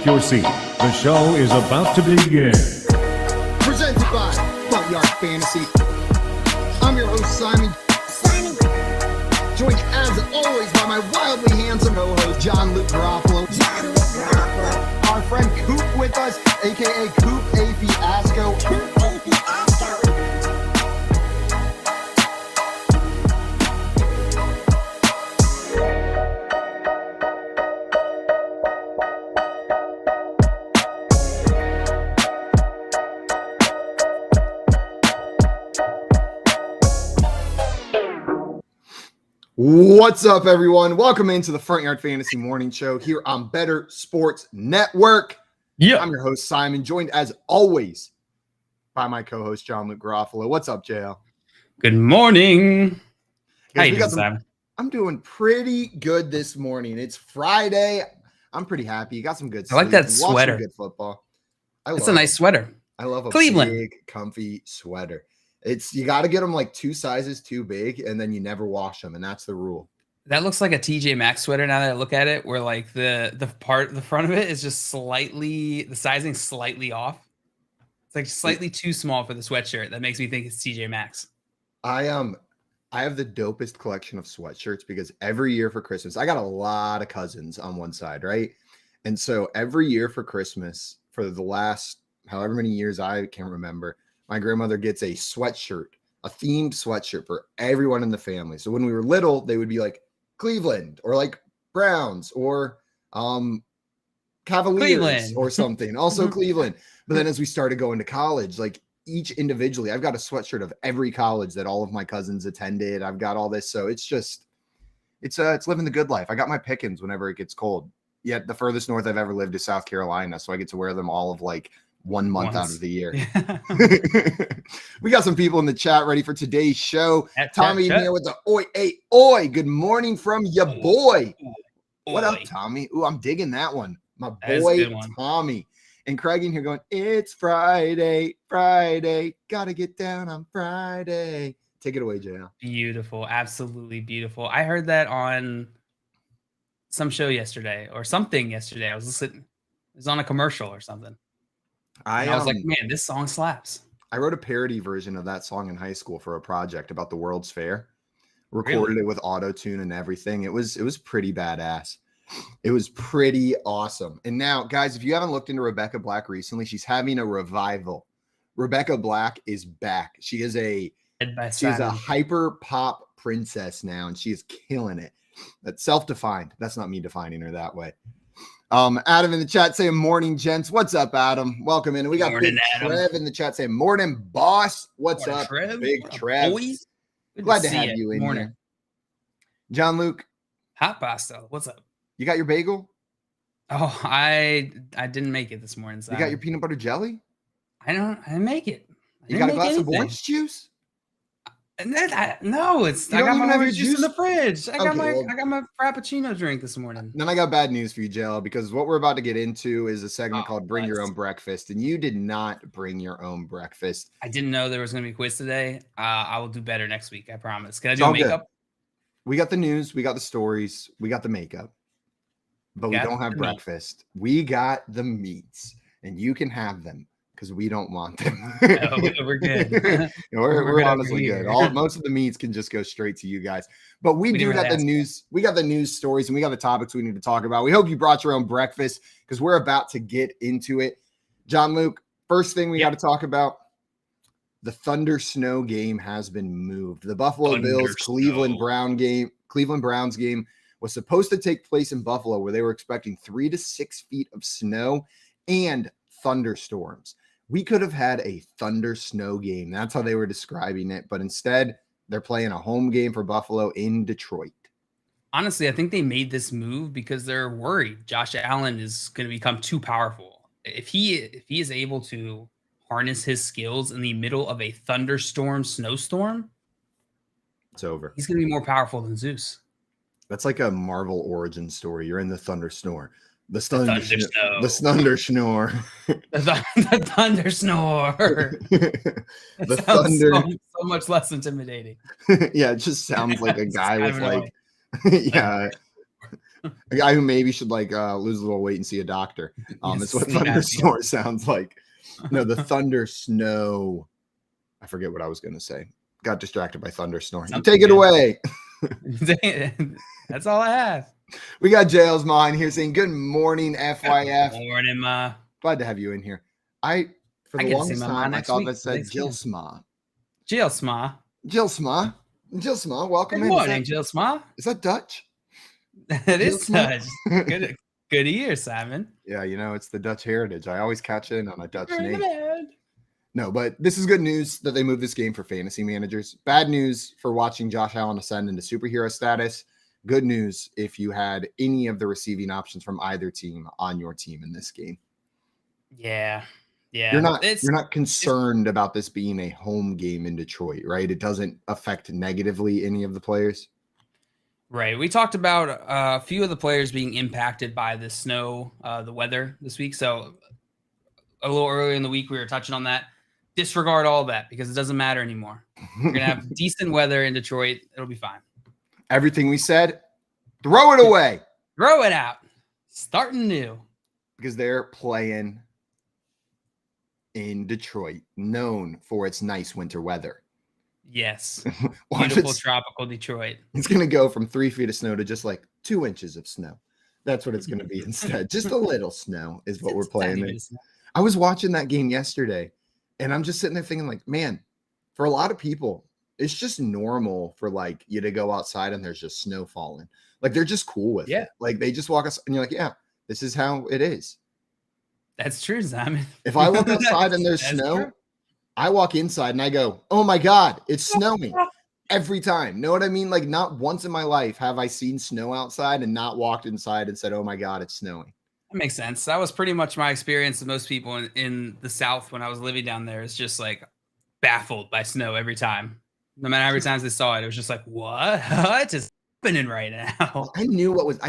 Take your seat. The show is about to begin. Presented by Front Yard Fantasy. I'm your host, Simon. Joined as always by my wildly handsome co-host, John Luke Garofalo. Our friend Coop with us, aka Coop A. Fiasco. What's up, everyone? Welcome into the Front Yard Fantasy Morning Show here on Better Sports Network. Yeah, I'm your host, Simon, joined as always by my co-host, John Luke Garofalo. What's up, JL? good morning. How you doing, Simon? Simon? I'm doing pretty good this morning. It's Friday. I'm pretty happy. You got some good sleep. I like that Watch some sweater. good football. It's a nice sweater. I love a Cleveland. big, comfy sweater. You got to get them like 2 sizes too big, and then you never wash them, and that's the rule. That looks like a TJ Maxx sweater now that I look at it, where like the front of it is just the sizing slightly off. It's like slightly too small for the sweatshirt. That makes me think it's TJ Maxx. I have the dopest collection of sweatshirts because every year for Christmas, I got a lot of cousins on one side, right? And so every year for Christmas, for the last however many years I can't remember, my grandmother gets a sweatshirt, a themed sweatshirt for everyone in the family. So when we were little, they would be like Cleveland or like Browns or Cavaliers Cleveland. or something. Also Cleveland. But then as we started going to college, like each individually, I've got a sweatshirt of every college that all of my cousins attended. I've got all this. So it's living the good life. I got my pickings whenever it gets cold. Yet the furthest north I've ever lived is South Carolina. So I get to wear them all of like 1 month out of the year. Yeah. We got some people in the chat ready for today's show. Tommy chat. here with the oi, hey, oi. Good morning from ya boy. What up, Tommy? Ooh, I'm digging that one. My That is a boy, good one. Tommy. And Craig in here going, it's Friday. Gotta get down on Friday. Take it away, JL. Beautiful, absolutely beautiful. I heard that on some show yesterday or something yesterday. I was listening. It was on a commercial or something. I was like, man, this song slaps. I wrote a parody version of that song in high school for a project about the World's Fair. Recorded it with auto-tune and everything. It was pretty badass. It was pretty awesome. And now, guys, if you haven't looked into Rebecca Black recently, she's having a revival. Rebecca Black is back. She is a hyper pop princess now, and she is killing it. That's self-defined. That's not me defining her that way. Adam in the chat saying morning, gents. What's up, Adam? Welcome in. And we got Morning, Big Adam. Trev in the chat saying morning, boss. What's Morning, up, Trev. Big Trev? Boys. Good Glad to see have ya. you in Morning. here. John Luke, Hot pasta. What's up? you got your bagel? Oh, I didn't make it this morning. You got your peanut butter jelly? I didn't make it. You got a glass of orange juice? No, You I don't got even my have orange your juice in juice? the fridge. I Okay, got my frappuccino drink this morning. Then I got bad news for you, JL, because what we're about to get into is a segment called Bring Your what? Own Breakfast, and you did not bring your own breakfast. I didn't know there was going to be a quiz today. I will do better next week. I promise. Can I It's do all a good. makeup? We got the news, we got the stories, we got the makeup, but we Got don't have the meat. breakfast. We got the meats, and you can have them because we don't want them. No, we're good. we're good honestly over good. here. Most of the meats can just go straight to you guys. But we We do didn't got really the ask news. We got the news stories, and we got the topics we need to talk about. We hope you brought your own breakfast because we're about to get into it. John Luke, first thing we got to talk about. The Thunder Snow game has been moved. The Buffalo Thunder Bills Snow. Cleveland Browns game was supposed to take place in Buffalo, where they were expecting 3 to 6 feet of snow and thunderstorms. We could have had a thunder snow game. That's how they were describing it. But instead, they're playing a home game for Buffalo in Detroit. Honestly, I think they made this move because they're worried Josh Allen is going to become too powerful. If he is able to harness his skills in the middle of a thunderstorm, snowstorm, It's over. he's going to be more powerful than Zeus. That's like a Marvel origin story. You're in the thunderstorm. The thunder snore. The thunder snore. The It sounds thunder. so much less intimidating. Yeah, it just sounds like a It's guy kind with of like, annoying. yeah, A guy who maybe should lose a little weight and see a doctor. It's what thunderstorm sounds like. No, the thunder snow. I forget what I was going to say. Got distracted by thunderstorm. You take it away. That's all I have. We got Jail's Mine here saying, good morning, FYF. Good morning, Ma. Glad to have you in here. For the longest time, I thought that said Jill Sma. Jill Sma. Jill Sma. Jill Sma, welcome in. Good morning, Jill Sma. Is that Dutch? It is Dutch. Good ear, Simon. Yeah, it's the Dutch heritage. I always catch in on a Dutch name. No, but this is good news that they moved this game for fantasy managers. Bad news for watching Josh Allen ascend into superhero status. Good news if you had any of the receiving options from either team on your team in this game. Yeah. You're not concerned about this being a home game in Detroit, right? It doesn't affect negatively any of the players. Right. We talked about a few of the players being impacted by the snow, the weather this week. So a little earlier in the week, we were touching on that. Disregard all that because it doesn't matter anymore. We're going to have decent weather in Detroit. It'll be fine. Everything we said, throw it away. Throw it out. Starting new. Because they're playing in Detroit, known for its nice winter weather. Yes. Beautiful tropical Detroit. It's going to go from 3 feet of snow to just 2 inches of snow. That's what it's going to be instead. Just a little snow is what we're playing in. I was watching that game yesterday, and I'm just sitting there thinking, man, for a lot of people, it's just normal for you to go outside and there's just snow falling. They're just cool with it. They just walk us and you're like, yeah, this is how it is. That's true, Simon. If I walk outside and there's snow, true. I walk inside and I go, oh my God, it's snowing every time. Know what I mean? Not once in my life have I seen snow outside and not walked inside and said, oh my God, it's snowing. That makes sense. That was pretty much my experience with most people in the South when I was living down there. It's just baffled by snow every time. No matter how many times they saw it, it was just what is happening right now? I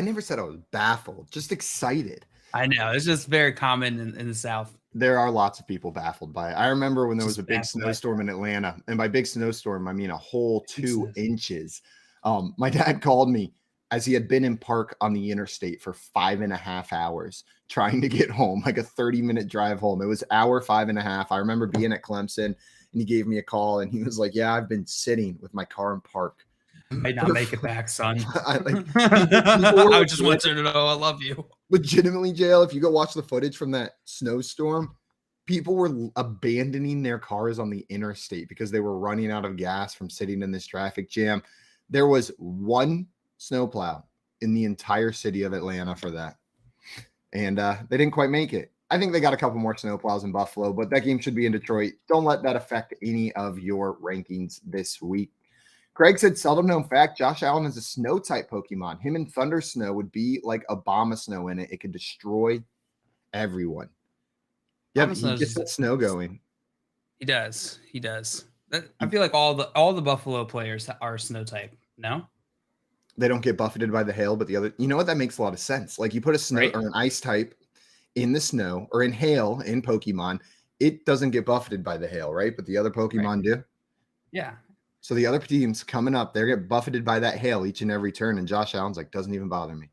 never said I was baffled, just excited. I know. It's just very common in the South. There are lots of people baffled by it. I remember when there was a big snowstorm in Atlanta, and by big snowstorm, I mean a whole 2 inches. My dad called me as he had been in park on the interstate for 5.5 hours trying to get home, a 30-minute drive home. It was hour 5.5. I remember being at Clemson, and he gave me a call, and he was like, yeah, I've been sitting with my car in park. I might not make it back, son. I just wanted to know I love you. Legitimately, Jail, if you go watch the footage from that snowstorm, people were abandoning their cars on the interstate because they were running out of gas from sitting in this traffic jam. There was one snowplow in the entire city of Atlanta for that. And they didn't quite make it. I think they got a couple more snowplows in Buffalo, but that game should be in Detroit. Don't let that affect any of your rankings this week. Craig said, seldom known fact, Josh Allen is a snow type Pokemon. Him and Thunder Snow would be like Obama Snow in it. It could destroy everyone. Yeah, he gets that snow going. He does. I feel like all the Buffalo players are snow type. No? They don't get buffeted by the hail, but the other, you know what? That makes a lot of sense. You put a snow or an ice type in the snow or in hail in Pokemon, it doesn't get buffeted by the hail, right? But the other Pokemon do. Yeah. So the other teams coming up, they get buffeted by that hail each and every turn, and Josh Allen's doesn't even bother me.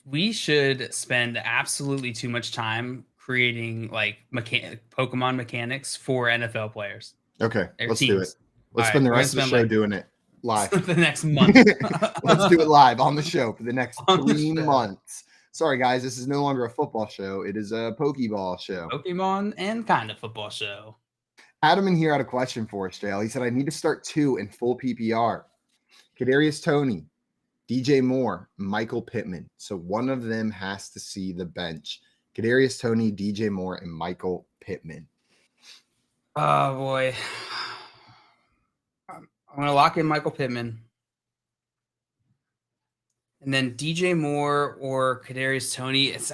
We should spend absolutely too much time creating Pokemon mechanics for NFL players. Okay, let's do it. Let's spend the rest of the show doing it live. The next month. Let's do it live on the show for the next 3 months. Sorry, guys, this is no longer a football show. It is a Pokeball show. Pokemon and kind of football show. Adam in here had a question for us, Jail. He said, I need to start 2 in full PPR. Kadarius Toney, DJ Moore, Michael Pittman. So one of them has to see the bench. Kadarius Toney, DJ Moore, and Michael Pittman. Oh, boy. I'm going to lock in Michael Pittman. And then DJ Moore or Kadarius Toney. It's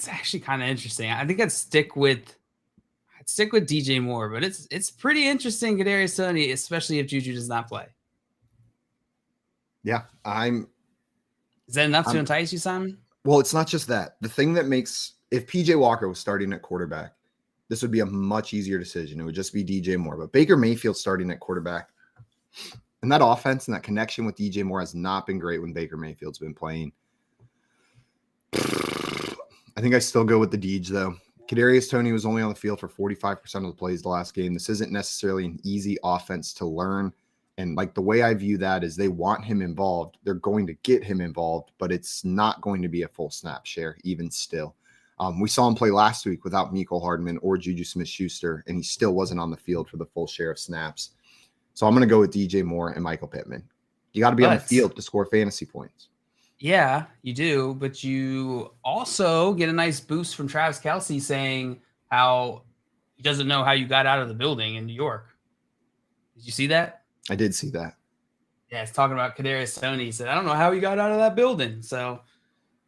actually kind of interesting. I think I'd stick with DJ Moore, but it's pretty interesting, Kadarius Toney, especially if Juju does not play. Yeah, Is that enough to entice you, Simon? Well, it's not just that. The thing that makes, if PJ Walker was starting at quarterback, this would be a much easier decision. It would just be DJ Moore. But Baker Mayfield starting at quarterback, and that offense and that connection with DJ Moore has not been great when Baker Mayfield's been playing. I think I still go with the Deej, though. Kadarius Toney was only on the field for 45% of the plays the last game. This isn't necessarily an easy offense to learn. And like the way I view that is they want him involved. They're going to get him involved, but it's not going to be a full snap share, even still. We saw him play last week without Mecole Hardman or Juju Smith-Schuster, and he still wasn't on the field for the full share of snaps. So I'm going to go with DJ Moore and Michael Pittman. You got to be on the field to score fantasy points. Yeah, you do, but you also get a nice boost from Travis Kelce saying how he doesn't know how you got out of the building in New York. Did you see that? I did see that. Yeah, it's talking about Kadarius Toney. He said, I don't know how he got out of that building. So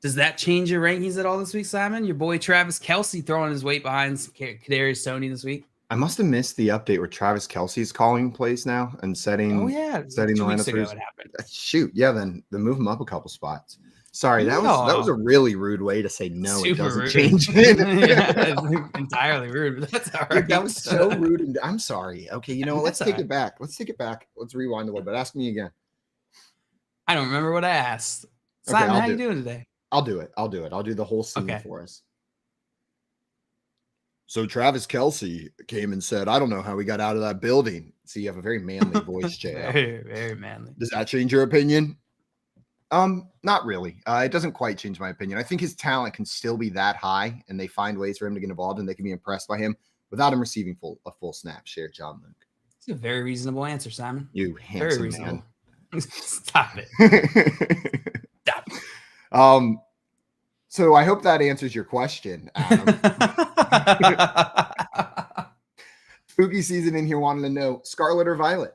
does that change your rankings at all this week, Simon? Your boy Travis Kelce throwing his weight behind Kadarius Toney this week? I must have missed the update where Travis Kelce's calling plays now and setting the lineup. Shoot, yeah, then move him up a couple spots. Sorry, that was a really rude way to say no. Super it doesn't rude. Change it. Yeah, entirely rude. But that's all right. That was so rude. And I'm sorry. Okay, you know, let's take it back. Let's take it back. Let's rewind a little bit. Ask me again. I don't remember what I asked. Simon, how you doing today? I'll do it. I'll do the whole scene for us. So Travis Kelce came and said, I don't know how we got out of that building. So you have a very manly voice, JL. Very, very manly. Does that change your opinion? Not really. It doesn't quite change my opinion. I think his talent can still be that high, and they find ways for him to get involved, and they can be impressed by him without him receiving a full snap share, John Luke. It's a very reasonable answer, Simon. You handsome man. Stop it. Stop it. So I hope that answers your question, Adam. Spooky season in here wanting to know, Scarlet or Violet?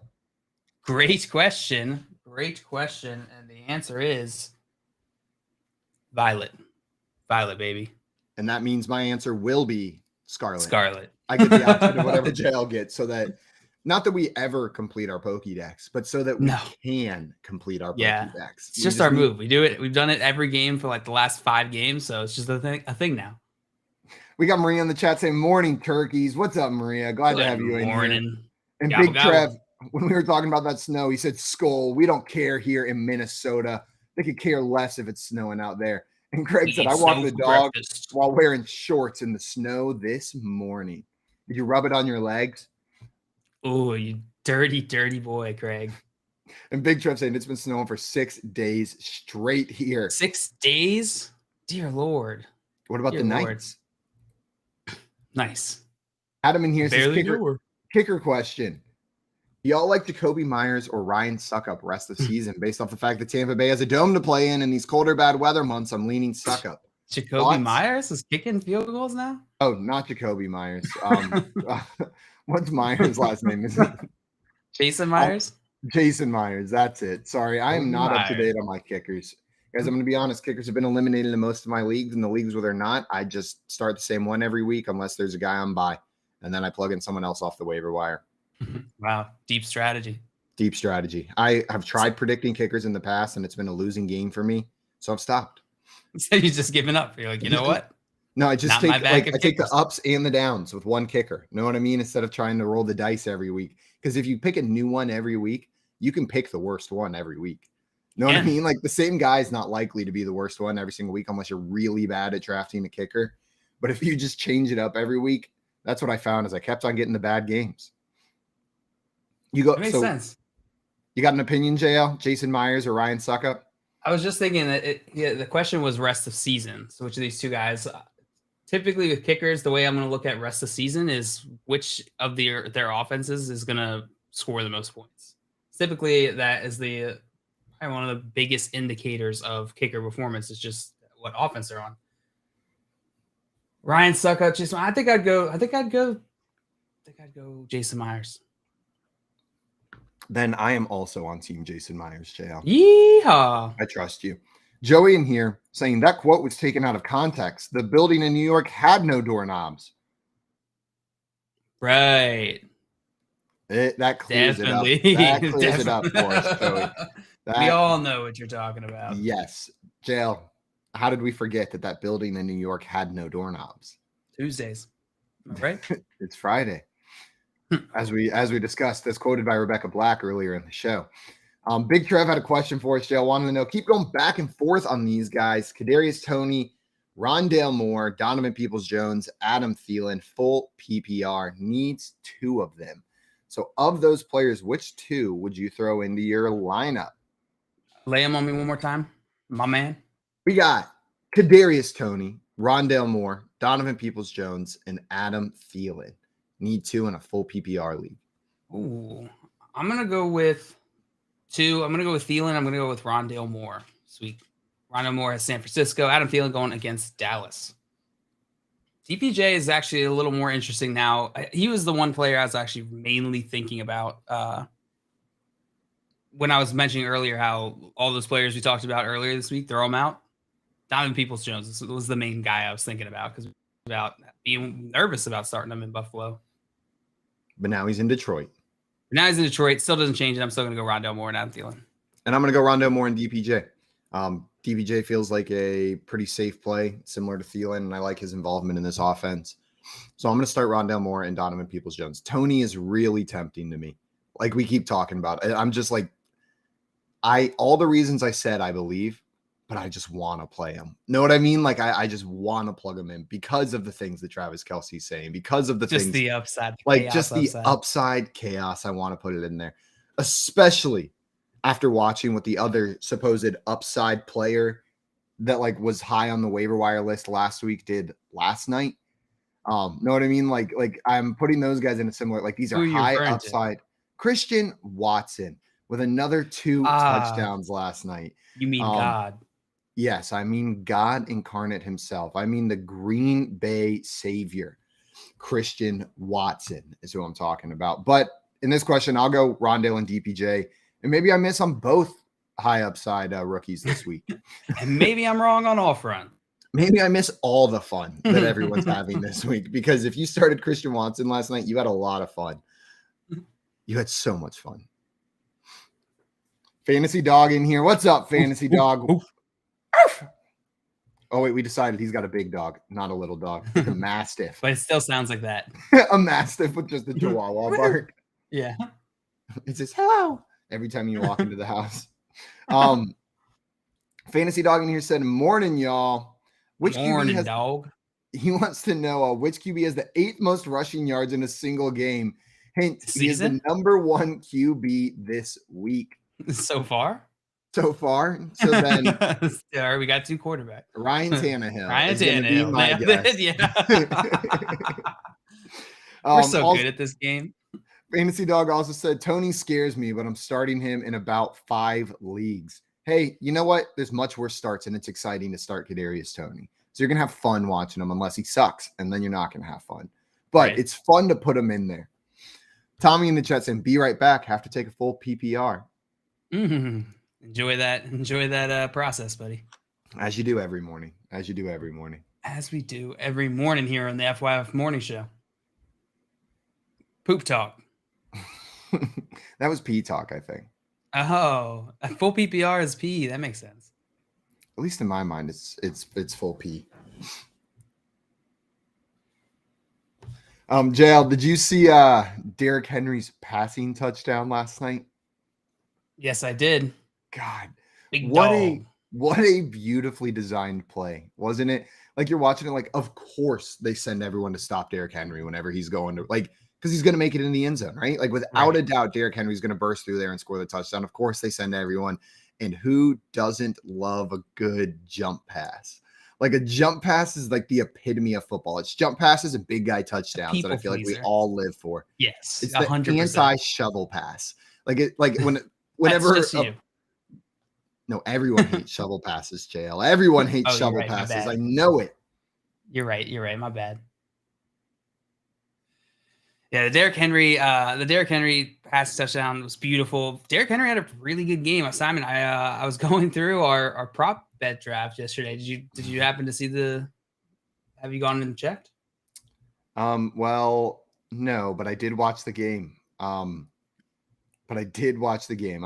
Great question. Great question. And the answer is Violet. Violet, baby. And that means my answer will be Scarlet. Scarlet. I get the option of whatever JL gets, so that not that we ever complete our Pokédex, but so that we can complete our Pokédex. It's just our move. We do it. We've done it every game for like the last 5 games, so it's just a thing now. We got Maria in the chat saying, morning, turkeys. What's up, Maria? Glad to have you in here. And Big Trev, when we were talking about that snow, he said, Skull, we don't care here in Minnesota. They could care less if it's snowing out there. And Craig said, I walked the dog while wearing shorts in the snow this morning. Did you rub it on your legs? Oh, you dirty, dirty boy, Craig. And Big Trev saying it's been snowing for 6 days straight here. 6 days? Dear Lord. What about the nights? Nice. Adam in here says kicker question. Y'all like Jacoby Myers or Ryan Suckup rest of the season based off the fact that Tampa Bay has a dome to play in these colder, bad weather months? I'm leaning Suckup. Jacoby Myers is kicking field goals now? Oh, not Jacoby Myers. What's Myers' last name? Is it Jason Myers? Jason Myers. That's it. Sorry, I am not up to date on my kickers. Guys, I'm going to be honest. Kickers have been eliminated in most of my leagues. In the leagues where they're not, I just start the same one every week unless there's a guy on bye. And then I plug in someone else off the waiver wire. Wow. Deep strategy. Deep strategy. I have tried predicting kickers in the past, and it's been a losing game for me. So I've stopped. So you've just given up. You're like, you know what? No, I just take the ups and the downs with one kicker. Know what I mean? Instead of trying to roll the dice every week. Because if you pick a new one every week, you can pick the worst one every week. Know what I mean? Like the same guy is not likely to be the worst one every single week unless you're really bad at drafting a kicker. But if you just change it up every week, that's what I found is I kept on getting the bad games. That makes sense. You got an opinion, JL? Jason Myers or Ryan Suckup? I was just thinking that the question was rest of season. So which of these two guys? Typically with kickers, the way I'm going to look at rest of season is which of their offenses is going to score the most points. Typically, that is one of the biggest indicators of kicker performance is just what offense they're on. Ryan Suckup, Jason. I think I'd go Jason Myers. Then I am also on team Jason Myers, JL. Yeehaw. I trust you. Joey in here saying that quote was taken out of context. The building in New York had no doorknobs. Right. That clears it up. That clears it up for us, Joey. We all know what you're talking about. Yes. JL, how did we forget that building in New York had no doorknobs? Tuesdays. Right? It's Friday. As we discussed, as quoted by Rebecca Black earlier in the show. Big Trev had a question for us, JL. Wanted to know, keep going back and forth on these guys. Kadarius Toney Rondale Moore, Donovan Peoples-Jones, Adam Thielen, full PPR, needs 2 of them. So of those players, which 2 would you throw into your lineup? Lay him on me one more time, my man. We got Kadarius Toney, Rondale Moore, Donovan Peoples-Jones, and Adam Thielen. Need 2 in a full PPR league. Ooh, I'm going to go with 2. I'm going to go with Thielen. I'm going to go with Rondale Moore. Sweet. Rondale Moore has San Francisco. Adam Thielen going against Dallas. DPJ is actually a little more interesting now. He was the one player I was actually mainly thinking about when I was mentioning earlier how all those players we talked about earlier this week, throw them out. Donovan Peoples-Jones was the main guy I was thinking about because about being nervous about starting him in Buffalo. But now he's in Detroit. Now he's in Detroit. Still doesn't change it. I'm still going to go Rondale Moore and Adam Thielen. And I'm going to go Rondale Moore and DPJ. DPJ feels like a pretty safe play, similar to Thielen, and I like his involvement in this offense. So I'm going to start Rondale Moore and Donovan Peoples-Jones. Toney is really tempting to me. Like we keep talking about. I'm just like, all the reasons I said I believe, but I just want to play him. Know what I mean? Like I just want to plug him in because of the things that Travis Kelce's saying, because of the just things. The upside. Like just the upside chaos. I want to put it in there, especially after watching what the other supposed upside player that like was high on the waiver wire list last week did last night. Know what I mean? Like I'm putting those guys in a similar, like these are high upside. Christian Watson with another 2 touchdowns last night. You mean God? Yes, I mean God incarnate himself. I mean the Green Bay savior, Christian Watson is who I'm talking about. But in this question, I'll go Rondale and DPJ. And maybe I miss on both high upside rookies this week. And maybe I'm wrong on all front. Maybe I miss all the fun that everyone's having this week. Because if you started Christian Watson last night, you had a lot of fun. You had so much fun. Fantasy Dog in here. What's up, Fantasy Dog? Oh, wait, we decided he's got a big dog, not a little dog. It's a Mastiff. But it still sounds like that. A Mastiff with just a Chihuahua bark. Yeah. It says, hello, every time you walk into the house. Fantasy Dog in here said, morning, y'all. Which morning, QB has, dog. He wants to know which QB has the 8th most rushing yards in a single game. Hint, he is the number 1 QB this week. So far? So then all right, we got 2 quarterbacks. Ryan Tannehill. Ryan Tannehill. My guess. Yeah. We're so good at this game. Fantasy Dog also said, Toney scares me, but I'm starting him in about 5 leagues. Hey, you know what? There's much worse starts, and it's exciting to start Kadarius Toney. So you're going to have fun watching him unless he sucks, and then you're not going to have fun. But It's fun to put him in there. Tommy in the chat saying, be right back. Have to take a full PPR. Mm-hmm. Enjoy that process, buddy. As you do every morning. As we do every morning here on the FYF Morning Show. Poop talk. That was pee talk, I think. Oh, a full PPR is pee. That makes sense. At least in my mind, it's full pee. JL, did you see Derrick Henry's passing touchdown last night? Yes, I did. God, Big what a beautifully designed play, wasn't it? Like you're watching it, like of course they send everyone to stop Derrick Henry whenever he's going to because he's going to make it in the end zone, right? Like without a doubt, Derrick Henry's going to burst through there and score the touchdown. Of course, they send everyone, and who doesn't love a good jump pass? Like a jump pass is like the epitome of football. It's jump passes and big guy touchdowns that I feel like we all live for. Yes, it's the 100%. Anti-shovel pass. Whenever. No, everyone hates shovel passes, JL. Everyone hates shovel passes. I know it. You're right. My bad. Yeah, the Derrick Henry pass touchdown was beautiful. Derrick Henry had a really good game. Simon, I was going through our prop bet draft yesterday. Did you happen to see have you gone and checked? Well, no, but I did watch the game. I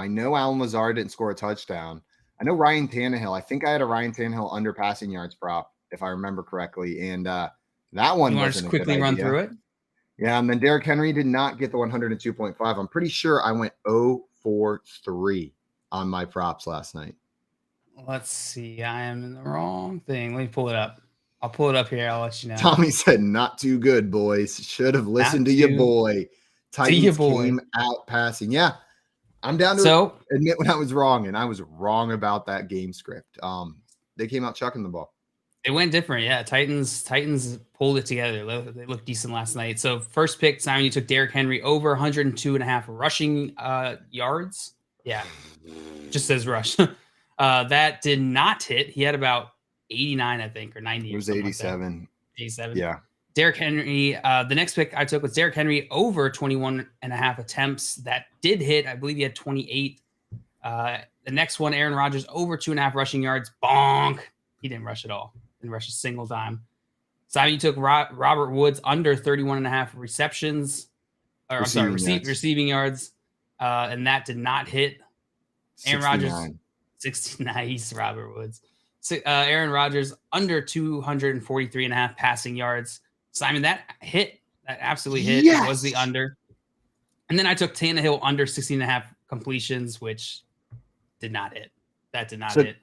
know Allen Lazard didn't score a touchdown. I know Ryan Tannehill. I think I had a Ryan Tannehill under passing yards prop, if I remember correctly. And that one you want to just quickly run through it? Yeah, and then Derrick Henry did not get the 102.5. I'm pretty sure I went 0-for-3 on my props last night. Let's see. I am in the wrong thing. Let me pull it up. I'll pull it up here. I'll let you know. Tommy said, not too good, boys. Should have listened to your boy. Titans came out passing. Yeah, I'm down to admit when I was wrong, and I was wrong about that game script. They came out chucking the ball. It went different. Yeah, Titans pulled it together. They looked decent last night. So first pick, Simon, you took Derrick Henry over 102.5 rushing yards. Yeah, just says rush. That did not hit. He had about 89, I think, or 90. It was 87. Like 87. Yeah. Derrick Henry. The next pick I took was Derrick Henry over 21.5 attempts. That did hit. I believe he had 28. The next one, Aaron Rodgers over 2.5 rushing yards. Bonk. He didn't rush at all. Didn't rush a single time. Simon, you took Robert Woods under 31.5 receptions. Or receiving yards. And that did not hit. Aaron Rodgers, 69. He's Robert Woods. Aaron Rodgers under 243.5 passing yards. Simon, that hit. That absolutely hit. Yes. It was the under. And then I took Tannehill under 16.5 completions, which did not hit. That did not hit.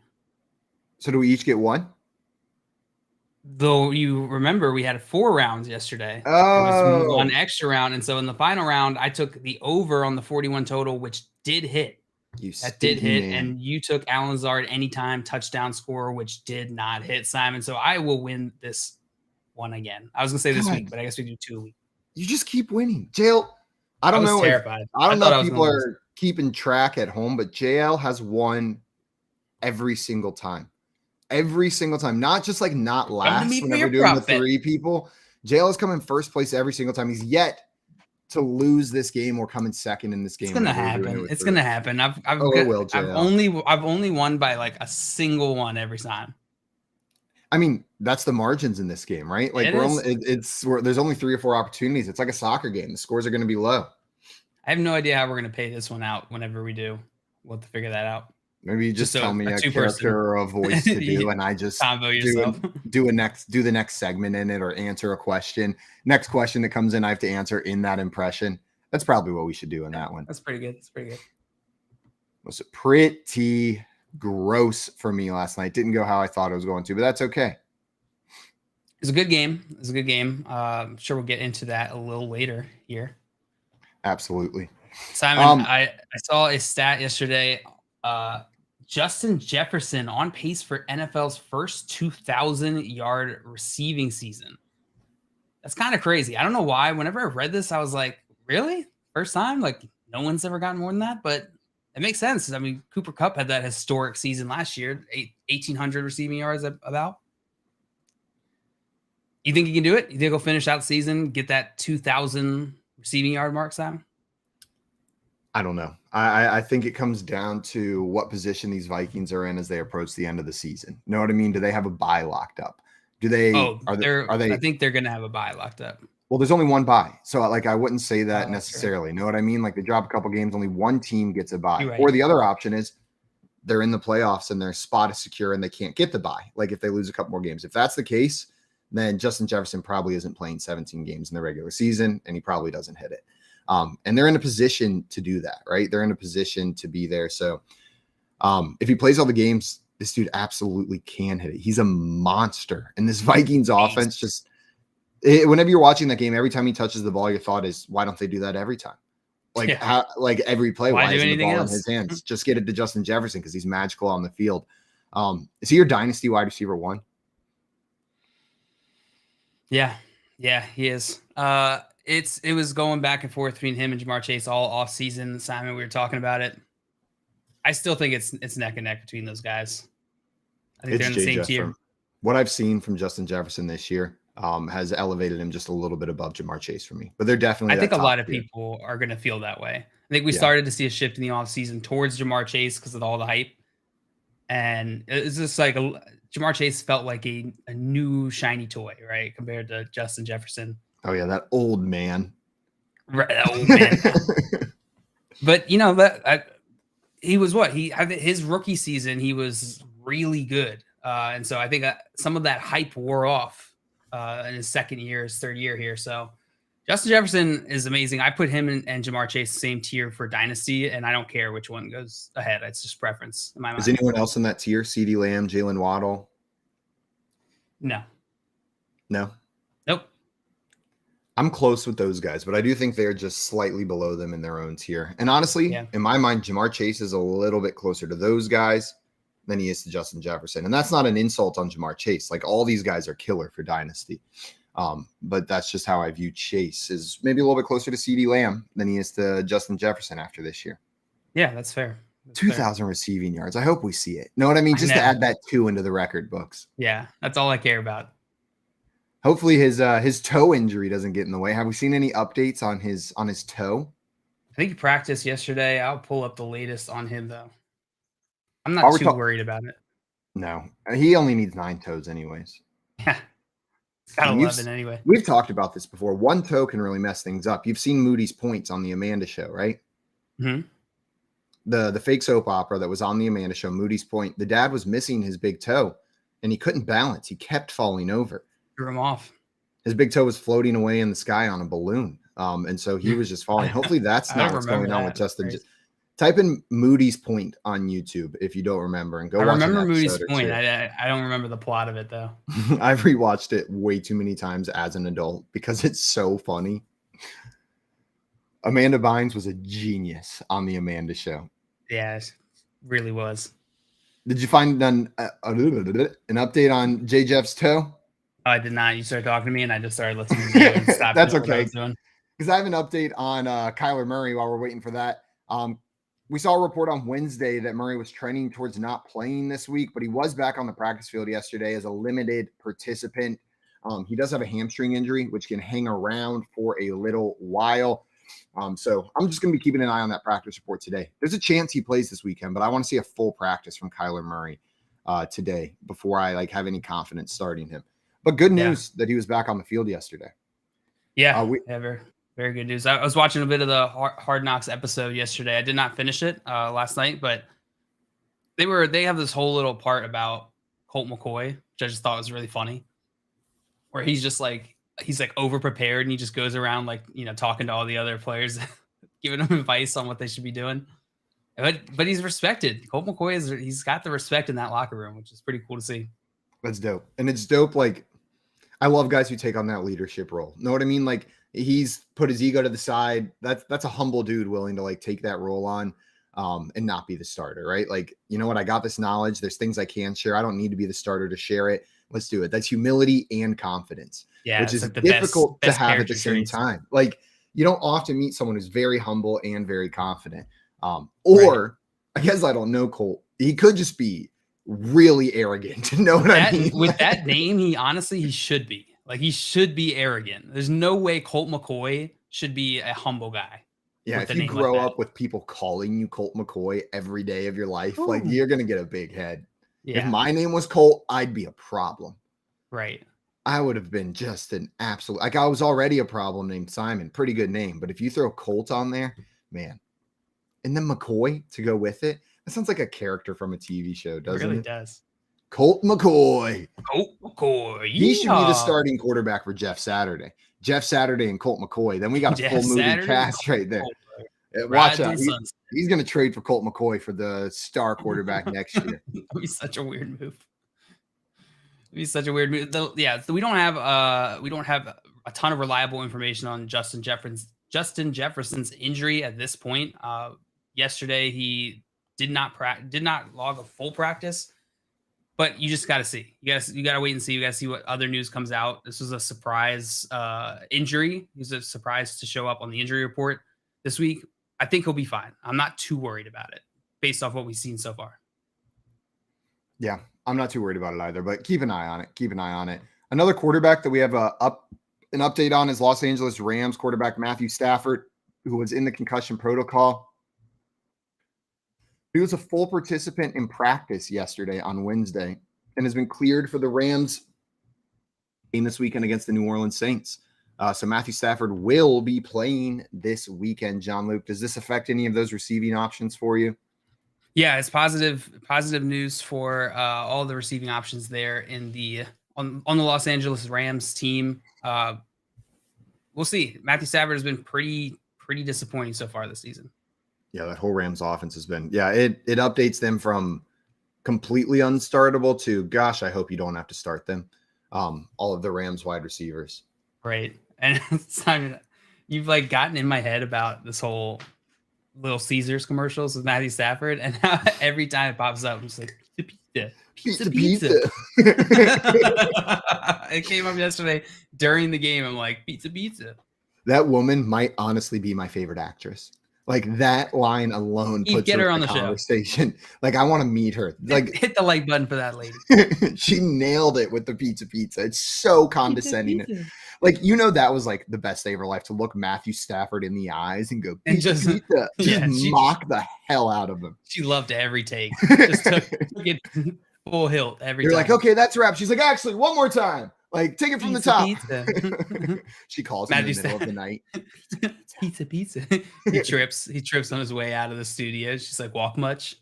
So do we each get one? Though you remember we had 4 rounds yesterday. Oh. It was one extra round. And so in the final round, I took the over on the 41 total, which did hit. That did hit. Man. And you took Allen Lazard anytime touchdown scorer, which did not hit, Simon. So I will win this one again. I was going to say this week, but I guess we do 2 a week. You just keep winning. JL, I don't know. Terrified. I don't know if people are keeping track at home, but JL has won every single time. Every single time. Not just like not last when we're doing the 3 people. JL has come in first place every single time. He's yet to lose this game or come in second in this game. It's gonna happen. It's gonna happen. I've only won by like a single one every time. I mean, that's the margins in this game, right? Like there's only 3 or 4 opportunities. It's like a soccer game. The scores are going to be low. I have no idea how we're going to pay this one out whenever we do. We'll have to figure that out. Maybe you just tell me a character or a voice to do, and I just do the next segment in it or answer a question. Next question that comes in, I have to answer in that impression. That's probably what we should do in that one. That's pretty good. It was pretty gross for me last night. Didn't go how I thought it was going to, but that's okay. It's a good game. I'm sure we'll get into that a little later here. Absolutely. Simon, I saw a stat yesterday. Justin Jefferson on pace for NFL's first 2,000-yard receiving season. That's kind of crazy. I don't know why. Whenever I read this, I was like, really? First time? Like, no one's ever gotten more than that? But it makes sense. I mean, Cooper Kupp had that historic season last year, 1,800 receiving yards about. You think he can do it? You think he'll finish out the season, get that 2,000 receiving yard mark, Sam? I don't know. I think it comes down to what position these Vikings are in as they approach the end of the season. Know what I mean? Do they have a bye locked up? Do they? Are they? I think they're going to have a bye locked up. Well, there's only one bye, so like I wouldn't say that necessarily. Right. Know what I mean? Like they drop a couple games, only one team gets a bye. Right. Or the other option is they're in the playoffs and their spot is secure and they can't get the bye. Like if they lose a couple more games. If that's the case, then Justin Jefferson probably isn't playing 17 games in the regular season, and he probably doesn't hit it. And they're in a position to do that, right? They're in a position to be there. So if he plays all the games, this dude absolutely can hit it. He's a monster. And this Vikings offense just whenever you're watching that game, every time he touches the ball, your thought is, why don't they do that every time? Like every play, why isn't the ball in his hands? Just get it to Justin Jefferson because he's magical on the field. Is he your dynasty wide receiver 1? Yeah, he is. It was going back and forth between him and Jamar Chase all off season. Simon, we were talking about it. I still think it's neck and neck between those guys. I think they're in the same tier. What I've seen from Justin Jefferson this year has elevated him just a little bit above Jamar Chase for me. But they're definitely. I think a lot of people are going to feel that way. I think we started to see a shift in the offseason towards Jamar Chase because of all the hype, and it's just like Jamar Chase felt like a new shiny toy, right, compared to Justin Jefferson. Oh yeah, that old man. Right, that old man. But you know that he was his rookie season. He was really good, and so I think some of that hype wore off in his third year here. So Justin Jefferson is amazing. I put him and Jamar Chase the same tier for dynasty, and I don't care which one goes ahead. It's just preference in my mind. Is anyone else in that tier? CeeDee Lamb, Jalen Waddle? No. No. Nope. I'm close with those guys, but I do think they're just slightly below them in their own tier. And honestly, in my mind, Jamar Chase is a little bit closer to those guys than he is to Justin Jefferson. And that's not an insult on Jamar Chase. Like, all these guys are killer for Dynasty. But that's just how I view Chase, is maybe a little bit closer to CeeDee Lamb than he is to Justin Jefferson after this year. Yeah, that's fair. 2,000 receiving yards. I hope we see it. Know what I mean? Just to add that 2 into the record books. Yeah, that's all I care about. Hopefully his toe injury doesn't get in the way. Have we seen any updates on his toe? I think he practiced yesterday. I'll pull up the latest on him, though. I'm not too worried about it. No, he only needs 9 toes anyways. Yeah. It's got 11 anyway. We've talked about this before. One toe can really mess things up. You've seen Moody's points on the Amanda Show, right? Mm-hmm. The fake soap opera that was on the Amanda Show, Moody's Point. The dad was missing his big toe, and he couldn't balance. He kept falling over. Threw him off. His big toe was floating away in the sky on a balloon, and so he was just falling. Hopefully that's not what's going on with Justin. Type in Moody's Point on YouTube if you don't remember, and go. I remember Moody's Point. I don't remember the plot of it though. I've rewatched it way too many times as an adult because it's so funny. Amanda Bynes was a genius on the Amanda Show. Yeah, it really was. Did you find an update on J. Jeff's toe? I did not. You started talking to me, and I just started listening to you and stopped. That's okay. Because I have an update on Kyler Murray while we're waiting for that. We saw a report on Wednesday that Murray was trending towards not playing this week, but he was back on the practice field yesterday as a limited participant. He does have a hamstring injury, which can hang around for a little while. So I'm just going to be keeping an eye on that practice report today. There's a chance he plays this weekend, but I want to see a full practice from Kyler Murray today before I have any confidence starting him. But good news that he was back on the field yesterday. Yeah, very good news. I was watching a bit of the Hard Knocks episode yesterday. I did not finish it last night, but they have this whole little part about Colt McCoy, which I just thought was really funny, where he's over prepared and he just goes around talking to all the other players, giving them advice on what they should be doing. But he's respected. Colt McCoy he's got the respect in that locker room, which is pretty cool to see. That's dope. And it's dope. I love guys who take on that leadership role. Know what I mean? He's put his ego to the side. That's a humble dude willing to take that role on and not be the starter, right? You know what? I got this knowledge. There's things I can share. I don't need to be the starter to share it. Let's do it. That's humility and confidence, which is difficult to have at the same time. You don't often meet someone who's very humble and very confident. Or I guess I don't know Colt. He could just be really arrogant. Know what I mean? With that name, he should be. He should be arrogant. There's no way Colt McCoy should be a humble guy. Yeah, if you grow up with people calling you Colt McCoy every day of your life, you're going to get a big head. Yeah. If my name was Colt, I'd be a problem. Right. I would have been just an absolute, I was already a problem named Simon. Pretty good name. But if you throw Colt on there, man. And then McCoy to go with it. That sounds like a character from a TV show, doesn't it? Really does. Colt McCoy. Colt McCoy. He should be the starting quarterback for Jeff Saturday. Jeff Saturday and Colt McCoy. Then we got a full movie cast right there. Watch out. He's going to trade for Colt McCoy for the star quarterback next year. That'd be such a weird move. We don't have a ton of reliable information on Justin Jefferson's injury at this point. Yesterday he did not log a full practice, but you just got to see. You got to wait and see. You got to see what other news comes out. This was a surprise injury. He was a surprise to show up on the injury report this week. I think he'll be fine. I'm not too worried about it based off what we've seen so far. Yeah, I'm not too worried about it either, but keep an eye on it. Another quarterback that we have an update on is Los Angeles Rams quarterback Matthew Stafford, who was in the concussion protocol. He was a full participant in practice yesterday on Wednesday and has been cleared for the Rams game this weekend against the New Orleans Saints. So Matthew Stafford will be playing this weekend. John Luke, does this affect any of those receiving options for you? Yeah, it's positive news for all the receiving options there on the Los Angeles Rams team. We'll see. Matthew Stafford has been pretty disappointing so far this season. Yeah, that whole Rams offense has been. Yeah, it updates them from completely unstartable to gosh, I hope you don't have to start them. all of the Rams wide receivers. Right. And Simon, you've like gotten in my head about this whole Little Caesars commercials with Matthew Stafford, and how every time it pops up, I'm just like pizza. It came up yesterday during the game. I'm like pizza. That woman might honestly be my favorite actress. Like that line alone You puts get her on in the conversation. Like I want to meet her. Like hit the like button for that lady. she nailed it with the pizza. It's so condescending. Pizza. Like, you know, that was like the best day of her life, to look Matthew Stafford in the eyes and go pizza. Mock the hell out of him. She loved every take. Just took it full hilt every You're time. like, okay, that's a wrap. She's like, actually, one more time. Like, take it from the top. She calls him in the middle of the night. Pizza. He trips on his way out of the studio. She's like, walk much?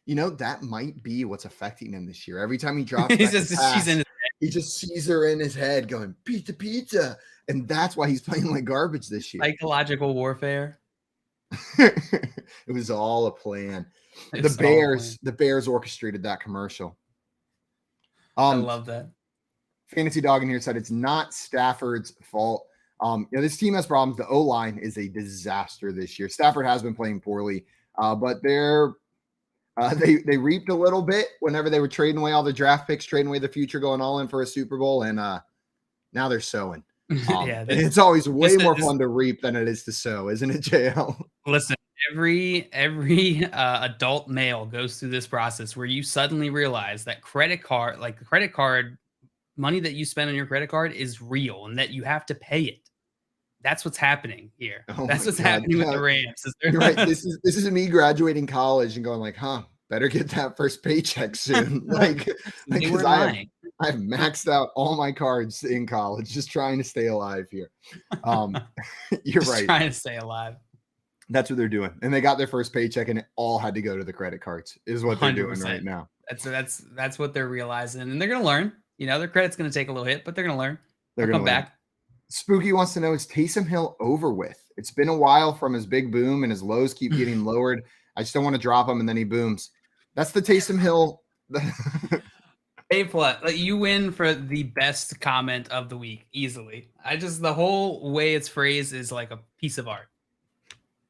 You know, that might be what's affecting him this year. Every time he drops back she's in his head. He just sees her in his head going, pizza. And that's why he's playing like garbage this year. Psychological warfare. It was all a plan. The Bears orchestrated that commercial. I love that. Fantasy Dog in here said it's not Stafford's fault. This team has problems. The O-line is a disaster this year. Stafford has been playing poorly, but they reaped a little bit whenever they were trading away all the draft picks, trading away the future, going all in for a Super Bowl, and now they're sowing. It's always way more fun to reap than it is to sow, isn't it, JL? Listen, every adult male goes through this process where you suddenly realize that credit card money that you spend on your credit card is real and that you have to pay it. That's what's happening here. That's what's happening with the Rams. You're right. This is me graduating college and going like, better get that first paycheck soon. Because I've maxed out all my cards in college, just trying to stay alive here. You're just right. Trying to stay alive. That's what they're doing. And they got their first paycheck and it all had to go to the credit cards is what they're doing right now. That's what they're realizing. And they're going to learn. You know, their credit's going to take a little hit, but they're going to learn. They'll come back. Spooky wants to know, is Taysom Hill over with? It's been a while from his big boom and his lows keep getting lowered. I just don't want to drop him and then he booms. That's the Taysom Hill. A+. You win for the best comment of the week easily. The whole way it's phrased is like a piece of art.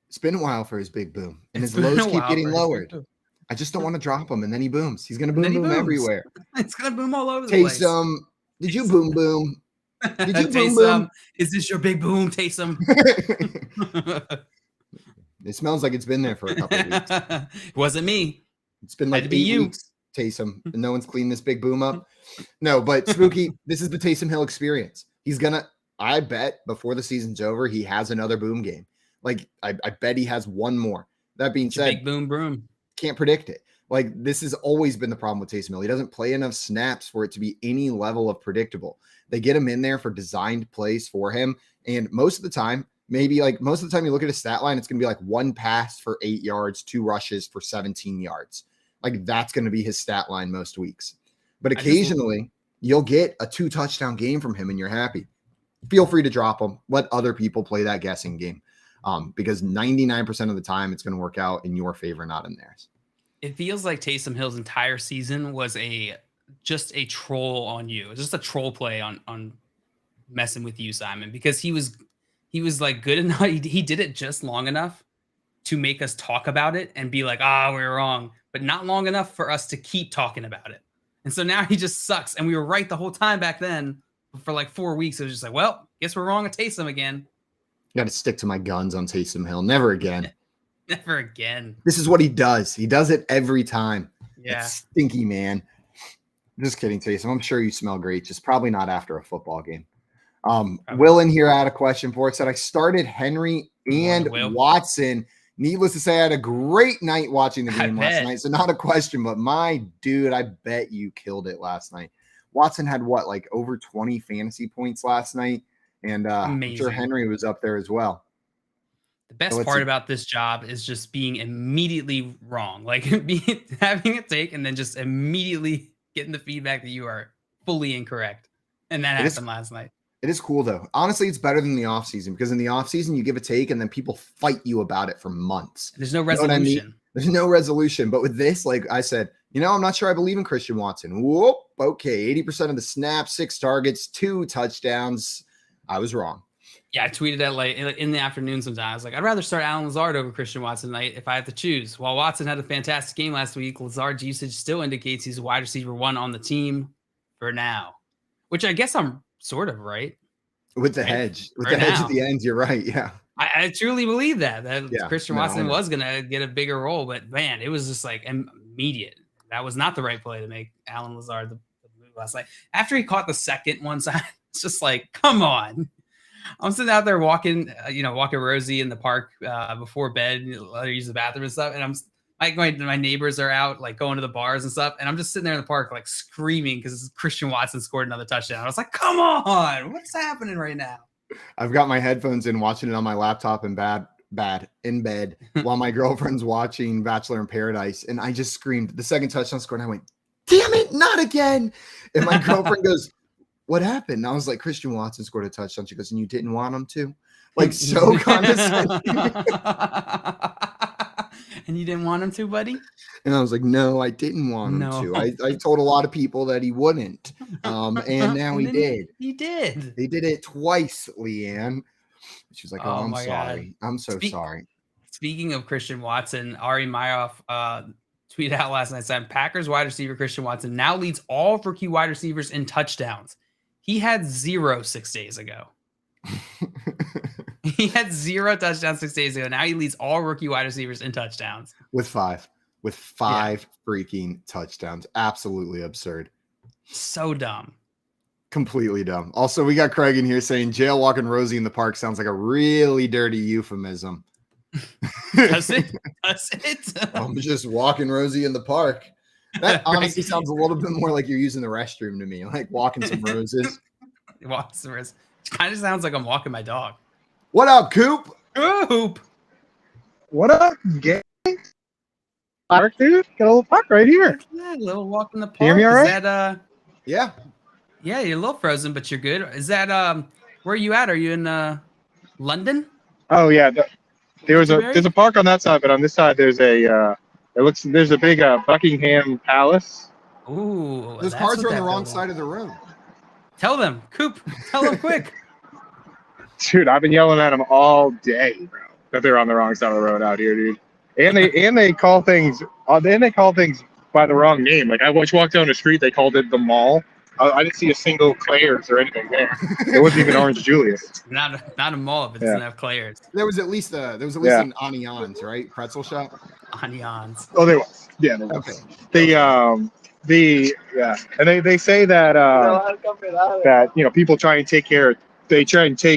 It's been a while for his big boom and his lows keep getting lowered. I just don't want to drop him and then he booms. He's going to boom everywhere. It's going to boom all over the place. Taysom, did you boom? Did you boom? Is this your big boom, Taysom? It smells like it's been there for a couple of weeks. It wasn't me. It's been like 8 weeks, Taysom, and no one's cleaned this big boom up. No, but Spooky, this is the Taysom Hill experience. I bet before the season's over, he has another boom game. Like, I bet he has one more. That being said, big boom. Can't predict it. Like, this has always been the problem with Taysom Hill. He doesn't play enough snaps for it to be any level of predictable. They get him in there for designed plays for him. And most of the time you look at his stat line, it's going to be like 1 pass for 8 yards, 2 rushes for 17 yards. Like, that's going to be his stat line most weeks. But occasionally you'll get a 2 touchdown game from him and you're happy. Feel free to drop him. Let other people play that guessing game. Because 99% of the time it's going to work out in your favor, not in theirs. It feels like Taysom Hill's entire season was just a troll on you. Just a troll play on messing with you, Simon, because he was like good enough. He did it just long enough to make us talk about it and be like, we were wrong, but not long enough for us to keep talking about it. And so now he just sucks. And we were right the whole time back then. For like 4 weeks, it was just like, well, guess we're wrong at Taysom again. Got to stick to my guns on Taysom Hill. Never again. Never again. This is what he does. He does it every time. Yeah. It's stinky, man. Just kidding, Taysom. I'm sure you smell great. Just probably not after a football game. Will in here had a question for it. Said, I started Henry and Watson. Needless to say, I had a great night watching the game last night. So not a question, but my dude, I bet you killed it last night. Watson had like over 20 fantasy points last night. And I'm sure Henry was up there as well. The best part about this job is just being immediately wrong, like having a take and then just immediately getting the feedback that you are fully incorrect. And that happened last night. It is cool, though. Honestly, it's better than the offseason because in the offseason, you give a take and then people fight you about it for months. There's no resolution. There's no resolution. But with this, like I said, I'm not sure I believe in Christian Watson. Whoop. Okay. 80% of the snaps, 6 targets, 2 touchdowns. I was wrong. Yeah, I tweeted that like in the afternoon sometime. I was like, I'd rather start Alan Lazard over Christian Watson tonight if I had to choose. While Watson had a fantastic game last week, Lazard's usage still indicates he's wide receiver 1 on the team for now, which I guess I'm sort of right. With the hedge. With the hedge at the end, you're right. Yeah. I truly believe that Christian Watson was going to get a bigger role, but man, it was just like immediate. That was not the right play to make Alan Lazard the move last night. After he caught the second one side, it's just like, come on. I'm sitting out there walking Rosie in the park before bed, let her use the bathroom and stuff. And I'm like, my neighbors are out, like going to the bars and stuff. And I'm just sitting there in the park, like screaming because Christian Watson scored another touchdown. I was like, come on, what's happening right now? I've got my headphones in, watching it on my laptop in bed while my girlfriend's watching Bachelor in Paradise. And I just screamed the second touchdown score. And I went, damn it, not again. And my girlfriend goes, what happened? And I was like, Christian Watson scored a touchdown. She goes, and you didn't want him to? Like, so condescending. And you didn't want him to, buddy? And I was like, no, I didn't want him to. I told a lot of people that he wouldn't. And now he did. He did. They did it twice, Leanne. She was like, oh, I'm sorry. God. I'm so sorry. Speaking of Christian Watson, Ari Mayoff tweeted out last night saying Packers wide receiver Christian Watson now leads all rookie wide receivers in touchdowns. He had 0 6 days ago. He had 0 touchdowns 6 days ago. Now he leads all rookie wide receivers in touchdowns. With 5 freaking touchdowns. Absolutely absurd. So dumb. Completely dumb. Also, we got Craig in here saying jail walking Rosie in the park sounds like a really dirty euphemism. Does it? Does it? I'm just walking Rosie in the park. That honestly sounds a little bit more like you're using the restroom to me, like walking some roses. Walking some roses. It kind of sounds like I'm walking my dog. What up, Coop? Coop. What up, gang? Park, dude. Got a little park right here. Yeah, a little walk in the park. You hear me all right? Is that, yeah. Yeah, you're a little frozen, but you're good. Is that where are you at? Are you in London? Oh yeah. There's a park on that side, but on this side there's a there's a big Buckingham Palace. Ooh, those cards are on the wrong side of the room. Tell them, Coop. Tell them quick. Dude, I've been yelling at them all day, bro, that they're on the wrong side of the road out here, dude. And they call things by the wrong name. Like I walked down the street, they called it the mall. I didn't see a single Claire's or anything there. There wasn't even Orange Julius. Not a mall if it doesn't have Claire's. There was at least an Onions, right? Pretzel shop. Onions. Oh, there was. Yeah, there was. Okay. And they say that that people try and take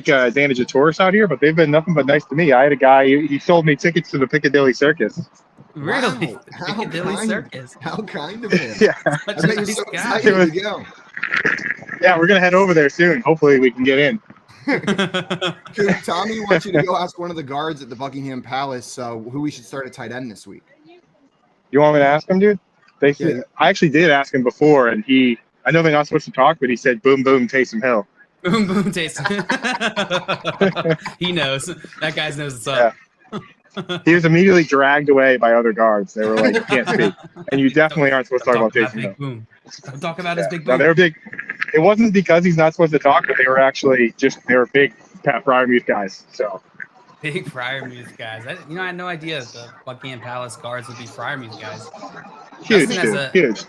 advantage of tourists out here, but they've been nothing but nice to me. I had a guy, he sold me tickets to the Piccadilly Circus. Really? Wow. Piccadilly Circus. How kind of him. Yeah. I bet you're so excited to go. Yeah, we're gonna head over there soon. Hopefully we can get in. Tommy wants you to go ask one of the guards at the Buckingham Palace who we should start at tight end this week. You want me to ask him, dude? I actually did ask him before, and I know they're not supposed to talk, but he said boom boom Taysom Hill. Boom boom Taysom. He knows. That guy knows what's up. Yeah. He was immediately dragged away by other guards. They were like, "You can't speak," and you definitely aren't supposed to talk about Taysom Hill. Boom. Don't talk about his big boom. No, they were big. It wasn't because he's not supposed to talk, but they were big Pat Fryermuth guys. So big Fryermuth guys. I had no idea the Buckingham Palace guards would be Fryermuth guys. Huge.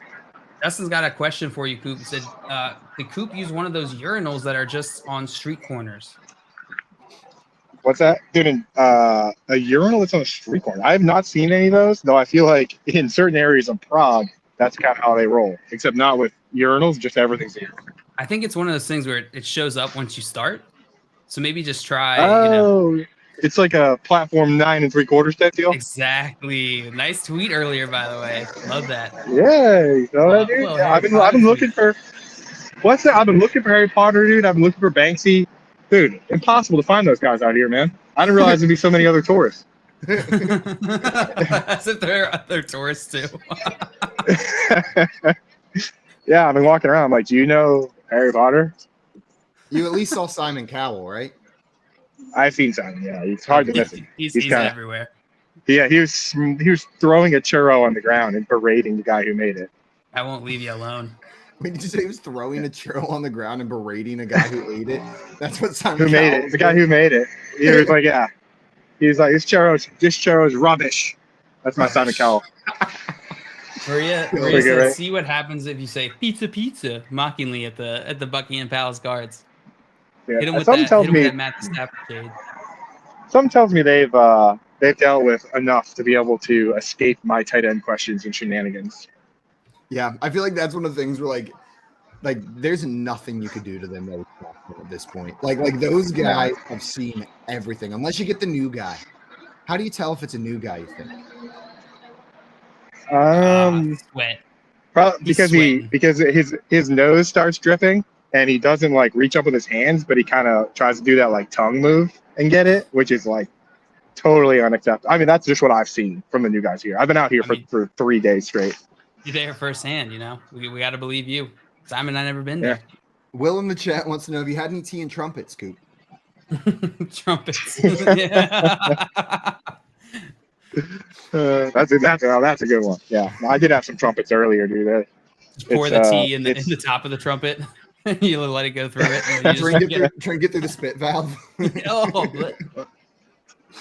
Justin's got a question for you, Coop. He said, did Coop use one of those urinals that are just on street corners? What's that? Dude, a urinal that's on a street corner. I have not seen any of those, though I feel like in certain areas of Prague, that's kind of how they roll, except not with urinals, just everything's here. I think it's one of those things where it shows up once you start. So maybe just try, It's like a platform 9 3/4 type deal. Exactly. Nice tweet earlier, by the way. Love that. Yeah, you know that, dude. Yeah, I've been looking for. What's that? I've been looking for Harry Potter, dude. I've been looking for Banksy, dude. Impossible to find those guys out here, man. I didn't realize there'd be so many other tourists. As if there are other tourists too. Yeah, I've been walking around. I'm like, do you know Harry Potter? You at least saw Simon Cowell, right? I've seen Simon. Yeah, it's hard to miss him. He's everywhere. Yeah, he was throwing a churro on the ground and berating the guy who made it. I won't leave you alone. Wait, did you say he was throwing a churro on the ground and berating a guy who ate it? That's what Simon Who made Cowell it? The guy who made it. He was like, yeah. He was like, this churro's rubbish. That's my Simon Cowell. Maria Right. says, see what happens if you say pizza mockingly at the Buckingham Palace guards. Yeah. Hit him with Something that. tells Hit him me with that Matt Stafford shade. Something tells me they've dealt with enough to be able to escape my tight end questions and shenanigans. Yeah, I feel like that's one of the things where like there's nothing you could do to them that would stop them at this point. Like those guys have seen everything. Unless you get the new guy. How do you tell if it's a new guy, you think? Sweat. Probably He's because his nose starts dripping and he doesn't like reach up with his hands, but he kind of tries to do that like tongue move and get it, which is like totally unacceptable. I mean, that's just what I've seen from the new guys here. I've been out here for 3 days straight. You're there firsthand, you know. We got to believe you. Simon, I never been there. Will in the chat wants to know if you had any tea and trumpets, Coop. Trumpets. Yeah. That's a good one. Yeah, I did have some trumpets earlier, dude. Pour the tea in the top of the trumpet. You let it go through it. And Drink it through the spit valve.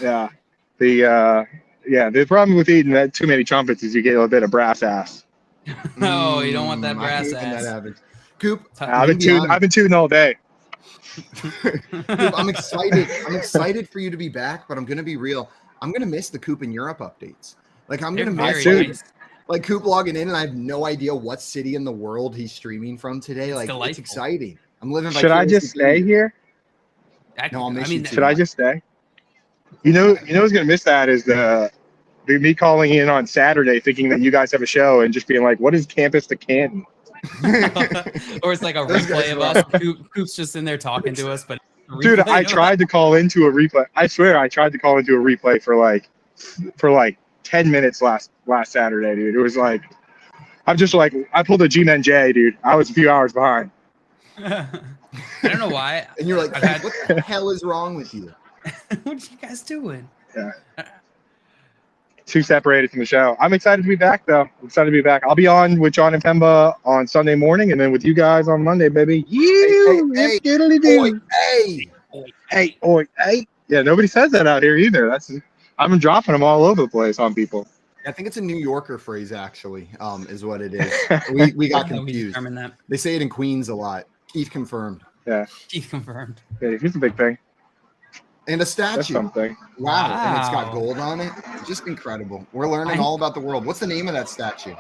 Yeah. The problem with eating too many trumpets is you get a little bit of brass ass. No, you don't want that brass ass. That Coop, I've been tooting all day. Coop, I'm excited. I'm excited for you to be back, but I'm gonna be real. I'm gonna miss the Coop in Europe updates. Like I'm gonna miss like Coop logging in, and I have no idea what city in the world he's streaming from today. Like it's exciting. I'm living. Should I just stay here? No, I'll miss you. Should I just stay? You know who's gonna miss that is me calling in on Saturday thinking that you guys have a show and just being like, what is Campus to Canton? Or it's like a replay of us. Coop's just in there talking to us, but dude, I tried to call into a replay. I swear I tried to call into a replay for like 10 minutes last Saturday, dude. It was like I'm just like I pulled a G-Men J, dude. I was a few hours behind. I don't know why. And you're like, what the hell is wrong with you? What are you guys doing? Yeah. Too separated from the show. I'm excited to be back, though. I'm excited to be back. I'll be on with John and Pemba on Sunday morning, and then with you guys on Monday, baby. Hey. Yeah, nobody says that out here either. I've been dropping them all over the place on people. I think it's a New Yorker phrase, actually, is what it is. We got confused. They say it in Queens a lot. Keith confirmed. Yeah. Keith confirmed. Yeah, he's a big thing. And a statue. That's something. Wow. And it's got gold on it. Just incredible. We're learning all about the world. What's the name of that statue?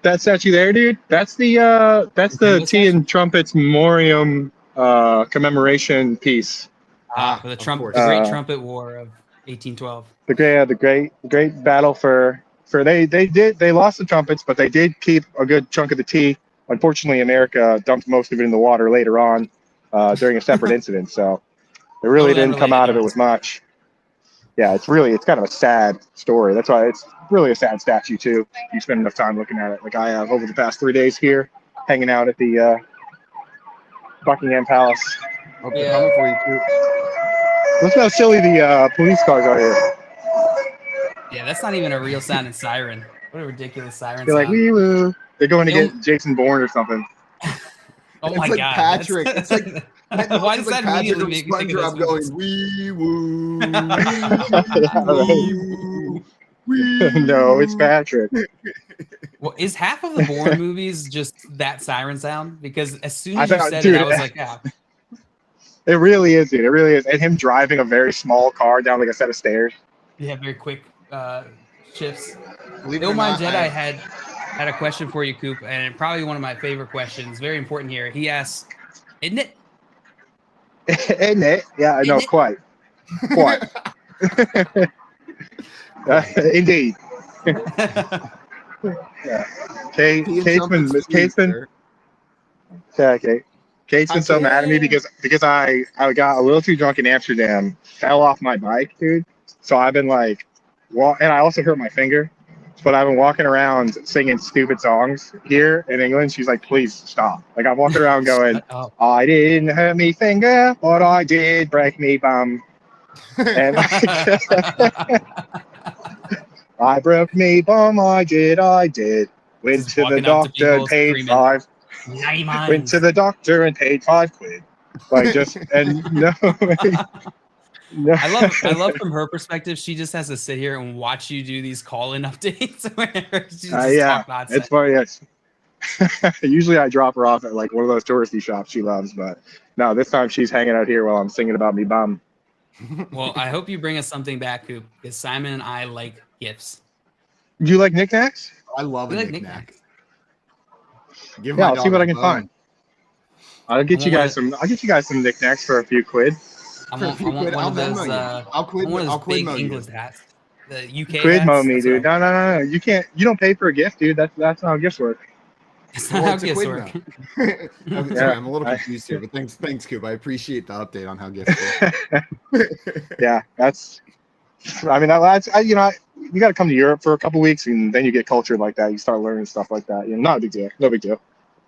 That statue there, dude? That's the Tea and Trumpets Memoriam commemoration piece. For the Great Trumpet War of 1812. The great battle for they lost the trumpets, but they did keep a good chunk of the tea. Unfortunately, America dumped most of it in the water later on during a separate incident. So it really didn't come out of it with much. Yeah, it's kind of a sad story. That's why it's really a sad statue too. You spend enough time looking at it, like I have over the past 3 days here, hanging out at the Buckingham Palace. Hope they're coming for you too. Look how silly the police cars are here. Yeah, that's not even a real sounding siren. What a ridiculous siren They're sound. like, wee-woo. They're going to get Jason Bourne or something. Oh my God. Patrick. It's like why does that immediately make me think of SpongeBob going wee woo? No, it's Patrick. Well, is half of the Bourne movies just that siren sound? Because as soon as you said it, I was like, yeah. It really is, dude. It really is. And him driving a very small car down like a set of stairs. Yeah, very quick shifts. No Mind Jedi had a question for you, Coop, and probably one of my favorite questions. Very important here. He asks, isn't it? Isn't it? Yeah, I know, quite. Indeed. Yeah. Kate's been so mad at me because I got a little too drunk in Amsterdam, fell off my bike, dude. So I've been like, and I also hurt my finger. But I've been walking around singing stupid songs here in England. She's like, please stop. Like I'm walking around going, I didn't hurt me finger, but I did break me bum. And I broke me bum, I did. Went Just to the walking up to doctor, people paid screaming, 5. "Nine Went to the doctor and paid 5 quid. Like just and no, no. I love from her perspective. She just has to sit here and watch you do these call-in updates where she just Yeah, talk nonsense. it's funny. Yes. Usually I drop her off at like one of those touristy shops she loves, but no, this time she's hanging out here while I'm singing about me bum. Well, I hope you bring us something back, Coop, because Simon and I like gifts. Do you like knickknacks? I love We a like knick-knack. Yeah, I'll see what I can find. I'll get you guys some knickknacks for a few quid. I For a want few one quid, of those. I'll quid one of those big mo you. English hats. The UK Quid mo hats. me, That's dude. what No. You can't. You don't pay for a gift, dude. That's not how gifts work. That's not Well, how it's a gifts quid work. mo. I'm sorry, I'm a little confused here, but thanks, Coop. I appreciate the update on how gifts work. Yeah, that's. I mean, you got to come to Europe for a couple weeks, and then you get cultured like that. You start learning stuff like that. You know, not a big deal. No big deal.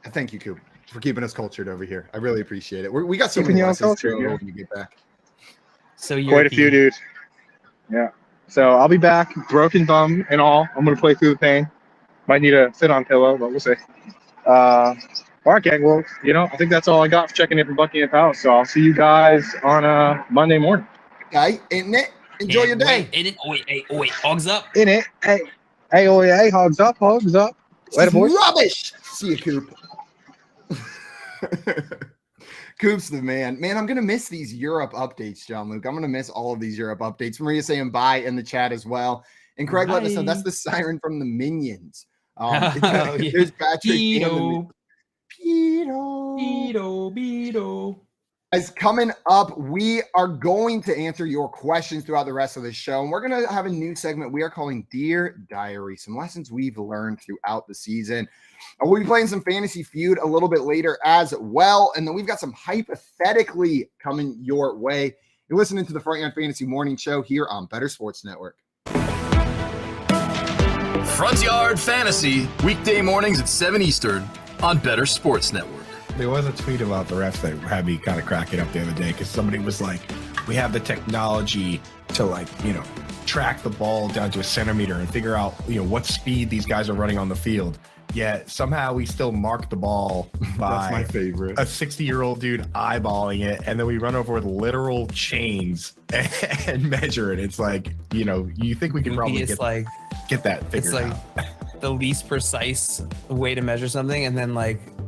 Thank you, Coop, for keeping us cultured over here. I really appreciate it. We got so Keeping many you on lessons culture, to yeah. go when you get back. So Quite a few, dude. Yeah. So I'll be back, broken bum and all. I'm gonna play through the pain. Might need a sit on pillow, but we'll see. All right, gang. Well, I think that's all I got for checking in from Buckingham House. So I'll see you guys on Monday morning. Okay, isn't it? Enjoy your day. Wait, hogs up. In it. Hey, hogs up. Later, boys. Rubbish. See you, Coop. Coop's the man. Man, I'm going to miss these Europe updates, John Luke. I'm going to miss all of these Europe updates. Maria saying bye in the chat as well. And Craig let us know that's the siren from the Minions. There's Patrick. Beto. As coming up, we are going to answer your questions throughout the rest of the show. And we're going to have a new segment we are calling Dear Diary, some lessons we've learned throughout the season. We'll be playing some Fantasy Feud a little bit later as well. And then we've got some Hypothetically coming your way. You're listening to the FYF Fantasy Morning Show here on Better Sports Network. Front Yard Fantasy, weekday mornings at 7 Eastern on Better Sports Network. There was a tweet about the refs that had me kind of cracking up the other day because somebody was like, we have the technology to track the ball down to a centimeter and figure out, what speed these guys are running on the field. Yet somehow we still mark the ball by That's my favorite. a 60-year-old dude eyeballing it. And then we run over with literal chains and measure it. It's like, you think we can probably get that figured out. The least precise way to measure something, and then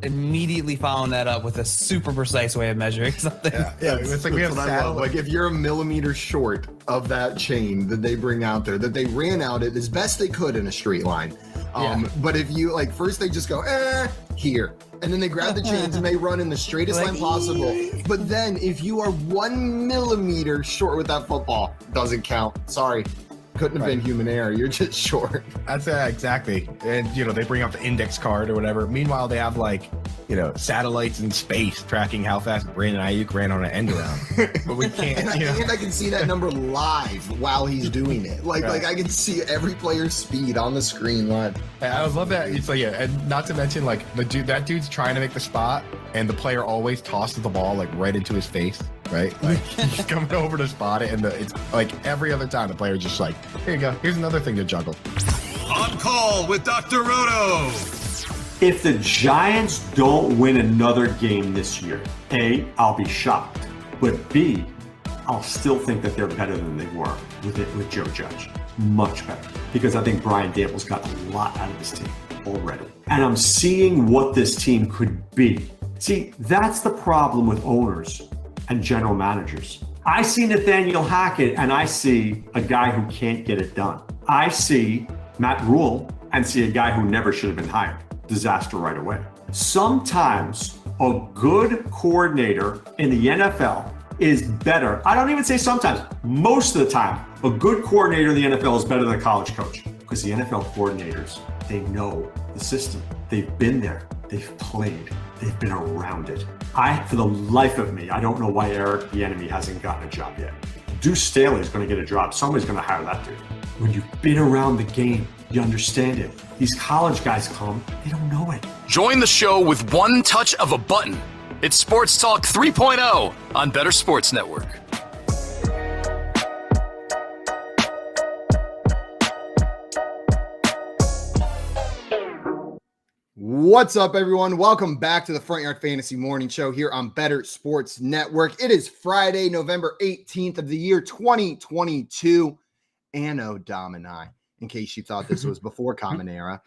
immediately following that up with a super precise way of measuring something. Yeah, it's like we have what I love. Like if you're a millimeter short of that chain that they bring out there, that they ran out it as best they could in a straight line. But if you first they just go here, and then they grab the chains and they run in the straightest line possible. But then if you are 1 millimeter short with that football, doesn't count. Sorry. Couldn't have been human error. You're just short. That's exactly. And, they bring up the index card or whatever. Meanwhile, they have satellites in space tracking how fast Brandon Ayuk ran on an end around. But we can't, and I can see that number live while he's doing it. Like I can see every player's speed on the screen live. And I love that. It's and not to mention that dude's trying to make the spot and the player always tosses the ball right into his face. Right? He's coming over to spot it, and it's every other time the player just here you go. Here's another thing to juggle. On call with Dr. Roto. If the Giants don't win another game this year, A, I'll be shocked. But B, I'll still think that they're better than they were with Joe Judge. Much better. Because I think Brian Daboll's got a lot out of this team already. And I'm seeing what this team could be. See, that's the problem with owners and general managers. I see Nathaniel Hackett and I see a guy who can't get it done. I see Matt Rule and see a guy who never should have been hired. Disaster right away. Sometimes a good coordinator in the NFL is better. I don't even say sometimes. Most of the time, a good coordinator in the NFL is better than a college coach because the NFL coordinators, they know the system. They've been there. They've played. They've been around it. For the life of me, I don't know why Eric Bieniemy hasn't gotten a job yet. Deuce Staley's going to get a job. Somebody's going to hire that dude. When you've been around the game, you understand it. These college guys come, they don't know it. Join the show with one touch of a button. It's Sports Talk 3.0 on Better Sports Network. What's up, everyone? Welcome back to the Front Yard Fantasy Morning Show here on Better Sports Network. It is Friday, November 18th of the year 2022. Anno Domini, in case you thought this was before Common Era.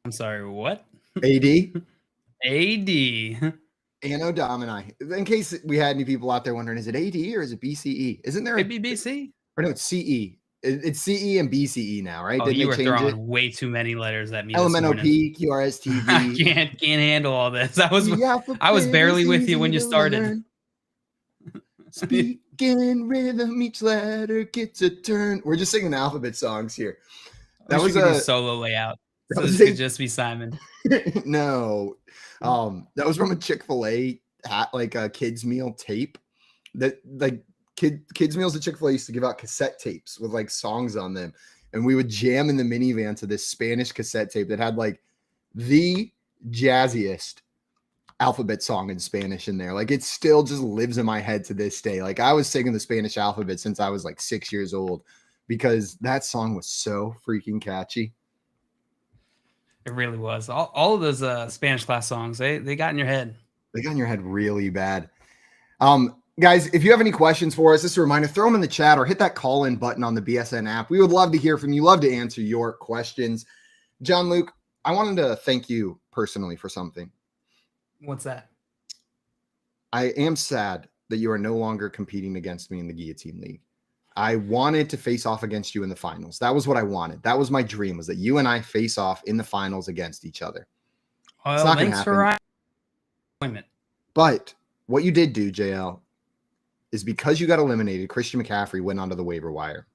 I'm sorry, what? AD? AD. Anno Domini. In case we had any people out there wondering, is it AD or is it BCE? Isn't there Maybe BC? Or no, it's CE. It's CE and BCE now, right? Oh, Didn't you they were change throwing it? way too many letters at me. This morning. LMNOP, QRSTV. I can't handle all this. I was barely with you when you started. Speak in rhythm, each letter gets a turn. We're just singing alphabet songs here. That was a solo layout. So this could just be Simon. No. That was from a Chick-fil-A like a kids meal tape. That like kids meals at Chick-fil-A used to give out cassette tapes with like songs on them. And we would jam in the minivan to this Spanish cassette tape that had like the jazziest alphabet song in Spanish in there. Like it still just lives in my head to this day. Like I was singing the Spanish alphabet since I was like 6 years old because that song was so freaking catchy. It really was. All of those Spanish class songs, they got in your head. They got in your head really bad. Guys, if you have any questions for us, just a reminder, throw them in the chat or hit that call-in button on the BSN app. We would love to hear from you, love to answer your questions. John Luke, I wanted to thank you personally for something. What's that? I am sad that you are no longer competing against me in the Guillotine League. I wanted to face off against you in the finals. That was what I wanted. That was my dream, was that you and I face off in the finals against each other. Well, it's not thanks for appointment. But what you did do, JL, is because you got eliminated, Christian McCaffrey went onto the waiver wire.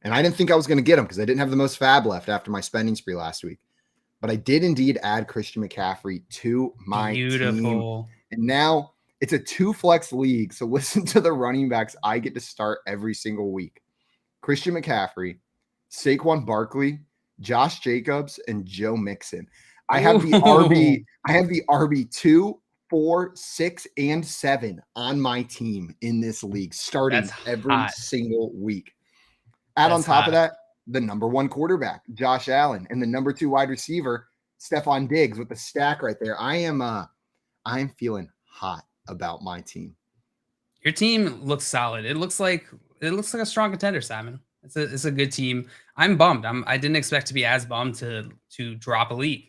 And I didn't think I was going to get him because I didn't have the most fab left after my spending spree last week. But I did indeed add Christian McCaffrey to my team. And now it's a 2-flex league. So listen to the running backs I get to start every single week. Christian McCaffrey, Saquon Barkley, Josh Jacobs, and Joe Mixon. I have the RB 2, 4, 6, and 7 on my team in this league, starting every single week. Add on top of that, the number 1 quarterback, Josh Allen, and the number 2 wide receiver, Stephon Diggs, with the stack right there. I am feeling hot about my team. Your team looks solid. It looks like a strong contender, Simon. It's a good team. I'm bummed. I didn't expect to be as bummed to drop a league.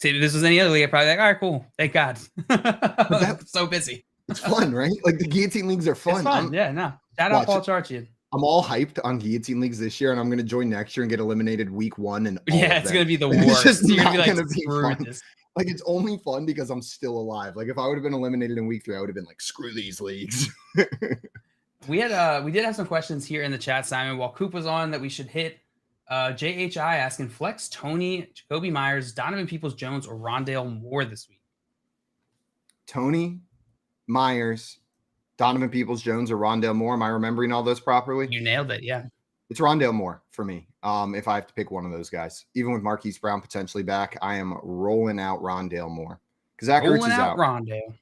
If this was any other league, I'd probably be like, all right, cool. Thank God. I'm so busy. It's fun, right? Like the Guillotine Leagues are fun. It's fun. Shout out Paul Charchian. I'm all hyped on Guillotine Leagues this year, and I'm going to join next year and get eliminated week 1. And it's going to be the worst. It's just You're not going to to be fun. Like it's only fun because I'm still alive. Like if I would have been eliminated in week 3, I would have been like, screw these leagues. We did have some questions here in the chat, Simon, while Coop was on that we should hit. JHI asking flex Tony, Jacoby Myers, Donovan Peoples-Jones, or Rondale Moore this week. Tony, Myers, Donovan Peoples-Jones, or Rondale Moore. Am I remembering all those properly? You nailed it. Yeah. It's Rondale Moore for me. If I have to pick one of those guys, even with Marquise Brown potentially back, I am rolling out Rondale Moore because Zach Ertz is out. Rondale.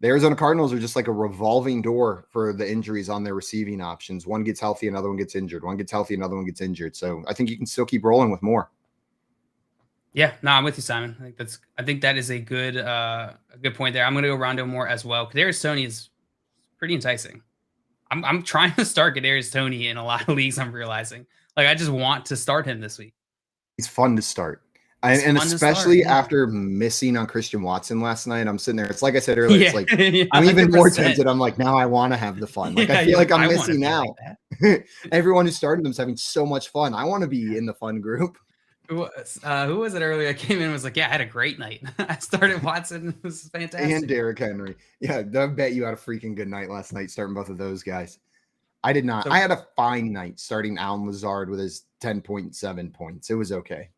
The Arizona Cardinals are just like a revolving door for the injuries on their receive options. One gets healthy, another one gets injured. One gets healthy, another one gets injured. So I think you can still keep rolling with Moore. Yeah, no, I'm with you, Simon. I think that is a good point there. I'm going to go Rondale Moore as well. Kadarius Toney is pretty enticing. I'm trying to start Kadarius Toney in a lot of leagues. I'm realizing, like, I just want to start him this week. He's fun to start. And especially after missing on Christian Watson last night, I'm sitting there. It's like I said earlier, it's like I'm even more tempted. I'm like, now I want to have the fun. Like I feel like I'm missing out. Everyone who started them is having so much fun. I want to be in the fun group. Who was it earlier? I came in and was like, yeah, I had a great night. I started Watson. It was fantastic. And Derrick Henry. Yeah, I bet you had a freaking good night last night starting both of those guys. I did not. I had a fine night starting Allen Lazard with his 10.7 points. It was okay.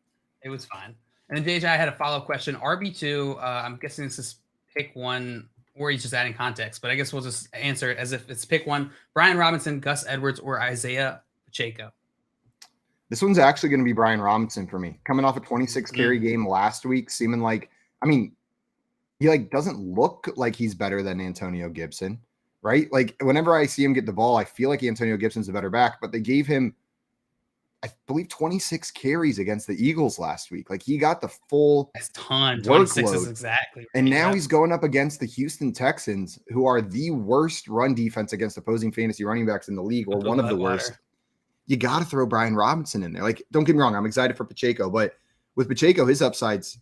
It was fine. And then JJ, I had a follow-up question. RB2, I'm guessing this is pick 1, or he's just adding context, but I guess we'll just answer it as if it's pick 1. Brian Robinson, Gus Edwards, or Isaiah Pacheco. This one's actually going to be Brian Robinson for me. Coming off a 26 carry game last week, seeming like, I mean, he like doesn't look like he's better than Antonio Gibson, right? Like whenever I see him get the ball, I feel like Antonio Gibson's a better back, but they gave him, I believe 26 carries against the Eagles last week. Like he got the full That's ton. 26 is workload. exactly right. And now he's going up against the Houston Texans, who are the worst run defense against opposing fantasy running backs in the league, or one of the worst. You got to throw Brian Robinson in there. Like, don't get me wrong, I'm excited for Pacheco, but with Pacheco, his upside's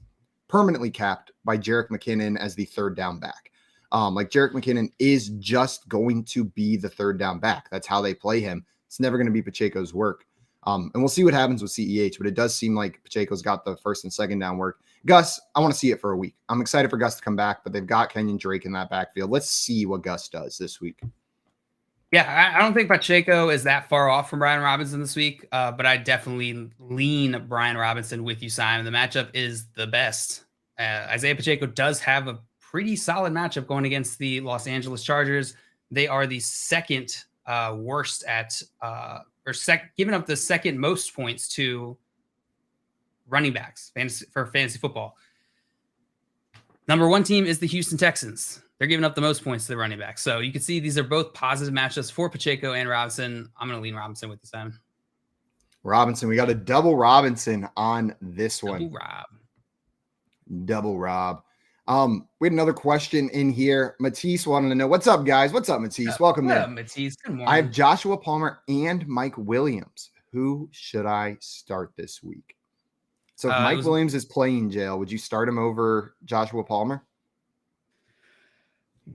permanently capped by Jerick McKinnon as the third down back. Like Jerick McKinnon is just going to be the third down back. That's how they play him. It's never going to be Pacheco's work. And we'll see what happens with CEH, but it does seem like Pacheco's got the first and second down work. Gus, I want to see it for a week. I'm excited for Gus to come back, but they've got Kenyon Drake in that backfield. Let's see what Gus does this week. Yeah, I don't think Pacheco is that far off from Brian Robinson this week, but I definitely lean Brian Robinson with you, Simon. The matchup is the best. Isaiah Pacheco does have a pretty solid matchup going against the Los Angeles Chargers. They are the second worst at giving up the second most points to running backs for fantasy football. Number one team is the Houston Texans. They're giving up the most points to the running back. So you can see these are both positive matchups for Pacheco and Robinson. I'm going to lean Robinson with you, Simon. Robinson, we got a double Robinson on this one. Double Rob. We had another question in here. Matisse wanted to know, what's up, guys? What's up, Matisse? Welcome there. Matisse. Good morning. I have Joshua Palmer and Mike Williams. Who should I start this week? So if Mike Williams is playing jail, would you start him over Joshua Palmer?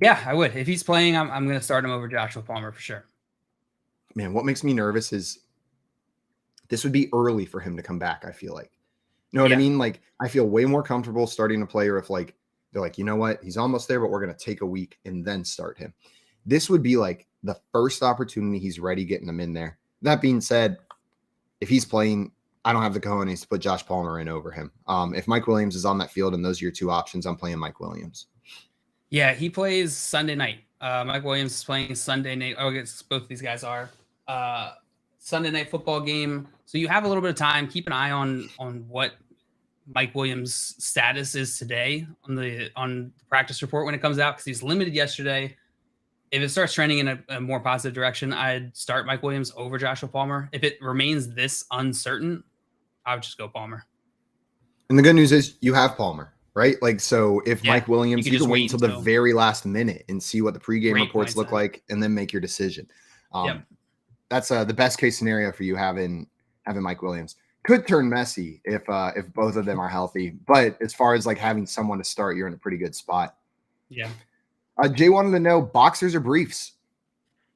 Yeah, I would. If he's playing, I'm going to start him over Joshua Palmer for sure. Man, what makes me nervous is this would be early for him to come back, I feel like. You know what I mean? Like, I feel way more comfortable starting a player if, like, they're like, you know what? He's almost there, but we're going to take a week and then start him. This would be, like, the first opportunity he's ready getting him in there. That being said, if he's playing, I don't have the cojones to put Josh Palmer in over him. If Mike Williams is on that field and those are your two options, I'm playing Mike Williams. Yeah, he plays Sunday night. Mike Williams is playing Sunday night. Oh, I guess both of these guys are. Sunday night football game. So you have a little bit of time. Keep an eye on what Mike Williams' status is today on the practice report when it comes out, because he's limited yesterday. If it starts trending in a more positive direction, I'd start Mike Williams over Joshua Palmer. If it remains this uncertain, I would just go Palmer. And the good news is you have Palmer, right? Like, so if Mike Williams, you can wait until the very last minute and see what the pregame reports look like and then make your decision. That's the best case scenario for you having Mike Williams. Could turn messy if both of them are healthy, but as far as like having someone to start, you're in a pretty good spot. Yeah. Jay wanted to know, boxers or briefs?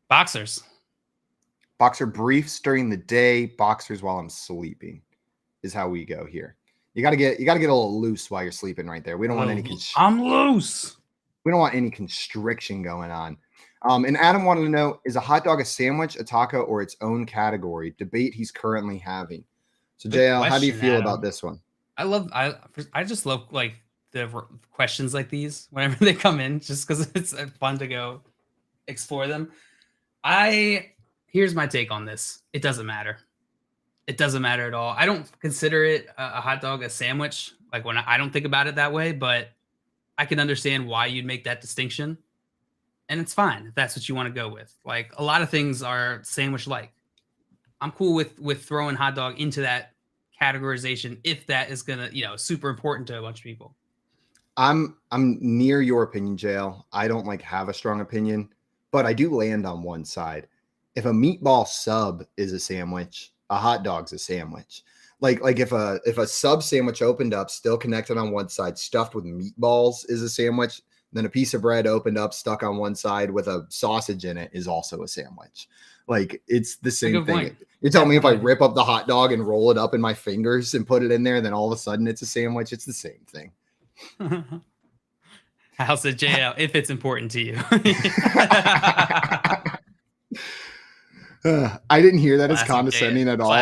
Boxers. Boxer briefs during the day, boxers while I'm sleeping is how we go here. You got to get a little loose while you're sleeping right there. We don't want any I'm loose. We don't want any constriction going on. And Adam wanted to know, is a hot dog a sandwich, a taco, or its own category? Debate he's currently having. So JL, how do you feel about this one? I just love like the questions like these whenever they come in, just because it's fun to go explore them. Here's my take on this. It doesn't matter. It doesn't matter at all. I don't consider it a hot dog a sandwich. Like when I don't think about it that way, but I can understand why you'd make that distinction. And it's fine if that's what you want to go with. Like a lot of things are sandwich-like. I'm cool with throwing hot dog into that categorization if that is gonna, super important to a bunch of people. I'm near your opinion, JL. I don't have a strong opinion, but I do land on one side. If a meatball sub is a sandwich, a hot dog's a sandwich. Like if a sub sandwich opened up, still connected on one side, stuffed with meatballs is a sandwich. Then a piece of bread opened up, stuck on one side with a sausage in it is also a sandwich. Like it's the same thing. Point. You're telling me if I rip up the hot dog and roll it up in my fingers and put it in there, then all of a sudden it's a sandwich. It's the same thing. House of JL, if it's important to you. I didn't hear that as condescending at all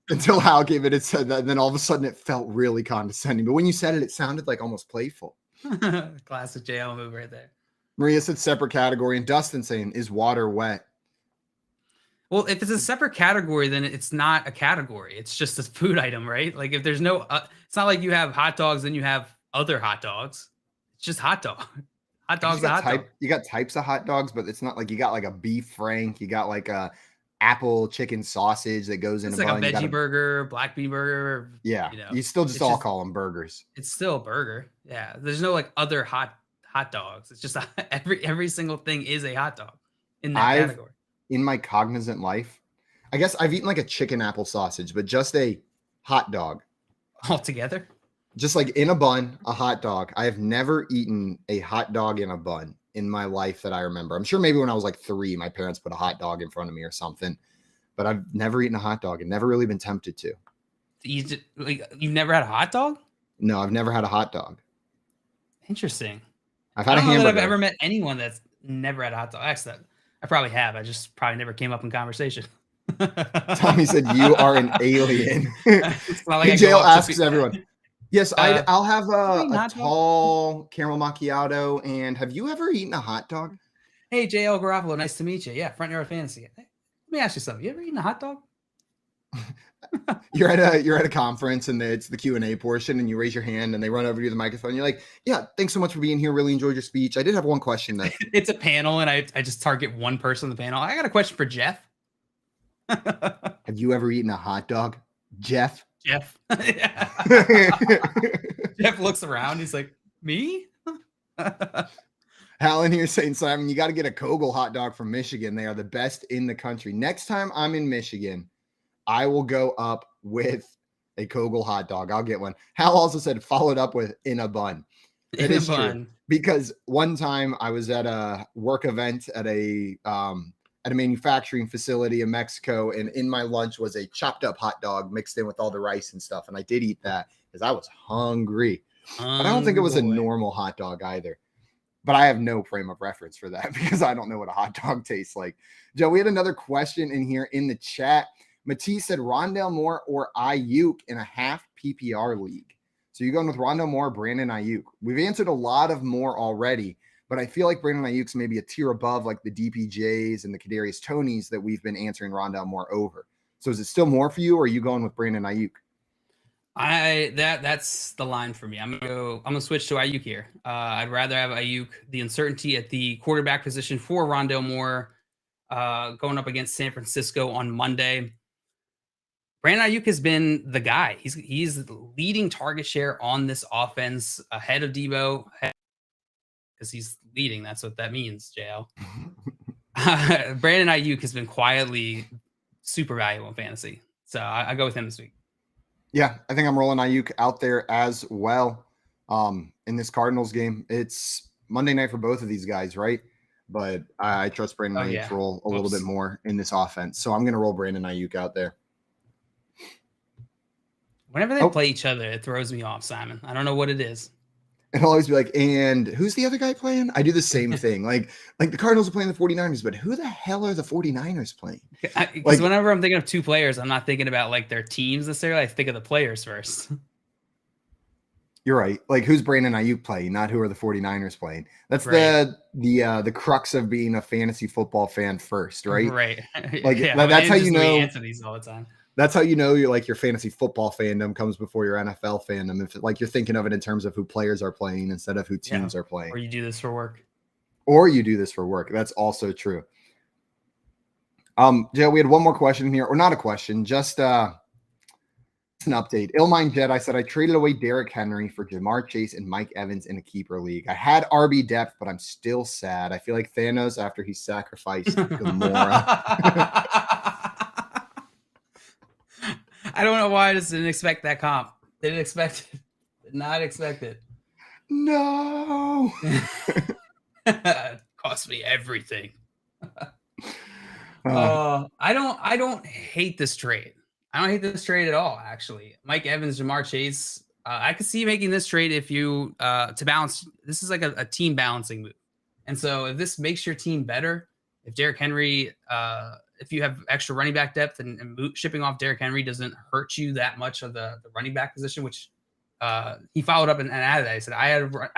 until Hal gave it said that, and then all of a sudden it felt really condescending. But when you said it, it sounded like almost playful. Classic JL move right there. Maria said separate category, and Dustin saying, is water wet? Well, if it's a separate category, then it's not a category. It's just a food item, right? Like if there's no, it's not like you have hot dogs, then you have other hot dogs. It's just hot dog. Hot dog's a hot dog. You got types of hot dogs, but it's not like you got like a beef frank. You got like a apple chicken sausage that goes in It's a like bun. a You veggie gotta- burger, black bean burger. Yeah, You know, you still just it's all just- call them burgers. It's still a burger. Yeah. There's no like other hot dogs. It's just every single thing is a hot dog in that category. In my cognizant life, I guess I've eaten like a chicken apple sausage, but just a hot dog. Altogether. Just like in a bun, a hot dog. I have never eaten a hot dog in a bun in my life that I remember. I'm sure maybe when I was like 3, my parents put a hot dog in front of me or something, but I've never eaten a hot dog and never really been tempted to. Like, you've never had a hot dog? No, I've never had a hot dog. Interesting. I've I had a don't know that hamburger. I've ever met anyone that's never had a hot dog. Actually, I probably have. I just probably never came up in conversation. Tommy said, "You are an alien." It's not like I go Jail up to asks everyone. Yes, I'll have eaten a hot dog? tall caramel macchiato. And have you ever eaten a hot dog? Hey, JL Garofalo, nice to meet you. Yeah, Front Yard Fantasy. Hey, let me ask you something. You ever eaten a hot dog? You're at a conference and it's the Q&A portion and you raise your hand and they run over to the microphone. You're like, "Yeah, thanks so much for being here. Really enjoyed your speech. I did have one question though." It's a panel, and I just target one person on the panel. I got a question for Jeff. Have you ever eaten a hot dog, Jeff? Jeff. Jeff looks around. He's like, me? Hal in here saying, "Simon, you got to get a Kogel hot dog from Michigan. They are the best in the country. Next time I'm in Michigan, I will go up with a Kogel hot dog. I'll get one." Hal also said, followed up with in a bun. It is true, because one time I was at a work event at a manufacturing facility in Mexico, and in my lunch was a chopped up hot dog mixed in with all the rice and stuff. And I did eat that because I was hungry. But I don't think it was a normal hot dog either. But I have no frame of reference for that because I don't know what a hot dog tastes like. Joe, we had another question in here in the chat. Matisse said Rondale Moore or Ayuk in a half PPR league. So you're going with Rondale Moore, Brandon Ayuk. We've answered a lot of Moore already, but I feel like Brandon Ayuk's maybe a tier above like the DPJs and the Kadarius Tonys that we've been answering Rondale Moore over. So is it still Moore for you, or are you going with Brandon Ayuk? That's the line for me. I'm gonna switch to Ayuk here. I'd rather have Ayuk. The uncertainty at the quarterback position for Rondale Moore going up against San Francisco on Monday. Brandon Ayuk has been the guy. He's the leading target share on this offense ahead of Debo because he's leading. That's what that means, JL. Brandon Ayuk has been quietly super valuable in fantasy. So I go with him this week. Yeah, I think I'm rolling Ayuk out there as well. In this Cardinals game, it's Monday night for both of these guys, right? But I trust Brandon Ayuk to roll a little bit more in this offense. So I'm going to roll Brandon Ayuk out there. Whenever they play each other, it throws me off, Simon. I don't know what it is. It'll always be like, and who's the other guy playing? I do the same thing. Like the Cardinals are playing the 49ers, but who the hell are the 49ers playing? Because whenever I'm thinking of two players, I'm not thinking about like their teams necessarily. I think of the players first. You're right. Like, who's Brandon Ayuk playing, not who are the 49ers playing. That's right. the crux of being a fantasy football fan first, right? Right. Like that's how you know. We answer these all the time. That's how you know you're like your fantasy football fandom comes before your NFL fandom. If like you're thinking of it in terms of who players are playing instead of who teams are playing. Or you do this for work. That's also true. Joe, we had one more question here, or not a question, just an update. Illmind Jedi said, I traded away Derrick Henry for Jamar Chase and Mike Evans in a keeper league. I had RB depth, but I'm still sad. I feel like Thanos after he sacrificed Gamora. I don't know why I just didn't expect that comp. Didn't expect it. Did not expect it. No. Cost me everything. I don't hate this trade. I don't hate this trade at all, actually. Mike Evans, Jamar Chase. I could see making this trade if you to balance. This is like a team balancing move. And so if this makes your team better, if Derrick Henry, if you have extra running back depth and shipping off Derrick Henry doesn't hurt you that much of the running back position, which he followed up and added that. He said, I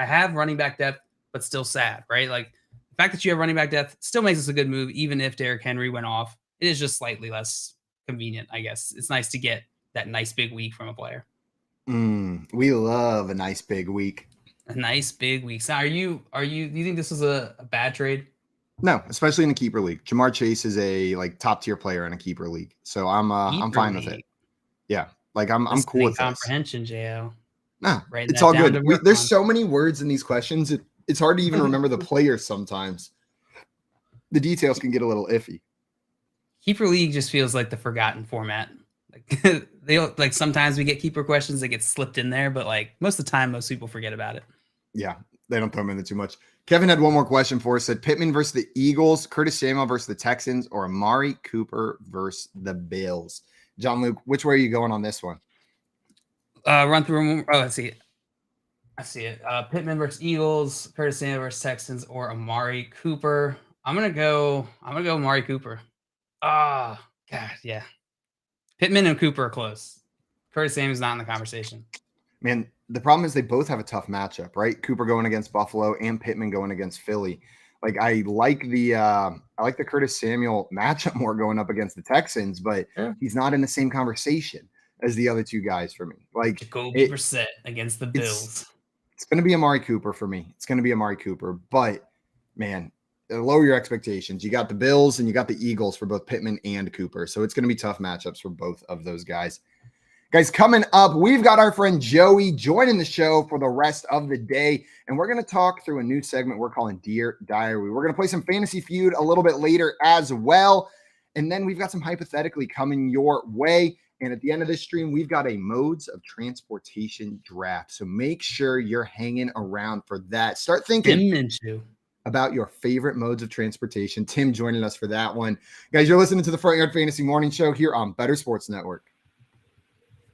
have running back depth, but still sad, right? Like the fact that you have running back depth still makes this a good move, even if Derrick Henry went off. It is just slightly less convenient, I guess. It's nice to get that nice big week from a player. We love a nice big week. A nice big week. So do you think this was a bad trade? No, especially in a keeper league. Jamar Chase is a like top tier player in a keeper league, so I'm fine with it. Yeah, like I'm cool with this. Comprehension, Jo. No, Writing it's that all down good. to work There's on. so many words in these questions. It's hard to even remember the players sometimes. The details can get a little iffy. Keeper league just feels like the forgotten format. Like they like sometimes we get keeper questions that get slipped in there, but like most of the time, most people forget about it. Yeah, they don't throw them in there too much. Kevin had one more question for us. Said Pittman versus the Eagles, Curtis Samuel versus the Texans, or Amari Cooper versus the Bills. John Luke, which way are you going on this one? Run through. Oh, let's see. I see it. Pittman versus Eagles, Curtis Samuel versus Texans, or Amari Cooper. I'm gonna go Amari Cooper. God, yeah. Pittman and Cooper are close. Curtis Samuel's not in the conversation. Man, the problem is they both have a tough matchup, right? Cooper going against Buffalo and Pittman going against Philly. Like I like the Curtis Samuel matchup more going up against the Texans, but he's not in the same conversation as the other two guys for me. Like Jacoby Brissett against the Bills. It's going to be Amari Cooper for me. It's going to be Amari Cooper, but man, lower your expectations. You got the Bills and you got the Eagles for both Pittman and Cooper. So it's going to be tough matchups for both of those guys. Guys, coming up, we've got our friend Joey joining the show for the rest of the day, and we're going to talk through a new segment we're calling Dear Diary. We're going to play some Fantasy Feud a little bit later as well, and then we've got some Hypothetically coming your way, and at the end of this stream, we've got a modes of transportation draft, so make sure you're hanging around for that. Start thinking about your favorite modes of transportation. Tim joining us for that one. Guys, you're listening to the Front Yard Fantasy Morning Show here on Better Sports Network.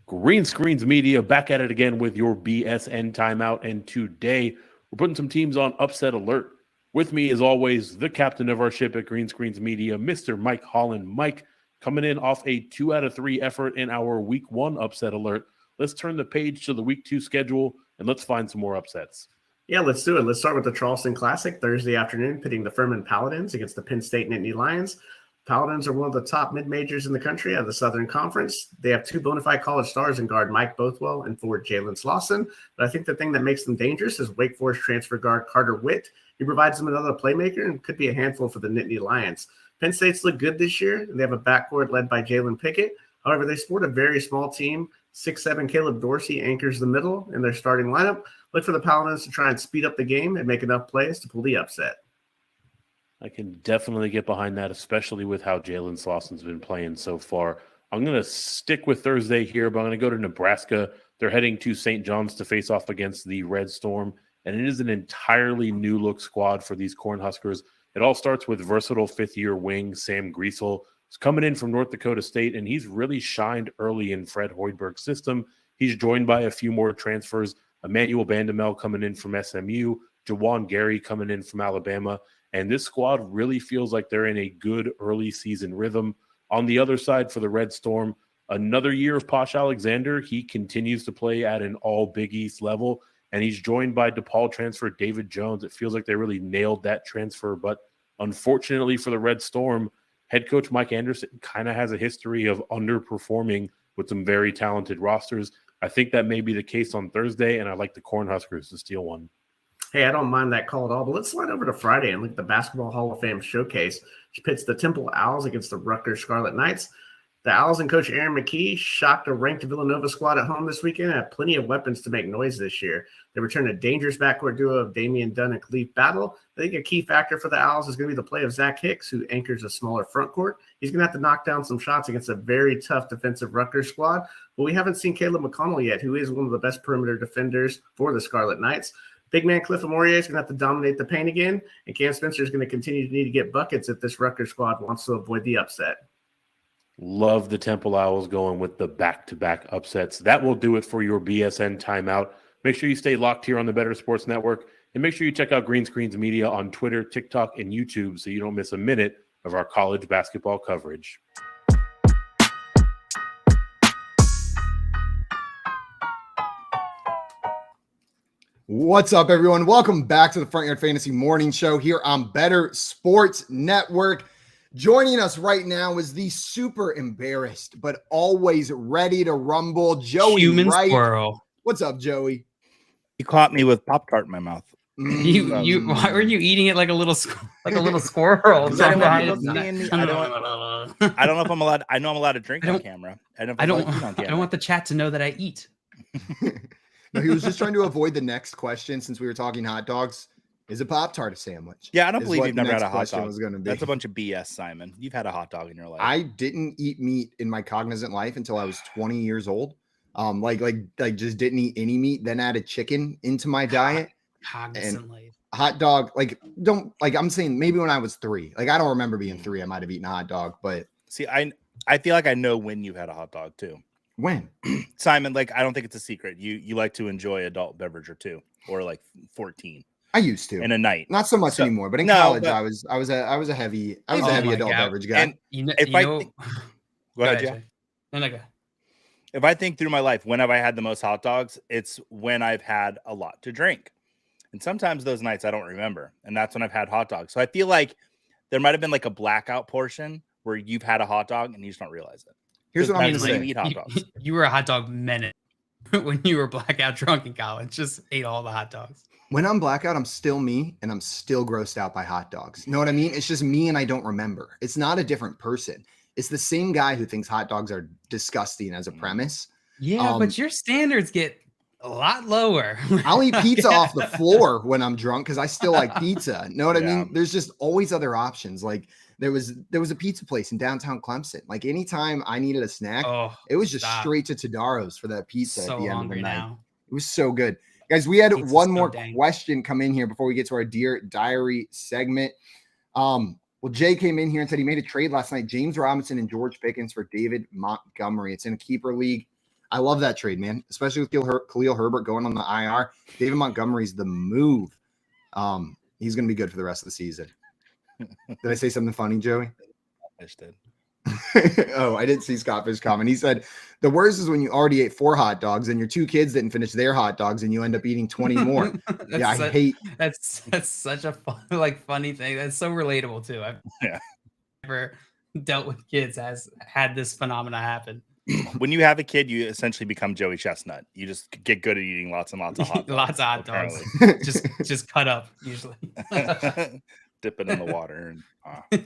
Green Screens Media back at it again with your BSN timeout. And today we're putting some teams on upset alert. With me, as always, the captain of our ship at Green Screens Media, Mr. Mike Holland. Mike, coming in off a 2 out of 3 effort in our week 1 upset alert. Let's turn the page to the week 2 schedule and let's find some more upsets. Yeah, let's do it. Let's start with the Charleston Classic Thursday afternoon, pitting the Furman Paladins against the Penn State Nittany Lions. Paladins are one of the top mid-majors in the country out of the Southern Conference. They have 2 bona fide college stars in guard Mike Bothwell and forward Jalen Slauson. But I think the thing that makes them dangerous is Wake Forest transfer guard Carter Witt. He provides them another playmaker and could be a handful for the Nittany Lions. Penn State's look good this year, and they have a backcourt led by Jalen Pickett. However, they sport a very small team. 6'7" Caleb Dorsey anchors the middle in their starting lineup. Look for the Paladins to try and speed up the game and make enough plays to pull the upset. I can definitely get behind that, especially with how Jalen Slauson's been playing so far. I'm going to stick with Thursday here, but I'm going to go to Nebraska. They're heading to St. John's to face off against the Red Storm, and it is an entirely new-look squad for these Cornhuskers. It all starts with versatile fifth-year wing Sam Griesel. He's coming in from North Dakota State, and he's really shined early in Fred Hoiberg's system. He's joined by a few more transfers. Emmanuel Bandamel coming in from SMU, Jawan Gary coming in from Alabama, and this squad really feels like they're in a good early season rhythm. On the other side for the Red Storm, another year of Posh Alexander. He continues to play at an all Big East level, and he's joined by DePaul transfer David Jones. It feels like they really nailed that transfer, but unfortunately for the Red Storm, head coach Mike Anderson kind of has a history of underperforming with some very talented rosters. I think that may be the case on Thursday, and I like the Cornhuskers to steal one. Hey, I don't mind that call at all, but let's slide over to Friday and look at the Basketball Hall of Fame showcase, which pits the Temple Owls against the Rutgers Scarlet Knights. The Owls and coach Aaron McKee shocked a ranked Villanova squad at home this weekend and have plenty of weapons to make noise this year. They return a dangerous backcourt duo of Damian Dunn and Khalif Battle. I think a key factor for the Owls is going to be the play of Zach Hicks, who anchors a smaller front court. He's going to have to knock down some shots against a very tough defensive Rutgers squad, but we haven't seen Caleb McConnell yet, who is one of the best perimeter defenders for the Scarlet Knights. Big man Cliff Amoria is going to have to dominate the paint again, and Cam Spencer is going to continue to need to get buckets if this Rutgers squad wants to avoid the upset. Love the Temple Owls going with the back-to-back upsets. That will do it for your BSN timeout. Make sure you stay locked here on the Better Sports Network, and make sure you check out Green Screens Media on Twitter, TikTok, and YouTube so you don't miss a minute of our college basketball coverage. What's up, everyone? Welcome back to the Front Yard Fantasy Morning Show here on Better Sports Network. Joining us right now is the super embarrassed but always ready to rumble, Joey Human Wright. squirrel. What's up, Joey? You caught me with Pop-Tart in my mouth. Why were you eating it like a little squirrel? I don't want people seeing me. I don't know if I'm allowed. I know I'm allowed to drink on camera. I don't want the chat to know that I eat. No, he was just trying to avoid the next question since we were talking hot dogs. Is a Pop-Tart a sandwich? Yeah, I don't believe you've never had a hot dog. Was gonna be. That's a bunch of BS, Simon. You've had a hot dog in your life. I didn't eat meat in my cognizant life until I was 20 years old. Like just didn't eat any meat. Then added chicken into my diet. Cognizant life. Hot dog, I'm saying maybe when I was 3. Like I don't remember being 3. I might have eaten a hot dog, but see, I feel like I know when you had a hot dog too. When? Simon, like I don't think it's a secret. You like to enjoy adult beverage or two, or like 14. I used to in a night, not so much anymore. But in college, I was a heavy adult beverage guy. And go ahead, Jeff. No. If I think through my life, when have I had the most hot dogs? It's when I've had a lot to drink, and sometimes those nights I don't remember, and that's when I've had hot dogs. So I feel like there might have been like a blackout portion where you've had a hot dog and you just don't realize it. Here's what I'm going to say: you eat hot dogs. You were a hot dog menace when you were blackout drunk in college. Just ate all the hot dogs. When I'm blackout, I'm still me, and I'm still grossed out by hot dogs. Know what I mean? It's just me, and I don't remember. It's not a different person. It's the same guy who thinks hot dogs are disgusting as a premise. Yeah, but your standards get a lot lower. I'll eat pizza off the floor when I'm drunk because I still like pizza. Know what I mean? There's just always other options. Like there was a pizza place in downtown Clemson. Like anytime I needed a snack, it was just straight to Tadaro's for that pizza at the end of the night. It was so good. Guys, we had one more question come in here before we get to our Dear Diary segment. Well, Jay came in here and said he made a trade last night. James Robinson and George Pickens for David Montgomery. It's in a keeper league. I love that trade, man, especially with Khalil Herbert going on the IR. David Montgomery's the move. He's going to be good for the rest of the season. Did I say something funny, Joey? I just did. Oh, I didn't see Scottfish comment. He said, the worst is when you already ate 4 hot dogs and your 2 kids didn't finish their hot dogs and you end up eating 20 more. That's such a funny thing. That's so relatable too. I've never dealt with kids has had this phenomena happen. When you have a kid, you essentially become Joey Chestnut. You just get good at eating lots and lots of hot dogs. Lots of hot dogs. just cut up usually. Dip it in the water and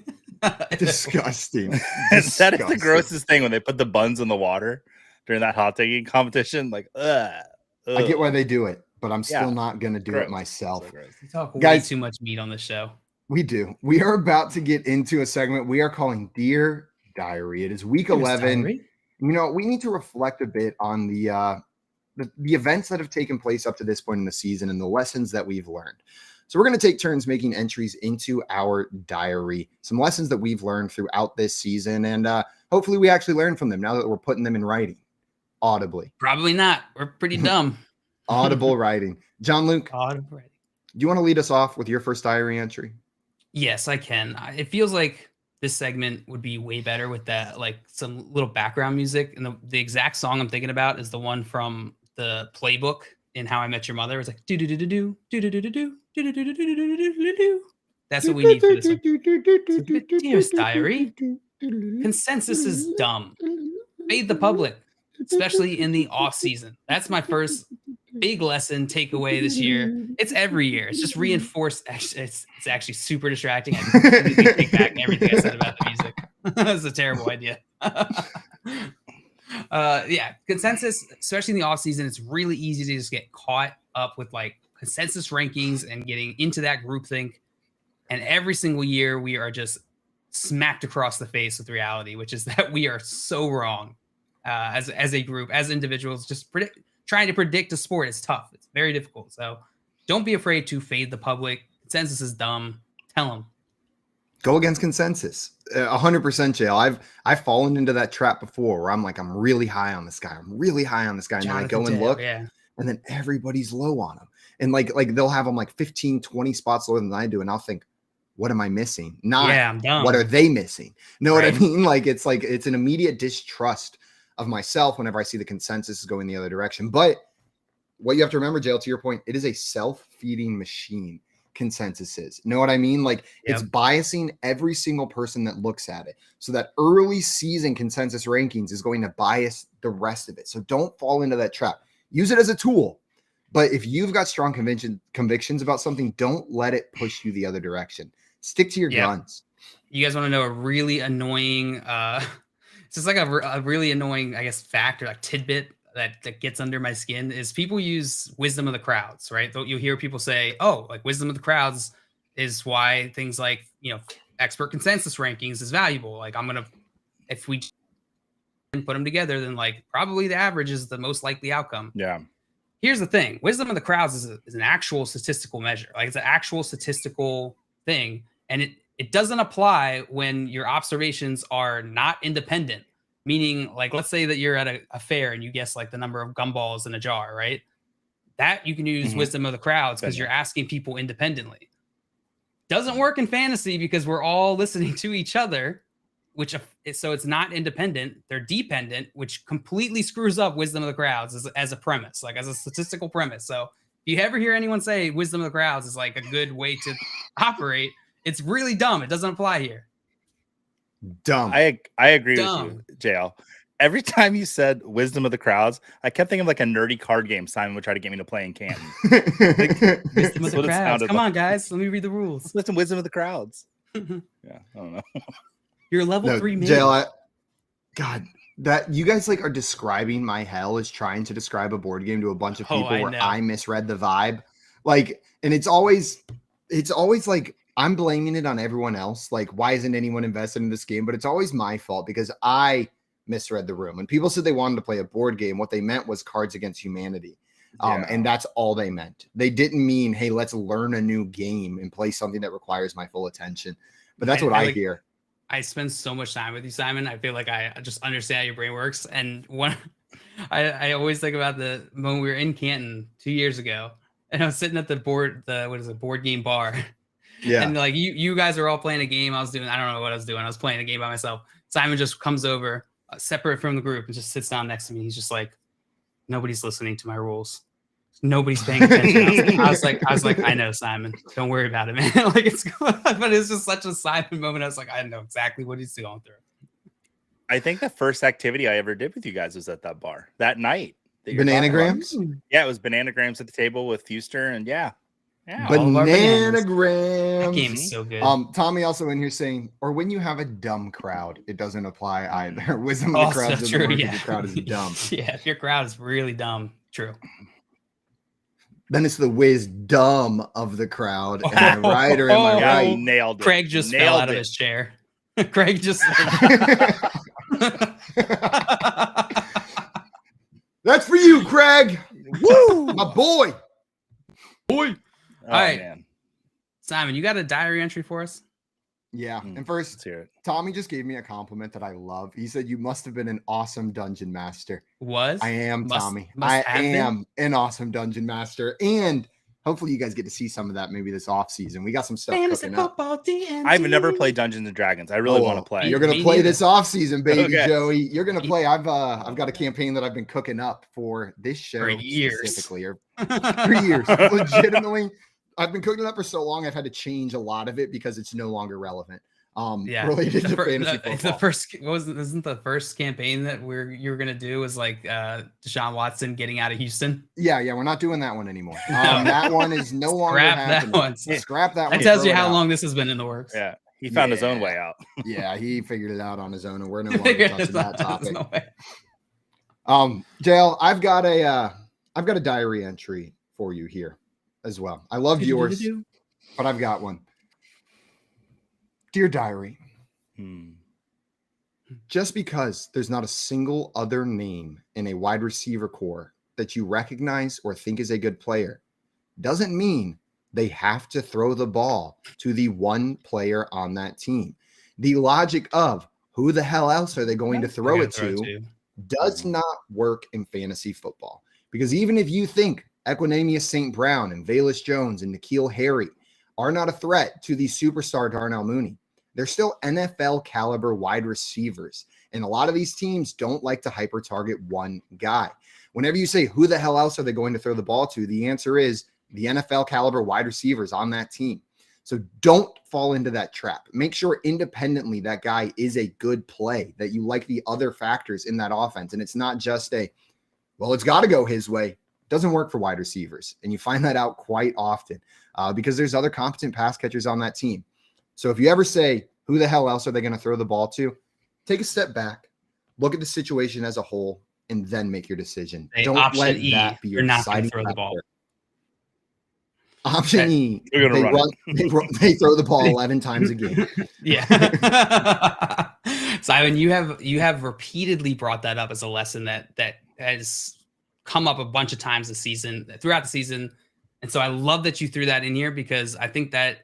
disgusting. That is the grossest thing when they put the buns in the water during that hot taking competition. Like, I get why they do it, but I'm still not going to do it myself. So we talk way too much meat on the show. We do. We are about to get into a segment we are calling Dear Diary. It is week 11. Diary? You know, we need to reflect a bit on the events that have taken place up to this point in the season and the lessons that we've learned. So we're going to take turns making entries into our diary, some lessons that we've learned throughout this season. And hopefully we actually learn from them now that we're putting them in writing audibly. Probably not. We're pretty dumb. Audible writing. John Luke, do you want to lead us off with your first diary entry? Yes, I can. It feels like this segment would be way better with that, like some little background music. And the exact song I'm thinking about is the one from the playbook in How I Met Your Mother. It's like do do do do do do do do do do. That's what we need for this one. Dearest Diary, consensus is dumb. Fade the public, especially in the off season. That's my first big lesson takeaway this year. It's every year. It's just reinforced. It's actually super distracting. I completely take back everything I said about the music. That's a terrible idea. Consensus, especially in the off season, it's really easy to just get caught up with like consensus rankings and getting into that groupthink. And every single year we are just smacked across the face with reality, which is that we are so wrong as a group, as individuals. Just trying to predict a sport is tough. It's very difficult. So don't be afraid to fade the public. Consensus is dumb. Tell them. Go against consensus. 100%, JL. I've fallen into that trap before where I'm like, I'm really high on this guy. And then I go and look, and then everybody's low on him. And like they'll have them like 15, 20 spots lower than I do. And I'll think, what am I missing? I'm dumb. What are they missing? Know what I mean? It's an immediate distrust of myself whenever I see the consensus is going the other direction. But what you have to remember, JL, to your point, it is a self-feeding machine. Consensus is. Know what I mean? It's biasing every single person that looks at it. So that early season consensus rankings is going to bias the rest of it. So don't fall into that trap. Use it as a tool. But if you've got strong convictions about something, don't let it push you the other direction. Stick to your guns. You guys want to know a really annoying, it's just like a really annoying, I guess, fact or like tidbit that gets under my skin is people use wisdom of the crowds, right? You'll hear people say, oh, like wisdom of the crowds is why things like, expert consensus rankings is valuable. Like if we put them together, then like probably the average is the most likely outcome. Yeah. Here's the thing. Wisdom of the crowds is an actual statistical measure. Like it's an actual statistical thing. And it doesn't apply when your observations are not independent. Meaning, like, let's say that you're at a fair and you guess like the number of gumballs in a jar, right? That you can use wisdom of the crowds because you're asking people independently. Doesn't work in fantasy because we're all listening to each other, so it's not independent. They're dependent, which completely screws up wisdom of the crowds as a premise, like as a statistical premise. So if you ever hear anyone say wisdom of the crowds is like a good way to operate, it's really dumb. It doesn't apply here. Dumb. I agree with you, JL. Every time you said wisdom of the crowds, I kept thinking of like a nerdy card game Simon would try to get me to play in Canton. Wisdom of the crowds. Come on, guys. Let me read the rules. Listen, wisdom of the crowds. Yeah, I don't know. You're level 3 man. JL, God, that you guys like are describing my hell as trying to describe a board game to a bunch of people where I misread the vibe. Like, and it's always like I'm blaming it on everyone else. Like, why isn't anyone invested in this game? But it's always my fault because I misread the room. When people said they wanted to play a board game, what they meant was Cards Against Humanity. And that's all they meant. They didn't mean, hey, let's learn a new game and play something that requires my full attention. But that's what I hear. I spend so much time with you, Simon. I feel like I just understand how your brain works. And I always think about when we were in Canton 2 years ago, and I was sitting at the board game bar. Yeah. And like you guys are all playing a game. I don't know what I was doing. I was playing a game by myself. Simon just comes over, separate from the group, and just sits down next to me. He's just like, nobody's listening to my rules. Nobody's paying attention. I was like, I know, Simon. Don't worry about it, man. Like it's going on, but it's just such a Simon moment. I was like, I know exactly what he's going through. I think the first activity I ever did with you guys was at that bar that night. Bananagrams? Yeah, it was Bananagrams at the table with Fuster, and yeah. Bananagrams. That game's so good. Tommy also in here saying, or when you have a dumb crowd, it doesn't apply either. Wisdom of the crowd doesn't work if the crowd is dumb. Yeah, if your crowd is really dumb, true. Then it's the wisdom of the crowd. Am I right or am I right? Nailed it. Craig just fell out of his chair. Craig just. That's for you, Craig. Woo, my boy. All right, man. Simon, you got a diary entry for us? Yeah. And first, Tommy just gave me a compliment that I love. He said, you must have been an awesome dungeon master. I am, Tommy. I am an awesome dungeon master. And hopefully you guys get to see some of that maybe this off season. We got some stuff cooking up. I've never played Dungeons and Dragons. I really want to play. You're going to play this off season, baby, Joey. You're going to play. I've got a campaign that I've been cooking up for this show for years. Specifically, or 3 years. Legitimately. I've been cooking it up for so long, I've had to change a lot of it because it's no longer relevant. Related to fantasy football. Isn't the first campaign that you were gonna do was like Deshaun Watson getting out of Houston? Yeah, we're not doing that one anymore. That one is no longer happening. That one. Scrap that one. That tells you how long this has been in the works. Yeah, he found his own way out. Yeah, he figured it out on his own, and we're no longer touching that topic. JL, I've got a diary entry for you here as well. I love yours, but I've got one. Dear Diary, just because there's not a single other name in a wide receiver core that you recognize or think is a good player doesn't mean they have to throw the ball to the one player on that team. The logic of who the hell else are they going to throw it to does not work in fantasy football. Because even if you think Equanimeous St. Brown and Velus Jones and N'Keal Harry are not a threat to the superstar Darnell Mooney, they're still NFL caliber wide receivers. And a lot of these teams don't like to hyper target one guy. Whenever you say, who the hell else are they going to throw the ball to? The answer is the NFL caliber wide receivers on that team. So don't fall into that trap. Make sure independently that guy is a good play, that you like the other factors in that offense. And it's not just well, it's got to go his way. Doesn't work for wide receivers. And you find that out quite often because there's other competent pass catchers on that team. So if you ever say, who the hell else are they going to throw the ball to? Take a step back, look at the situation as a whole, and then make your decision. Hey, Don't option let E, that be your you're not going to deciding throw the ball. factor. Option E, You're gonna run they throw the ball 11 times a game. Yeah. Simon, you have repeatedly brought that up as a lesson that has come up a bunch of times throughout the season. And so I love that you threw that in here, because I think that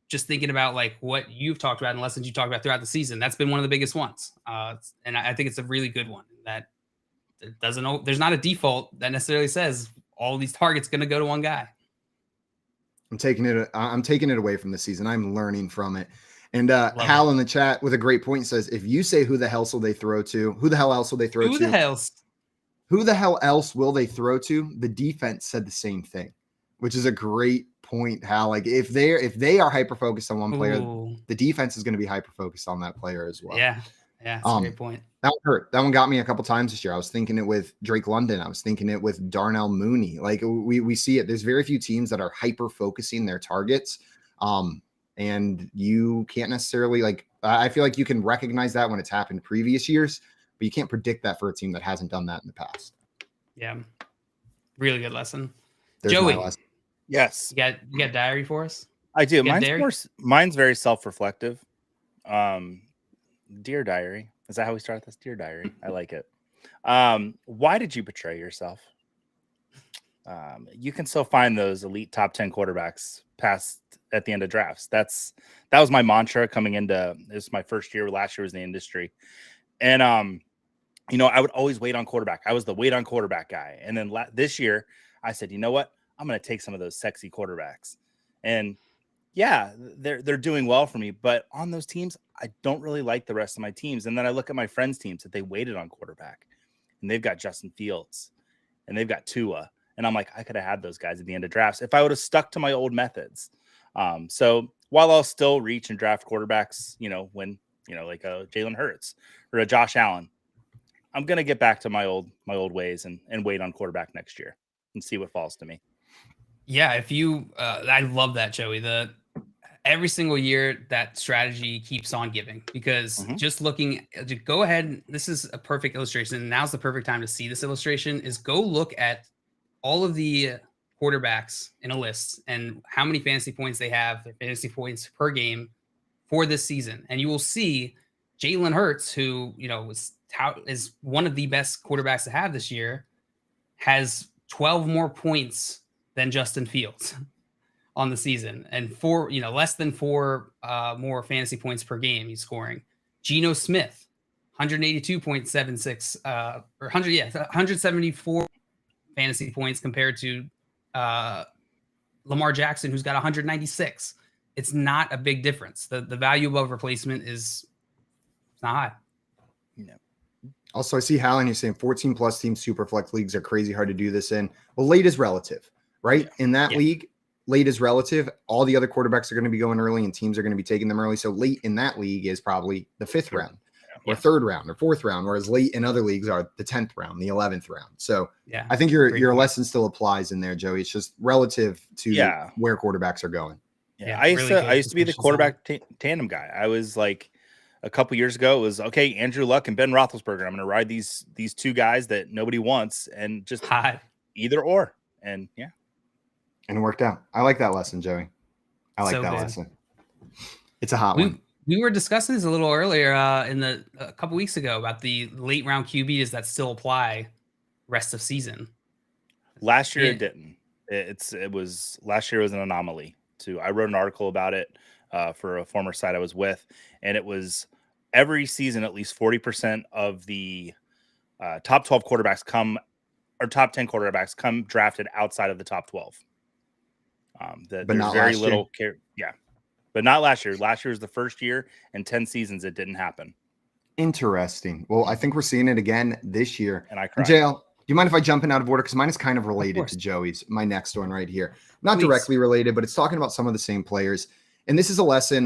just thinking about like what you've talked about and lessons you talked about throughout the season, that's been one of the biggest ones. And I think it's a really good one that there's not a default that necessarily says all these targets going to go to one guy. I'm taking it away from the season. I'm learning from it. And Hal in the chat with a great point says, if you say who the hell will they throw to? Who the hell else will they throw to? Who the hell else will they throw to? The defense said the same thing, which is a great point, Hal. Like if they are hyper focused on one player, the defense is going to be hyper focused on that player as well. Yeah, that's a great point. That one hurt. That one got me a couple times this year. I was thinking it with Drake London. I was thinking it with Darnell Mooney. Like we see it. There's very few teams that are hyper focusing their targets. And you can't necessarily I feel like you can recognize that when it's happened previous years, but you can't predict that for a team that hasn't done that in the past. Yeah. Really good lesson. There's Joey. my lesson. Yes. You got diary for us? I do. Mine's very self-reflective. Dear Diary. Is that how we start this? Dear Diary. I like it. Why did you betray yourself? You can still find those elite top 10 quarterbacks past at the end of drafts. That was my mantra coming into this. My first year. Last year was in the industry. And, I would always wait on quarterback. I was the wait on quarterback guy. And then this year I said, you know what? I'm going to take some of those sexy quarterbacks. And yeah, they're doing well for me, but on those teams, I don't really like the rest of my teams. And then I look at my friends' teams that they waited on quarterback, and they've got Justin Fields and they've got Tua. And I'm like, I could have had those guys at the end of drafts if I would have stuck to my old methods. So while I'll still reach and draft quarterbacks, when, like a Jalen Hurts or a Josh Allen, I'm going to get back to my old ways and wait on quarterback next year and see what falls to me. Yeah. If you, I love that, Joey. Every single year that strategy keeps on giving, because just looking to go ahead. This is a perfect illustration. Now's the perfect time to see this illustration. Is go look at all of the quarterbacks in a list and how many fantasy points they have, their fantasy points per game for this season. And you will see Jalen Hurts, who, is one of the best quarterbacks to have this year, has 12 more points than Justin Fields on the season, and less than 4 more fantasy points per game he's scoring. Geno Smith, 182.76 or 174 fantasy points compared to Lamar Jackson, who's got 196. It's not a big difference. The value above replacement is not high. No. Also, I see Hal and you're saying 14 plus team super flex leagues are crazy hard to do this in. Well, late is relative, right? Yeah. In that league, late is relative. All the other quarterbacks are going to be going early and teams are going to be taking them early. So late in that league is probably the 5th round or 3rd round or 4th round, whereas late in other leagues are the 10th round, the 11th round. So I think your lesson still applies in there, Joey. It's just relative to where quarterbacks are going. Yeah. I used to be the quarterback tandem guy. I was like, a couple years ago, it was okay. Andrew Luck and Ben Roethlisberger. I'm going to ride these 2 guys that nobody wants, and just either or. And and it worked out. I like that lesson, Joey. I like that lesson. It's a hot one. We were discussing this a little earlier a couple weeks ago about the late round QBs that still apply rest of season. Last year it didn't. Last year was an anomaly too. I wrote an article about it for a former site I was with, and it was every season at least 40% of the top 12 quarterbacks top 10 quarterbacks come drafted outside of the top 12. But not very little care. Yeah, but not last year. Last year was the first year in 10 seasons it didn't happen. Interesting. Well, I think we're seeing it again this year. And I cried. JL, do you mind if I jump in out of order? Because mine is kind of related to Joey's. My next one right here. Not directly related, but it's talking about some of the same players. And this is a lesson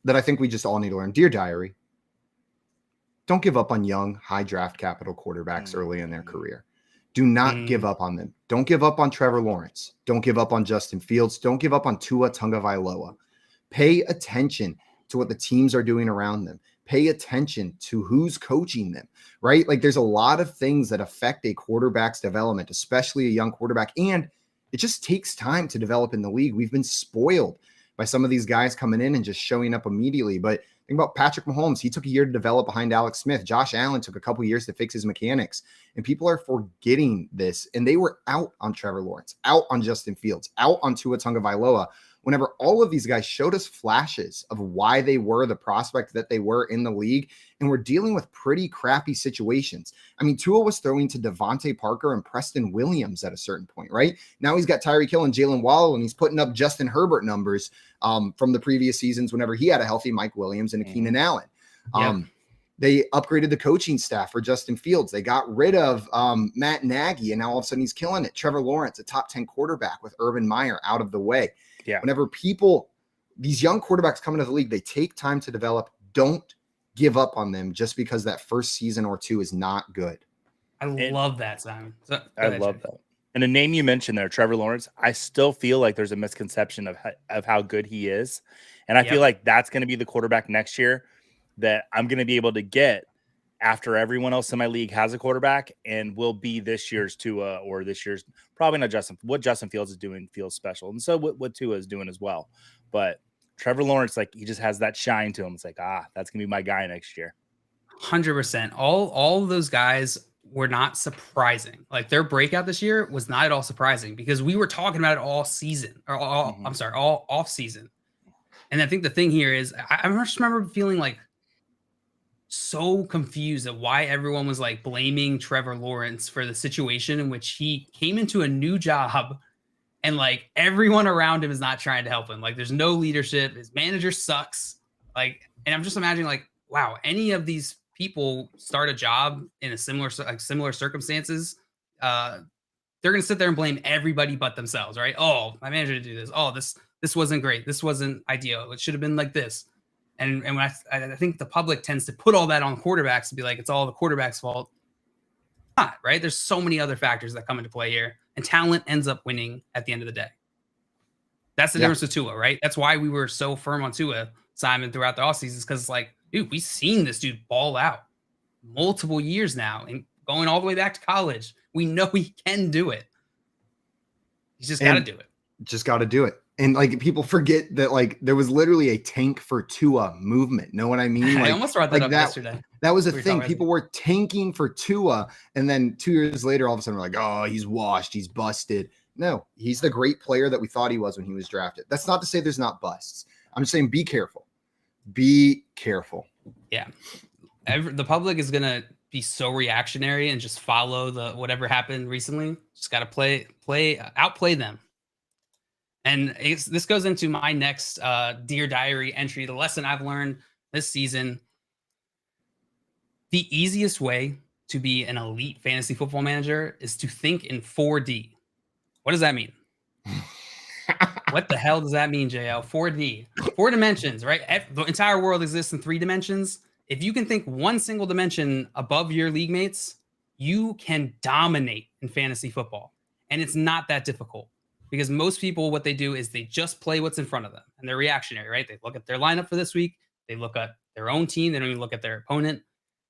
that I think we just all need to learn. Dear Diary, don't give up on young, high draft capital quarterbacks early in their career. Do not give up on them. Don't give up on Trevor Lawrence. Don't give up on Justin Fields. Don't give up on Tua Tagovailoa. Pay attention to what the teams are doing around them. Pay attention to who's coaching them, right? Like there's a lot of things that affect a quarterback's development, especially a young quarterback. And it just takes time to develop in the league. We've been spoiled by some of these guys coming in and just showing up immediately. But think about Patrick Mahomes. He took a year to develop behind Alex Smith. Josh Allen took a couple years to fix his mechanics. And people are forgetting this. And they were out on Trevor Lawrence, out on Justin Fields, out on Tua Tagovailoa. Whenever all of these guys showed us flashes of why they were the prospect that they were in the league, and we're dealing with pretty crappy situations. I mean, Tua was throwing to Devontae Parker and Preston Williams at a certain point, right? Now he's got Tyreek Hill and Jalen Waddle, and he's putting up Justin Herbert numbers from the previous seasons whenever he had a healthy Mike Williams and a Keenan Allen. They upgraded the coaching staff for Justin Fields. They got rid of Matt Nagy, and now all of a sudden he's killing it. Trevor Lawrence, a top 10 quarterback with Urban Meyer out of the way. Yeah. Whenever these young quarterbacks come into the league, they take time to develop. Don't give up on them just because that first season or two is not good. I love that, Simon. I love that. And a name you mentioned there, Trevor Lawrence, I still feel like there's a misconception of how good he is. And I feel like that's going to be the quarterback next year that I'm going to be able to get after everyone else in my league has a quarterback, and will be this year's Tua, or this year's probably not Justin. What Justin Fields is doing feels special. And so what Tua is doing as well. But Trevor Lawrence, like, he just has that shine to him. It's like, that's going to be my guy next year. 100%. All of those guys were not surprising. Like, their breakout this year was not at all surprising because we were talking about it all season, or all off season. And I think the thing here is I just remember feeling like so confused at why everyone was like blaming Trevor Lawrence for the situation in which he came into a new job and like everyone around him is not trying to help him. Like, there's no leadership. His manager sucks. Like, and I'm just imagining like, wow, any of these people start a job in a similar circumstances, they're going to sit there and blame everybody but themselves, right? Oh, my manager did do this. Oh, this wasn't great. This wasn't ideal. It should have been like this. And when I think the public tends to put all that on quarterbacks and be like, it's all the quarterback's fault. Not, right? There's so many other factors that come into play here, and talent ends up winning at the end of the day. That's the difference with Tua, right? That's why we were so firm on Tua, Simon, throughout the offseason, because it's like, dude, we've seen this dude ball out multiple years now and going all the way back to college. We know he can do it. He's just got to do it. Just got to do it. And like, people forget that like there was literally a tank for Tua movement. Know what I mean? Like, I almost brought that up yesterday. That was a thing. People were tanking for Tua, and then 2 years later, all of a sudden, we're like, oh, he's washed, he's busted. No, he's the great player that we thought he was when he was drafted. That's not to say there's not busts. I'm just saying, be careful. Be careful. Yeah, the public is gonna be so reactionary and just follow whatever happened recently. Just gotta outplay them. And this goes into my next Dear Diary entry. The lesson I've learned this season: the easiest way to be an elite fantasy football manager is to think in 4D. What does that mean? What the hell does that mean, JL? 4D. 4 dimensions, right? The entire world exists in 3 dimensions. If you can think one single dimension above your league mates, you can dominate in fantasy football. And it's not that difficult. Because most people, what they do is they just play what's in front of them, and they're reactionary, right? They look at their lineup for this week. They look at their own team. They don't even look at their opponent.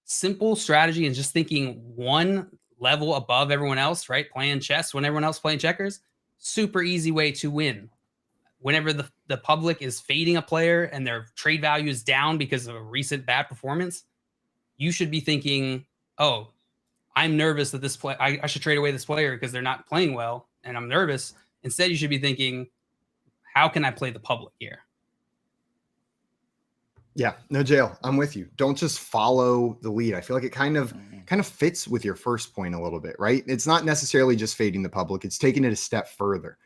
Simple strategy and just thinking one level above everyone else, right? Playing chess when everyone else playing checkers. Super easy way to win. Whenever the public is fading a player and their trade value is down because of a recent bad performance, you should be thinking, oh, I'm nervous that this play, I should trade away this player because they're not playing well, and I'm nervous. Instead, you should be thinking, how can I play the public here? Yeah, no, Jail, I'm with you. Don't just follow the lead. I feel like it kind of fits with your first point a little bit, right? It's not necessarily just fading the public. It's taking it a step further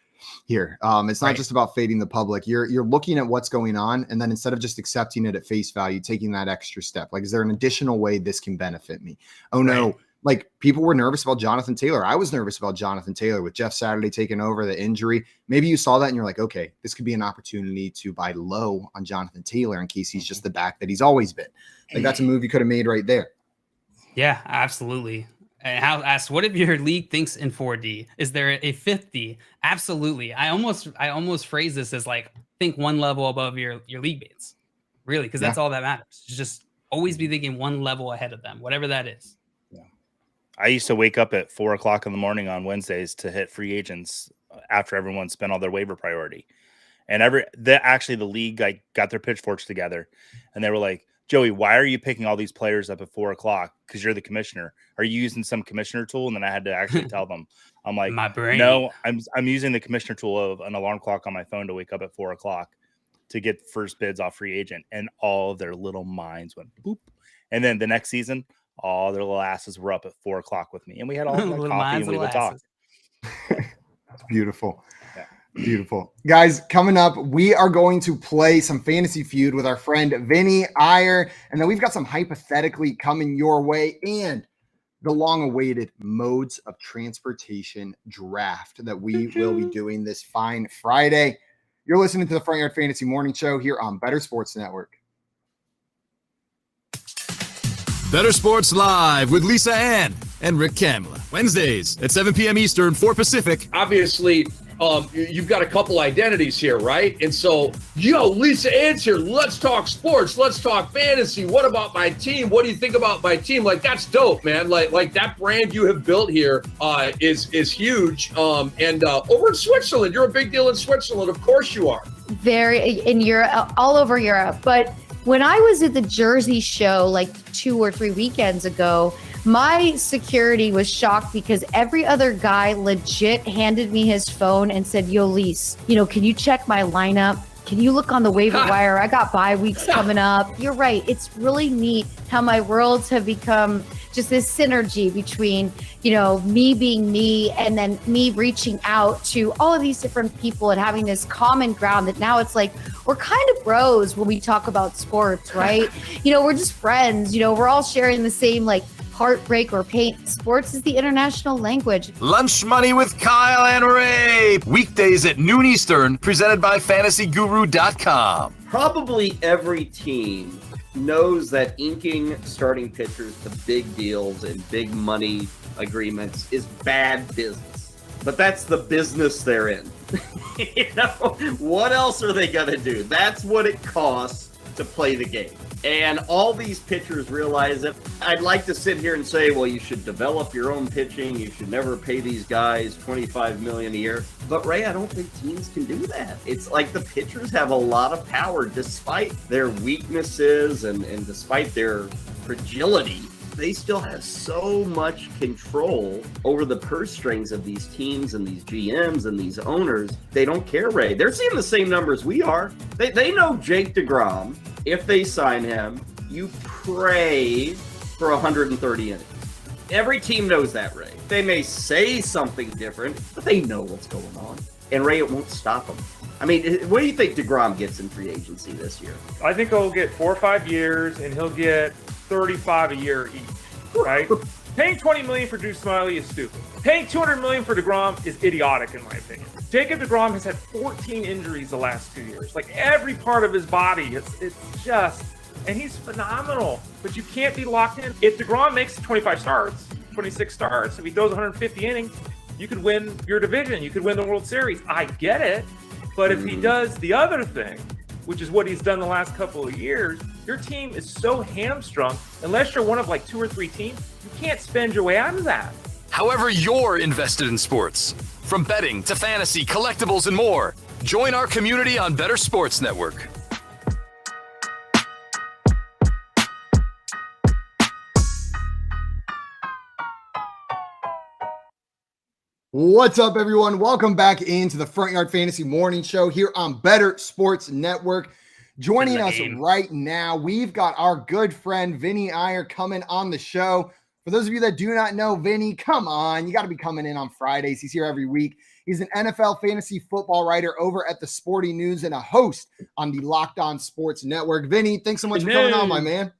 here. It's not just about fading the public. You're looking at what's going on, and then instead of just accepting it at face value, taking that extra step. Like, is there an additional way this can benefit me? Oh, no. Like, people were nervous about Jonathan Taylor. I was nervous about Jonathan Taylor with Jeff Saturday taking over, the injury. Maybe you saw that and you're like, okay, this could be an opportunity to buy low on Jonathan Taylor in case he's just the back that he's always been. Like, that's a move you could have made right there. Yeah, absolutely. Asked, what if your league thinks in 4D? Is there a 5th D? Absolutely. I almost phrase this as like, think one level above your league mates. Really, because that's all that matters. Just always be thinking one level ahead of them, whatever that is. Yeah. I used to wake up at 4 o'clock in the morning on Wednesdays to hit free agents after everyone spent all their waiver priority. And the league got their pitchforks together and they were like, Joey, why are you picking all these players up at 4 o'clock? Because you're the commissioner. Are you using some commissioner tool? And then I had to actually tell them, I'm like, my brain. No, I'm using the commissioner tool of an alarm clock on my phone to wake up at 4 o'clock to get first bids off free agent. And all of their little minds went boop. And then the next season, all their little asses were up at 4 o'clock with me. And we had all the coffee and we would talk. It's beautiful. Yeah. Beautiful. Guys, coming up, we are going to play some Fantasy Feud with our friend Vinny, Iyer, and then we've got some Hypothetically coming your way and the long-awaited modes of transportation draft that we will be doing this fine Friday. You're listening to the Front Yard Fantasy Morning Show here on Better Sports Network. Better Sports Live with Lisa Ann and Rick Kamla. Wednesdays at 7 p.m. Eastern, 4 Pacific. Obviously, you've got a couple identities here, right? And so, Lisa Ann's here. Let's talk sports. Let's talk fantasy. What about my team? What do you think about my team? Like, that's dope, man. Like that brand you have built here is huge. And over in Switzerland, you're a big deal in Switzerland. Of course you are. In Europe, all over Europe. But when I was at the Jersey show like 2 or 3 weekends ago, my security was shocked because every other guy legit handed me his phone and said, yo, Lise, can you check my lineup? Can you look on the waiver wire? I got bye weeks coming up. You're right. It's really neat how my worlds have become just this synergy between, me being me and then me reaching out to all of these different people and having this common ground that now it's like, we're kind of bros when we talk about sports, right? We're just friends, we're all sharing the same heartbreak or pain. Sports is the international language. Lunch Money with Kyle and Ray. Weekdays at noon Eastern, presented by FantasyGuru.com. Probably every team knows that inking starting pitchers to big deals and big money agreements is bad business. But that's the business they're in. What else are they going to do? That's what it costs to play the game. And all these pitchers realize it. I'd like to sit here and say, well, you should develop your own pitching. You should never pay these guys $25 million a year. But Ray, I don't think teams can do that. It's like the pitchers have a lot of power despite their weaknesses and despite their fragility. They still have so much control over the purse strings of these teams and these GMs and these owners. They don't care, Ray. They're seeing the same numbers we are. They know Jake DeGrom. If they sign him, you pray for 130 innings. Every team knows that, Ray. They may say something different, but they know what's going on. And Ray, it won't stop them. I mean, what do you think DeGrom gets in free agency this year? I think he'll get 4 or 5 years, and he'll get 35 a year each, right? Paying $20 million for Drew Smyly is stupid. Paying $200 million for DeGrom is idiotic, in my opinion. Jacob DeGrom has had 14 injuries the last 2 years. Like, every part of his body, it's just, and he's phenomenal. But you can't be locked in. If DeGrom makes 25 starts, 26 starts, if he throws 150 innings, you could win your division. You could win the World Series. I get it. But if he does the other thing, which is what he's done the last couple of years, your team is so hamstrung, unless you're one of like 2 or 3 teams, you can't spend your way out of that. However you're invested in sports, from betting to fantasy, collectibles, and more, join our community on Better Sports Network. What's up, everyone? Welcome back into the Front Yard Fantasy Morning Show here on Better Sports Network. Joining us right now, we've got our good friend Vinny Iyer coming on the show. For those of you that do not know Vinny, come on, you got to be coming in on Fridays. He's here every week. He's an NFL fantasy football writer over at the Sporting News and a host on the Locked On Sports Network. Vinny, thanks so much for coming on, my man.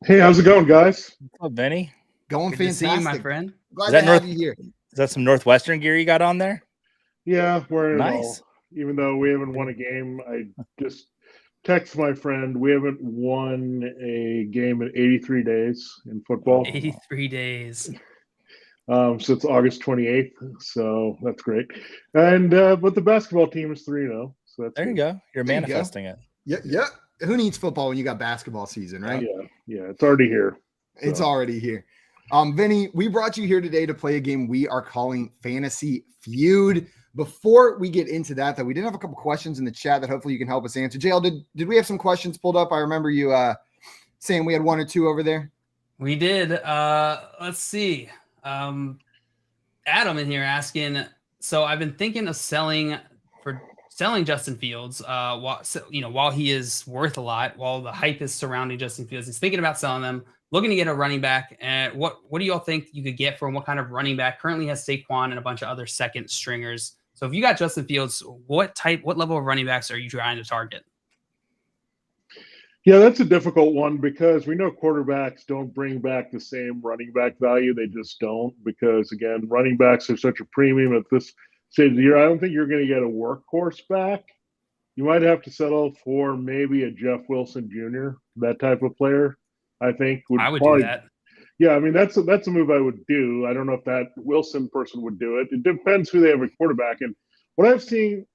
Hey, how's it going, guys? What's up, Vinny? Going Good fantastic. to see you, my friend. Glad to have you here. Is that some Northwestern gear you got on there? Yeah, we're nice. Even though we haven't won a game, I just text my friend. We haven't won a game in 83 days in football. 83 days. So it's August 28th. So that's great. And but the basketball team is 3-0. So that's there you good. go. You're There you go. manifesting it. Yeah, yeah. Who needs football when you got basketball season, right? Yeah, it's already here. It's So. already here. Vinny, we brought you here today to play a game we are calling Fantasy Feud. Before we get into that, though, we did have a couple questions in the chat that hopefully you can help us answer. JL, did we have some questions pulled up? I remember you saying we had one or two over there. We did. Let's see. Adam in here asking, so I've been thinking of selling Justin Fields while he is worth a lot, while the hype is surrounding Justin Fields. He's thinking about selling them, looking to get a running back. And what do y'all think you could get for him? What kind of running back? Currently has Saquon and a bunch of other second stringers. So if you got Justin Fields, what level of running backs are you trying to target? Yeah, that's a difficult one because we know quarterbacks don't bring back the same running back value. They just don't, because again, running backs are such a premium at this stage of the year. I don't think you're going to get a workhorse back. You might have to settle for maybe a Jeff Wilson Jr., that type of player. I think I would do that. Yeah, I mean that's a move I would do. I don't know if that Wilson person would do it. It depends who they have at quarterback. And what I've seen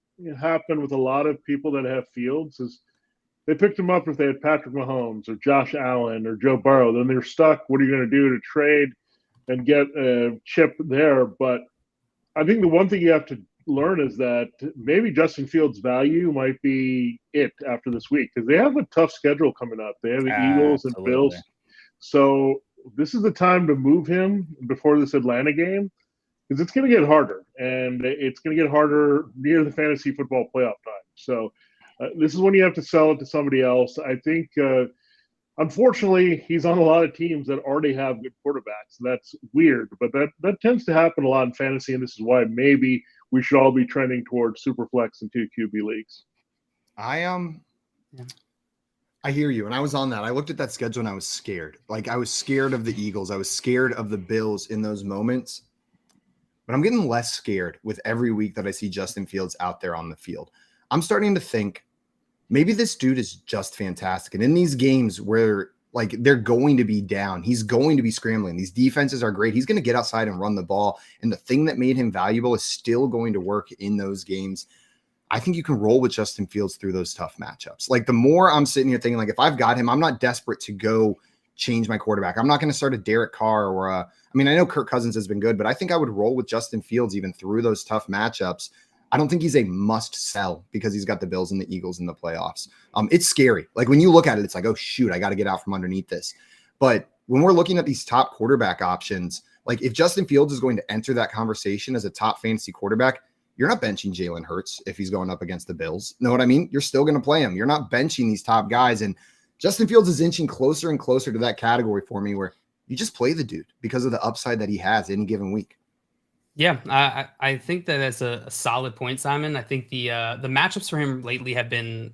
happen with a lot of people that have Fields is they picked him up if they had Patrick Mahomes or Josh Allen or Joe Burrow. Then they're stuck. What are you going to do to trade and get a chip there? But I think the one thing you have to learn is that maybe Justin Fields' value might be it after this week, because they have a tough schedule coming up. They have the Eagles and Bills. So this is the time to move him before this Atlanta game, because it's going to get harder, and it's going to get harder near the fantasy football playoff time. So this is when you have to sell it to somebody else. I think, unfortunately, he's on a lot of teams that already have good quarterbacks. That's weird, but that tends to happen a lot in fantasy, and this is why maybe we should all be trending towards Superflex and 2 QB leagues. I hear you. And I was on that. I looked at that schedule and I was scared. Like, I was scared of the Eagles. I was scared of the Bills in those moments. But I'm getting less scared with every week that I see Justin Fields out there on the field. I'm starting to think maybe this dude is just fantastic. And in these games where like they're going to be down, he's going to be scrambling. These defenses are great. He's going to get outside and run the ball. And the thing that made him valuable is still going to work in those games. I think you can roll with Justin Fields through those tough matchups. Like, the more I'm sitting here thinking, like, if I've got him, I'm not desperate to go change my quarterback. I'm not going to start a Derrick Carr or I know Kirk Cousins has been good, but I think I would roll with Justin Fields even through those tough matchups. I don't think he's a must sell because he's got the Bills and the Eagles in the playoffs. It's scary. Like, when you look at it, it's like, oh shoot, I got to get out from underneath this. But when we're looking at these top quarterback options, like if Justin Fields is going to enter that conversation as a top fantasy quarterback, you're not benching Jalen Hurts if he's going up against the Bills. Know what I mean? You're still going to play him. You're not benching these top guys. And Justin Fields is inching closer and closer to that category for me where you just play the dude because of the upside that he has any given week. Yeah, I think that that's a solid point, Simon. I think the matchups for him lately have been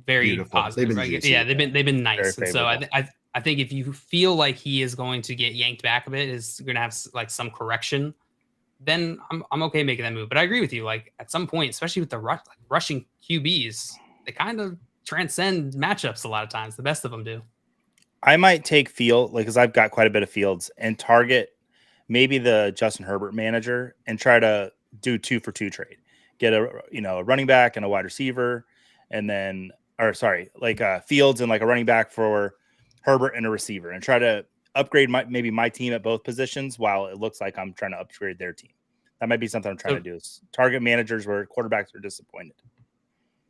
very Beautiful. positive. They've been they've been nice. Very And so I think if you feel like he is going to get yanked back a bit, is going to have like some correction, then I'm okay making that move. But I agree with you. Like, at some point, especially with the rushing QBs, they kind of transcend matchups a lot of times. The best of them do. I might take Field, like, because I've got quite a bit of Fields, and target maybe the Justin Herbert manager and try to do 2-for-2 trade. Get a running back and a wide receiver, and then Fields and like a running back for Herbert and a receiver, and try to upgrade my team at both positions while it looks like I'm trying to upgrade their team. That might be something I'm trying to do, is target managers where quarterbacks are disappointed.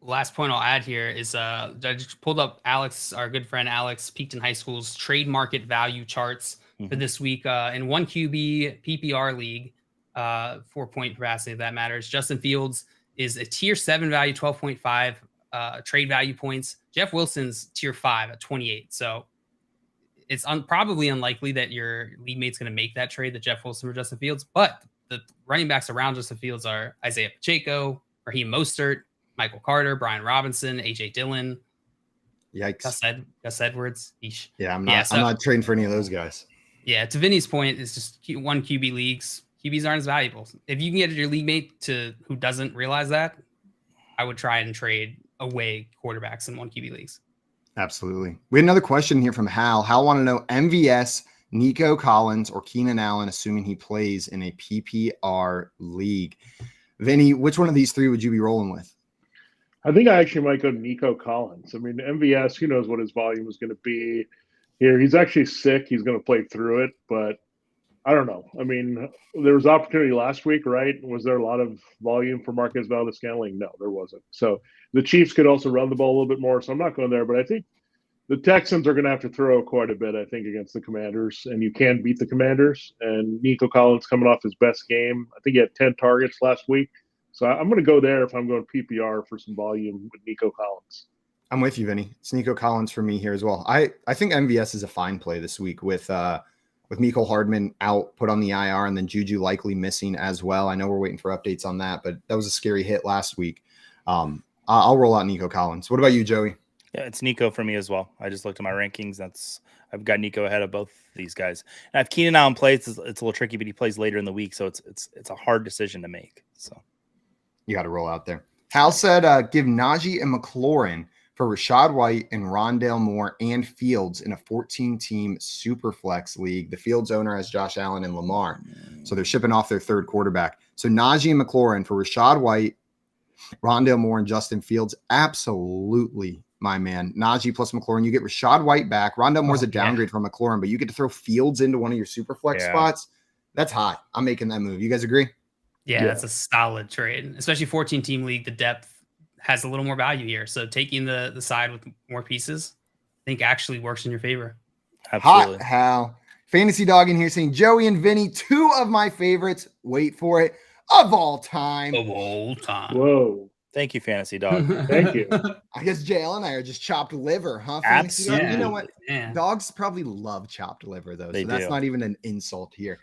Last point I'll add here is I just pulled up Alex, our good friend Alex, Peaked in High School's trade market value charts for this week. In 1 QB PPR league, 4-point capacity, if that matters. Justin Fields is a tier 7 value, 12.5 trade value points. Jeff Wilson's tier 5 at 28. So it's probably unlikely that your league mate's going to make that trade, that Jeff Wilson or Justin Fields. But the running backs around Justin Fields are Isaiah Pacheco, Raheem Mostert, Michael Carter, Brian Robinson, AJ Dillon. Yikes. Gus Edwards. Eesh. Yeah, I'm not trading for any of those guys. Yeah, to Vinny's point, it's just 1 QB leagues. QBs aren't as valuable. If you can get your league mate who doesn't realize that, I would try and trade away quarterbacks in 1 QB leagues. Absolutely. We had another question here from Hal. Hal want to know MVS Nico Collins or Keenan Allen, assuming he plays in a PPR league. Vinny, which one of these three would you be rolling with? I think I actually might go Nico Collins. I mean, MVS, who knows what his volume is going to be here. He's actually sick. He's going to play through it, but I don't know. I mean, there was opportunity last week, right? Was there a lot of volume for Marquez Valdez-Scantling? No, there wasn't. So the Chiefs could also run the ball a little bit more, so I'm not going there, but I think the Texans are going to have to throw quite a bit, I think, against the Commanders, and you can beat the Commanders. And Nico Collins coming off his best game. I think he had 10 targets last week. So I'm going to go there if I'm going PPR for some volume with Nico Collins. I'm with you, Vinny. It's Nico Collins for me here as well. I think MVS is a fine play this week with Mecole Hardman out, put on the IR, and then Juju likely missing as well. I know we're waiting for updates on that, but that was a scary hit last week. I'll roll out Nico Collins. What about you, Joey? Yeah, it's Nico for me as well. I just looked at my rankings. I've got Nico ahead of both these guys. And if Keenan Allen plays, it's a little tricky, but he plays later in the week, so it's a hard decision to make. So you got to roll out there. Hal said, give Najee and McLaurin for Rachaad White and Rondale Moore and Fields in a 14-team super flex league. The Fields owner has Josh Allen and Lamar, so they're shipping off their third quarterback. So Najee and McLaurin for Rachaad White, Rondale Moore, and Justin Fields. Absolutely, my man. Najee plus McLaurin. You get Rachaad White back. Rondale Moore's a downgrade from McLaurin, but you get to throw Fields into one of your super flex spots. That's hot. I'm making that move. You guys agree? Yeah, that's a solid trade, especially 14-team league. The depth has a little more value here. So taking the side with more pieces, I think actually works in your favor. Absolutely. Hot Hal. Fantasy Dog in here saying Joey and Vinny, two of my favorites. Wait for it. Of all time. Of all time. Whoa. Thank you, Fantasy Dog. Thank you. I guess JL and I are just chopped liver, huh? Absolutely. Dog? You know what? Yeah. Dogs probably love chopped liver, though. They so that's do. not even an insult here.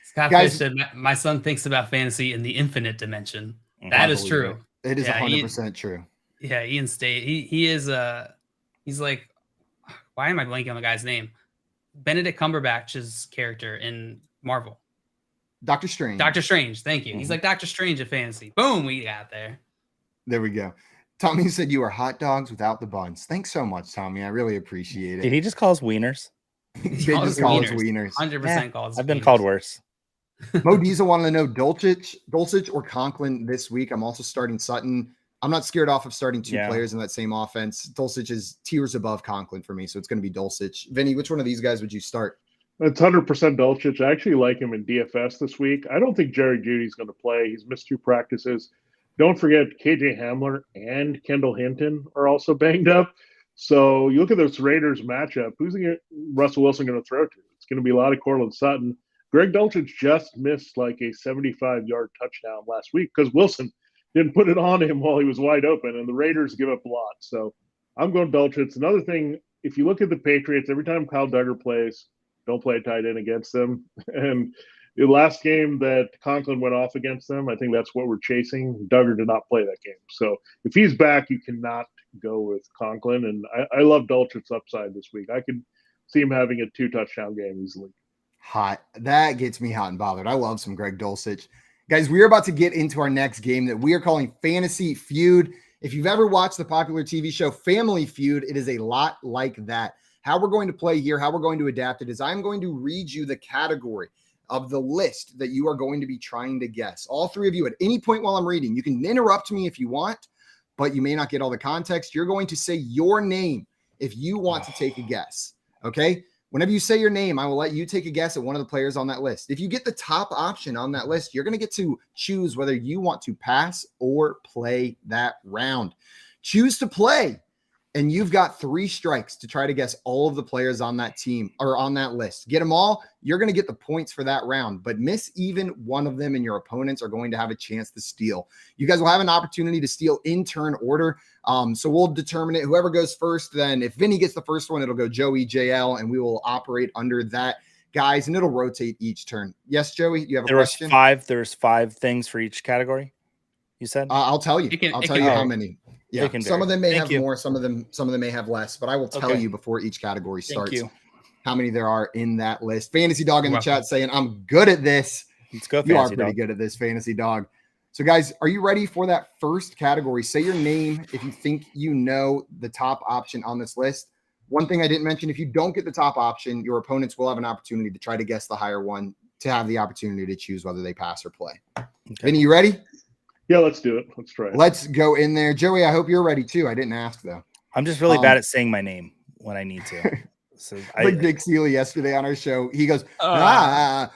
Scott Fish said, my son thinks about fantasy in the infinite dimension. That is true. It is 100% true. Yeah, Ian State. He is he's like, why am I blanking on the guy's name? Benedict Cumberbatch's character in Marvel. Doctor Strange. Doctor Strange, thank you. He's like Doctor Strange of fantasy. Boom, we got there. There we go. Tommy said you are hot dogs without the buns. Thanks so much, Tommy. I really appreciate it. Did he just call us wieners? They just call us wieners. 100% calls. I've been called worse. Mo Diesel wanted to know Dulcich or Conklin this week. I'm also starting Sutton. I'm not scared off of starting two players in that same offense. Dulcich is tiers above Conklin for me, so it's going to be Dulcich. Vinny, which one of these guys would you start? It's 100% Dulcich. I actually like him in DFS this week. I don't think Jerry Jeudy's going to play. He's missed 2 practices. Don't forget KJ Hamler and Kendall Hinton are also banged up. So you look at this Raiders matchup. Who's Russell Wilson going to throw to? It's going to be a lot of Cortland Sutton. Greg Dulcich just missed like a 75-yard touchdown last week because Wilson didn't put it on him while he was wide open, and the Raiders give up a lot. So I'm going Dulcich. Another thing, if you look at the Patriots, every time Kyle Duggar plays, don't play a tight end against them. And the last game that Conklin went off against them, I think that's what we're chasing. Duggar did not play that game. So if he's back, you cannot go with Conklin. And I love Dulcich's upside this week. I could see him having a 2-touchdown game easily. Hot. That gets me hot and bothered. I love some Greg Dulcich. Guys, we are about to get into our next game that we are calling Fantasy Feud. If you've ever watched the popular TV show Family Feud, it is a lot like that. How we're going to play here, how we're going to adapt it is I'm going to read you the category of the list that you are going to be trying to guess. All three of you at any point while I'm reading, you can interrupt me if you want, but you may not get all the context. You're going to say your name if you want to take a guess, okay? Whenever you say your name, I will let you take a guess at one of the players on that list. If you get the top option on that list, you're going to get to choose whether you want to pass or play that round. Choose to play, and you've got 3 strikes to try to guess all of the players on that team or on that list. Get them all, you're going to get the points for that round, but miss even one of them and your opponents are going to have a chance to steal. You guys will have an opportunity to steal in turn order. So we'll determine it. Whoever goes first, then if Vinny gets the first one, it'll go Joey, JL, and we will operate under that, guys, and it'll rotate each turn. Yes, Joey, you have a question? There's 5 things for each category, you said? I'll tell you. I'll tell you how many. Yeah, some of them may have you. more, some of them may have less, but I will tell you before each category starts how many there are in that list. Fantasy Dog in the chat saying, I'm good at this. Let's go, You are pretty good at this, Fantasy Dog. So, guys, are you ready for that first category? Say your name if you think you know the top option on this list. One thing I didn't mention, if you don't get the top option, your opponents will have an opportunity to try to guess the higher one to have the opportunity to choose whether they pass or play. Okay. Vinny, you ready? Yeah, let's do it. Let's try it. Let's go in there. Joey, I hope you're ready too. I didn't ask though. I'm just really bad at saying my name when I need to. So like Dick Seeley yesterday on our show, he goes, That's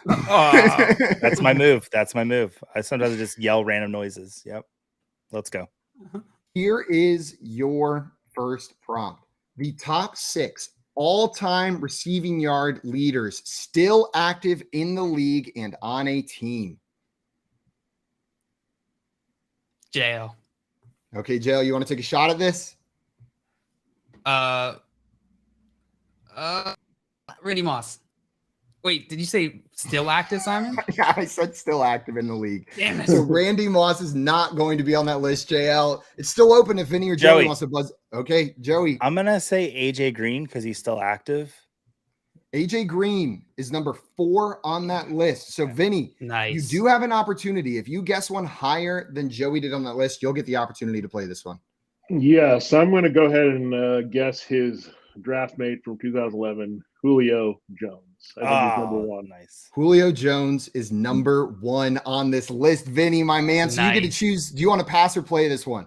my move. That's my move. I sometimes just yell random noises. Yep. Let's go. Here is your first prompt. The top 6 all-time receiving yard leaders still active in the league and on a team. JL. Okay, JL, you want to take a shot at this? Randy Moss. Wait, did you say still active, Simon? Yeah, I said still active in the league. Damn it. So Randy Moss is not going to be on that list, JL. It's still open if Vinny or Joey wants to buzz. Okay, Joey. I'm going to say AJ Green because he's still active. AJ Green is number 4 on that list. So Vinny, nice. You do have an opportunity. If you guess one higher than Joey did on that list, you'll get the opportunity to play this one. Yes, I'm going to go ahead and guess his draft mate from 2011, Julio Jones. I think he's number 1. Nice. Julio Jones is number 1 on this list. Vinny, my man. So you get to choose. Do you want to pass or play this one?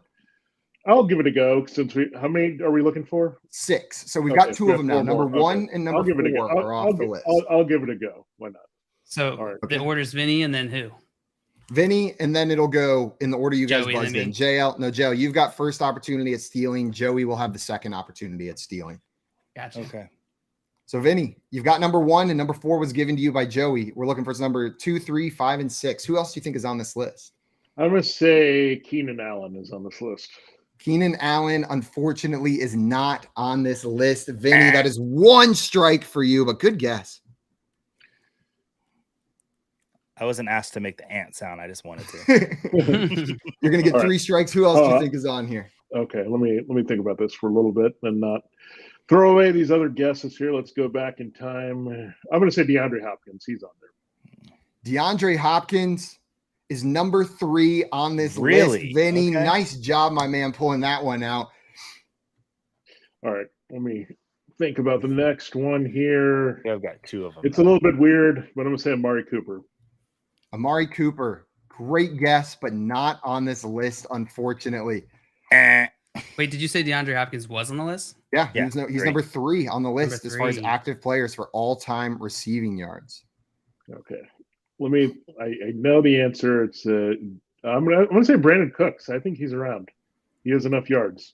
I'll give it a go. Since how many are we looking for? 6. So we've got 2 of them now. Number 1 and number 4 are off the list. I'll give it a go. Why not? So the order's Vinny and then who? Vinny, and then it'll go in the order you guys Joey, buzzed in. JL, you've got first opportunity at stealing. Joey will have the second opportunity at stealing. Gotcha. Okay. So Vinny, you've got number 1 and number 4 was given to you by Joey. We're looking for number 2, 3, 5, and 6. Who else do you think is on this list? I'm going to say Keenan Allen is on this list. Keenan Allen, unfortunately, is not on this list. Vinny, that is 1 strike for you, but good guess. I wasn't asked to make the ant sound. I just wanted to. You're going to get 3 strikes. Who else do you think is on here? Okay, let me think about this for a little bit and not throw away these other guesses here. Let's go back in time. I'm going to say DeAndre Hopkins. He's on there. DeAndre Hopkins is number 3 on this Really? list. Vinny, Okay. nice job, my man, pulling that one out. All right, let me think about the next one here. Yeah, I've got 2 of them. It's a little bit weird, but I'm going to say Amari Cooper. Amari Cooper, great guess, but not on this list, unfortunately. Wait, did you say DeAndre Hopkins was on the list? Yeah, he's number 3 on the list as far as 3. active players for all-time receiving yards. Okay, I know the answer. It's I'm gonna say Brandon Cooks. I think he's around. He has enough yards.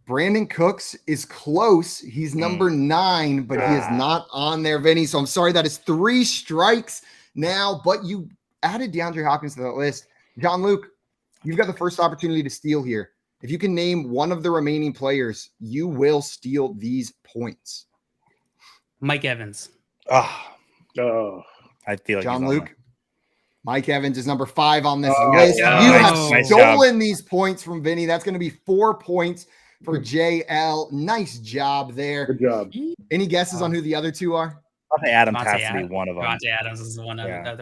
Brandon Cooks is close. He's number 9, but he is not on there, Vinny. So I'm sorry, that is 3 strikes now, but you added DeAndre Hopkins to that list. John Luke, you've got the first opportunity to steal here. If you can name one of the remaining players, you will steal these points. Mike Evans. Oh, I feel like John he's on Luke. Mike Evans is number 5 on this Oh, list. yeah. You Nice have stolen these points from Vinny. That's going to be 4 points for JL. Nice job there. Good job. Any guesses on who the other 2 are? Adams Devontae has to be Adams. one of them. Devontae Adams is the one. Yeah.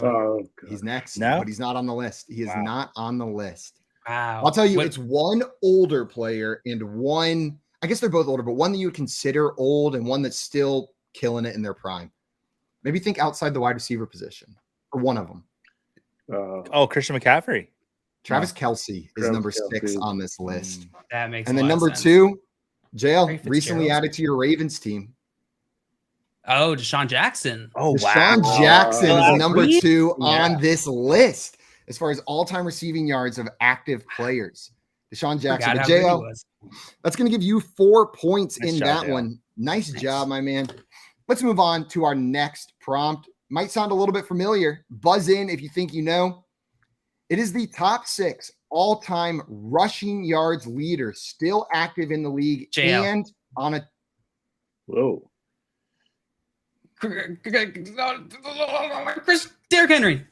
He's next, No? but he's not on the list. He is Wow. not on the list. Wow. I'll tell you, it's one older player and one, I guess they're both older, but one that you would consider old and one that's still killing it in their prime. Maybe think outside the wide receiver position for one of them. Christian McCaffrey. Travis Kelce is Travis number 6 Kelce. on this list. That makes And a then lot of number sense. 2, JL, Larry recently Fitzgerald. added to your Ravens team. Oh, Deshaun Jackson. Oh, Deshaun wow. Jackson is number Really? 2 Yeah. on this list as far as all-time receiving yards of active players. Deshaun Jackson. Forgot But how good he JL, was. that's going to give you 4 points Nice in job, that JL. one. Nice job, my man. Let's move on to our next prompt. Might sound a little bit familiar. Buzz in if you think you know. It is the top 6 all-time rushing yards leaders still active in the league JL. and on a Whoa. Derrick Henry.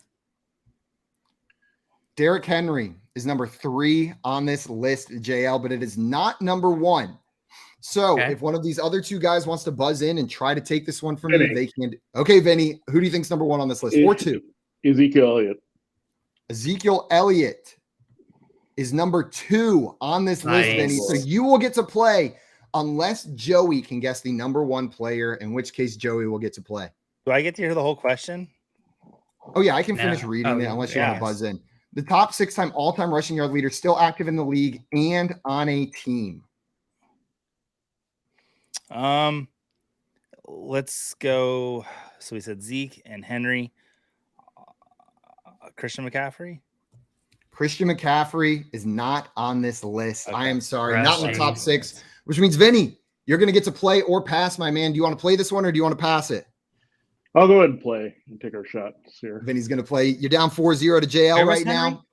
Derrick Henry is number 3 on this list, JL, but it is not number 1. So Okay. if one of these other 2 guys wants to buzz in and try to take this one from Vinny. you, they can. Okay, Vinny, who do you think's number 1 on this list? Or 2? Ezekiel Elliott. Ezekiel Elliott is number 2 on this list, Nice. Vinny. So you will get to play unless Joey can guess the number 1 player, in which case Joey will get to play. Do I get to hear the whole question? Oh, yeah, I can finish reading it unless you want to buzz in. The top 6-time all-time rushing yard leader, still active in the league and on a team. Let's go. So we said Zeke and Henry. Christian McCaffrey? Christian McCaffrey is not on this list. Okay. I am sorry. Not in the top 6, which means, Vinny, you're going to get to play or pass, my man. Do you want to play this one or do you want to pass it? I'll go ahead and play and take our shots here. Vinny's going to play. You're down 4-0 to JL right now.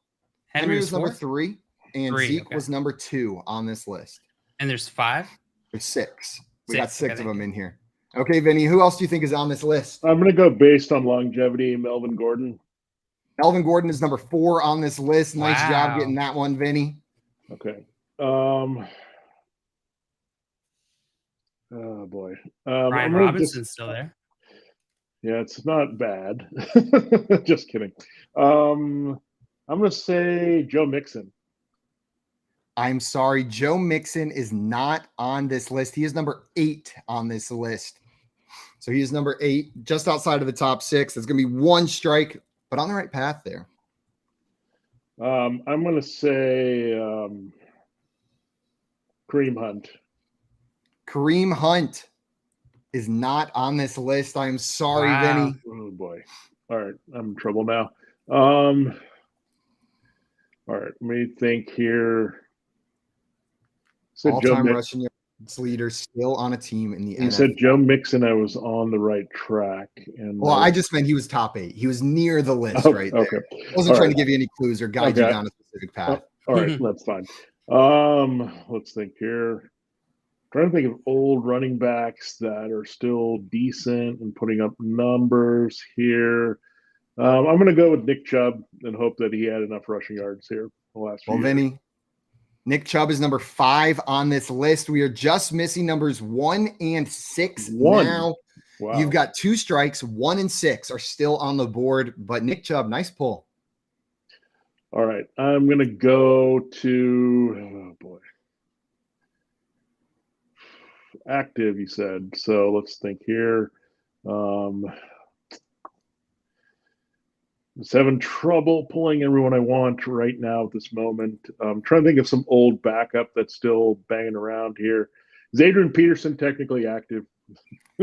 Henry was number 4? 3, and Zeke was number 2 on this list. And there's 5? There's 6. We got 6 of them in here. Okay, Vinny, who else do you think is on this list? I'm going to go based on longevity, Melvin Gordon. Melvin Gordon is number 4 on this list. Nice job getting that one, Vinny. Okay. Oh, boy. Brian Robinson's still there. Yeah, it's not bad. Just kidding. I'm going to say Joe Mixon. I'm sorry. Joe Mixon is not on this list. He is number 8 on this list. So he is number 8, just outside of the top 6. There's going to be 1 strike, but on the right path there. I'm going to say Kareem Hunt. Kareem Hunt is not on this list. I'm sorry, Vinny. Oh, boy. All right. I'm in trouble now. All right. Let me think here. All-time rushing yards leader, still on a team in the NFL. You said Joe Mixon. I was on the right track. And I just meant he was top 8. He was near the list right there. Okay. I wasn't trying to give you any clues or guide you down a specific path. All right. That's fine. Let's think here. Trying to think of old running backs that are still decent and putting up numbers here. I'm going to go with Nick Chubb and hope that he had enough rushing yards here the last few years. Vinny, Nick Chubb is number 5 on this list. We are just missing numbers 1 and 6 now. Wow. You've got 2 strikes. 1 and 6 are still on the board, but Nick Chubb, nice pull. All right. I'm going to go to, oh boy. Active, you said. So let's think here. I'm just having trouble pulling everyone I want right now at this moment. I'm trying to think of some old backup that's still banging around here. Is Adrian Peterson technically active?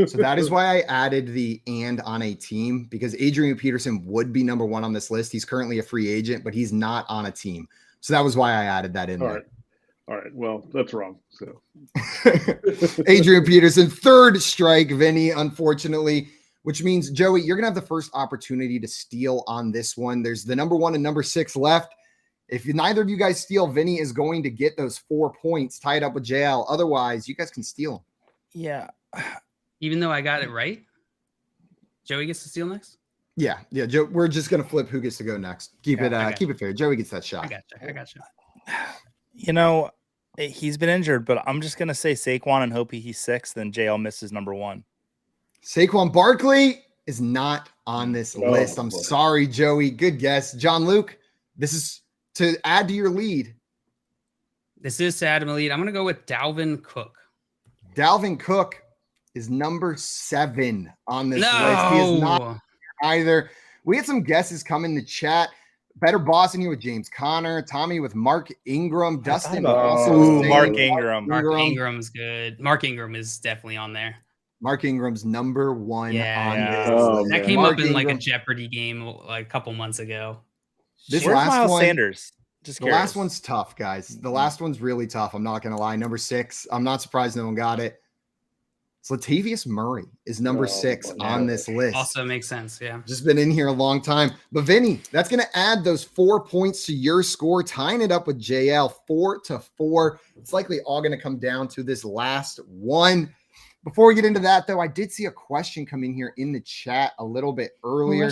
So that is why I added the "and" on a team, because Adrian Peterson would be number 1 on this list. He's currently a free agent, but he's not on a team. So that was why I added that in there. All right. Well, that's wrong. So Adrian Peterson, 3rd strike, Vinny, unfortunately, which means, Joey, you're going to have the first opportunity to steal on this one. There's the number 1 and number 6 left. If neither of you guys steal, Vinny is going to get those 4 points tied up with JL. Otherwise, you guys can steal. Yeah. Even though I got it right, Joey gets to steal next? Yeah. Joe, we're just going to flip who gets to go next. Keep it fair. Joey gets that shot. I got you. You know, he's been injured, but I'm just going to say Saquon and hope he's 6th, then JL misses number 1. Saquon Barkley is not on this list. I'm sorry, Joey. Good guess. John Luke, this is to add to your lead. This is to add to my lead. I'm going to go with Dalvin Cook. Dalvin Cook is number 7 on this list. He is not either. We had some guesses come in the chat. Better Boss in here with James Conner, Tommy with Mark Ingram, Dustin. Mark Ingram. Mark Ingram's good. Mark Ingram is definitely on there. Mark Ingram's number 1 on this list. That came up in like a Jeopardy game like a couple months ago. This Where's last Miles one, Sanders? The last one's tough, guys. The last one's really tough. I'm not going to lie. Number 6. I'm not surprised no one got it. So Latavius Murray is number 6 on this list. Also makes sense, yeah. Just been in here a long time. But Vinny, that's going to add those 4 points to your score, tying it up with JL 4-4. It's likely all going to come down to this last one. Before we get into that, though, I did see a question come in here in the chat a little bit earlier.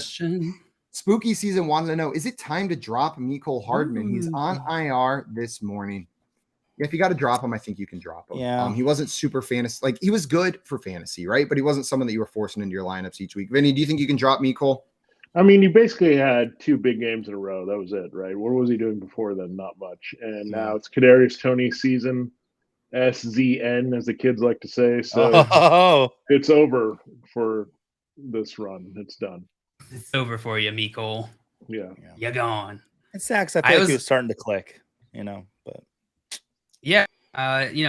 Spooky Season wanted to know, is it time to drop Mecole Hardman? He's on IR this morning. Yeah, if you got to drop him, I think you can drop him. Yeah. He wasn't super fantasy. Like, he was good for fantasy, right? But he wasn't someone that you were forcing into your lineups each week. Vinny, do you think you can drop Mecole? I mean, you basically had 2 big games in a row. That was it, right? What was he doing before then? Not much. And now it's Kadarius Toney season. SZN, as the kids like to say. So it's over for this run. It's done. It's over for you, Miko. Yeah. You're gone. It sucks. I feel like he was starting to click, but yeah, he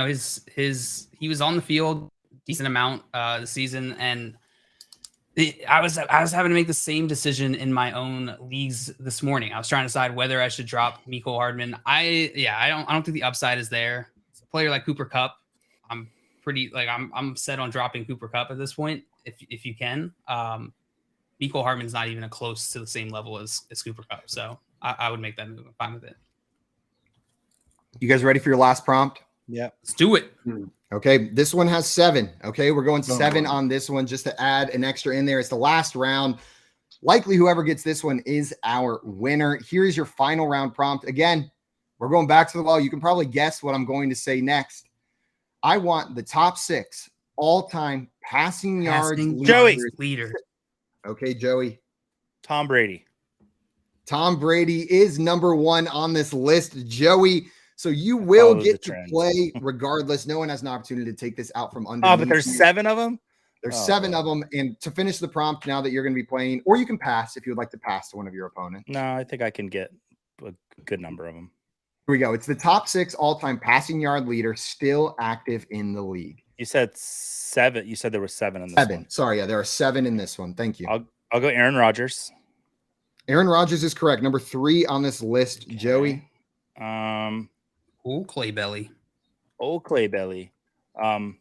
was on the field decent amount this season, and I was having to make the same decision in my own leagues this morning. I was trying to decide whether I should drop Miko Hardman. I don't think the upside is there. It's a player like Cooper Kupp. I'm set on dropping Cooper Kupp at this point if you can. Miko Hardman's not even close to the same level as Cooper Kupp, so I would make that move. I'm fine with it. You guys ready for your last prompt? Yeah. Let's do it. Okay, this one has 7. Okay, we're going 7 on this one just to add an extra in there. It's the last round. Likely whoever gets this one is our winner. Here's your final round prompt. Again, we're going back to the wall. You can probably guess what I'm going to say next. I want the top 6 all-time passing yards leader. Okay, Joey. Tom Brady. Tom Brady is number 1 on this list. Joey, so you will get to play regardless. No one has an opportunity to take this out from under. Oh, but there's 7 of them? There's 7 of them. And to finish the prompt now that you're going to be playing, or you can pass if you would like to pass to one of your opponents. No, I think I can get a good number of them. Here we go. It's the top 6 all-time passing yard leader still active in the league. You said 7. You said there were 7 in this 7. one. Sorry, yeah, there are 7 in this one. Thank you. I'll go Aaron Rodgers. Aaron Rodgers is correct. Number 3 on this list. Okay. Joey. Clay Belly. Clay Belly. Let's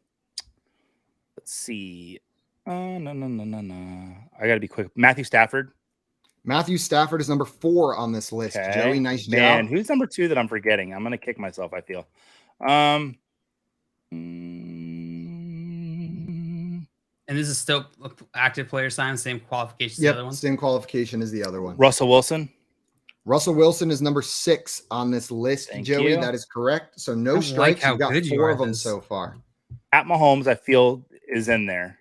see. No. I got to be quick. Matthew Stafford. Matthew Stafford is number 4 on this list. Okay. Joey, nice job. Man, who's number 2 that I'm forgetting? I'm going to kick myself, I feel. And this is still active player sign, same qualification as the other one? Same qualification as the other one. Russell Wilson. Russell Wilson is number 6 on this list. Thank Joey, you. That is correct. So no strikes. You've got 4 of them so far. Pat Mahomes, I feel, is in there.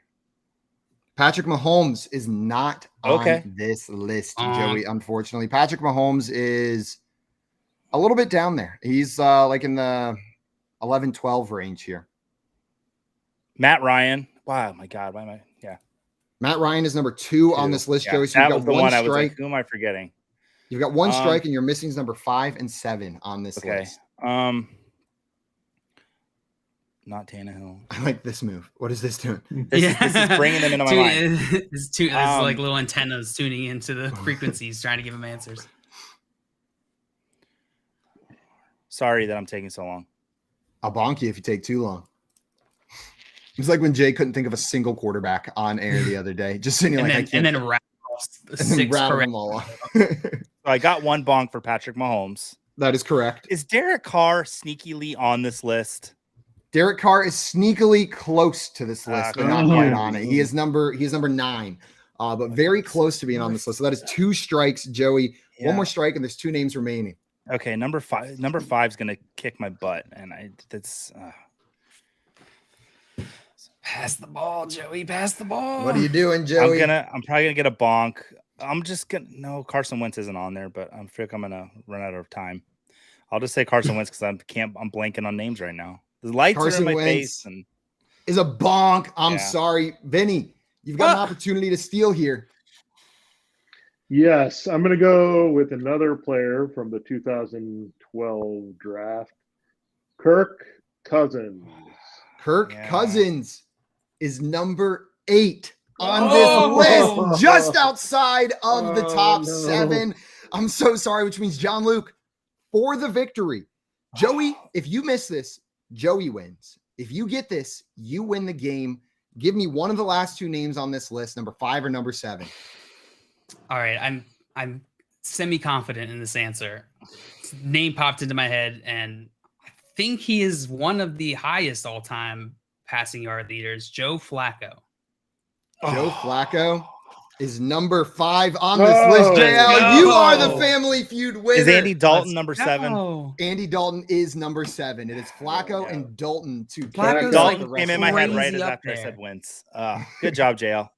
Patrick Mahomes is not on this list, Joey, unfortunately. Patrick Mahomes is a little bit down there. He's like in the 11-12 range here. Matt Ryan. Wow, my God. Why am I? Yeah. Matt Ryan is number 2 on this list, Joey. So that you've was got the one one strike. I was like, who am I forgetting? You've got 1 strike, and your missing is number 5 and 7 on this list. Not Tannehill. I like this move. What is this doing? This is bringing them into my mind. It's like little antennas tuning into the frequencies, trying to give them answers. Sorry that I'm taking so long. I'll bonk you if you take too long. It's like when Jay couldn't think of a single quarterback on air the other day. Just sitting like, and then rattle them all off. So I got 1 bonk for Patrick Mahomes. That is correct. Is Derek Carr sneakily on this list? Derek Carr is sneakily close to this list, but not quite on it. He is number 9, but very close to being on this list. So that is 2 strikes, Joey. Yeah. 1 more strike, and there's 2 names remaining. Okay, number 5. Number 5 is gonna kick my butt, and that's. Pass the ball, Joey. Pass the ball. What are you doing, Joey? I'm probably gonna get a bonk. I'm just gonna Carson Wentz isn't on there, but I'm gonna run out of time. I'll just say Carson Wentz because I'm blanking on names right now. The lights Carson are in my Wentz face and is a bonk. I'm sorry, Vinny. You've got an opportunity to steal here. Yes, I'm going to go with another player from the 2012 draft, Kirk Cousins. Kirk Cousins is number 8 on this list, just outside of the top 7. I'm so sorry, which means John Luke for the victory. Joey, if you miss this, Joey wins. If you get this, you win the game. Give me one of the last 2 names on this list, number 5 or number 7. All right, I'm semi-confident in this answer. Name popped into my head, and I think he is one of the highest all-time passing yard leaders, Joe Flacco. Joe Flacco is number 5 on this list. JL, you are the family feud winner. Is Andy Dalton number 7? Andy Dalton is number 7. It is Flacco and Dalton to Dalton came in my head right as after I said Wentz. Good job, JL.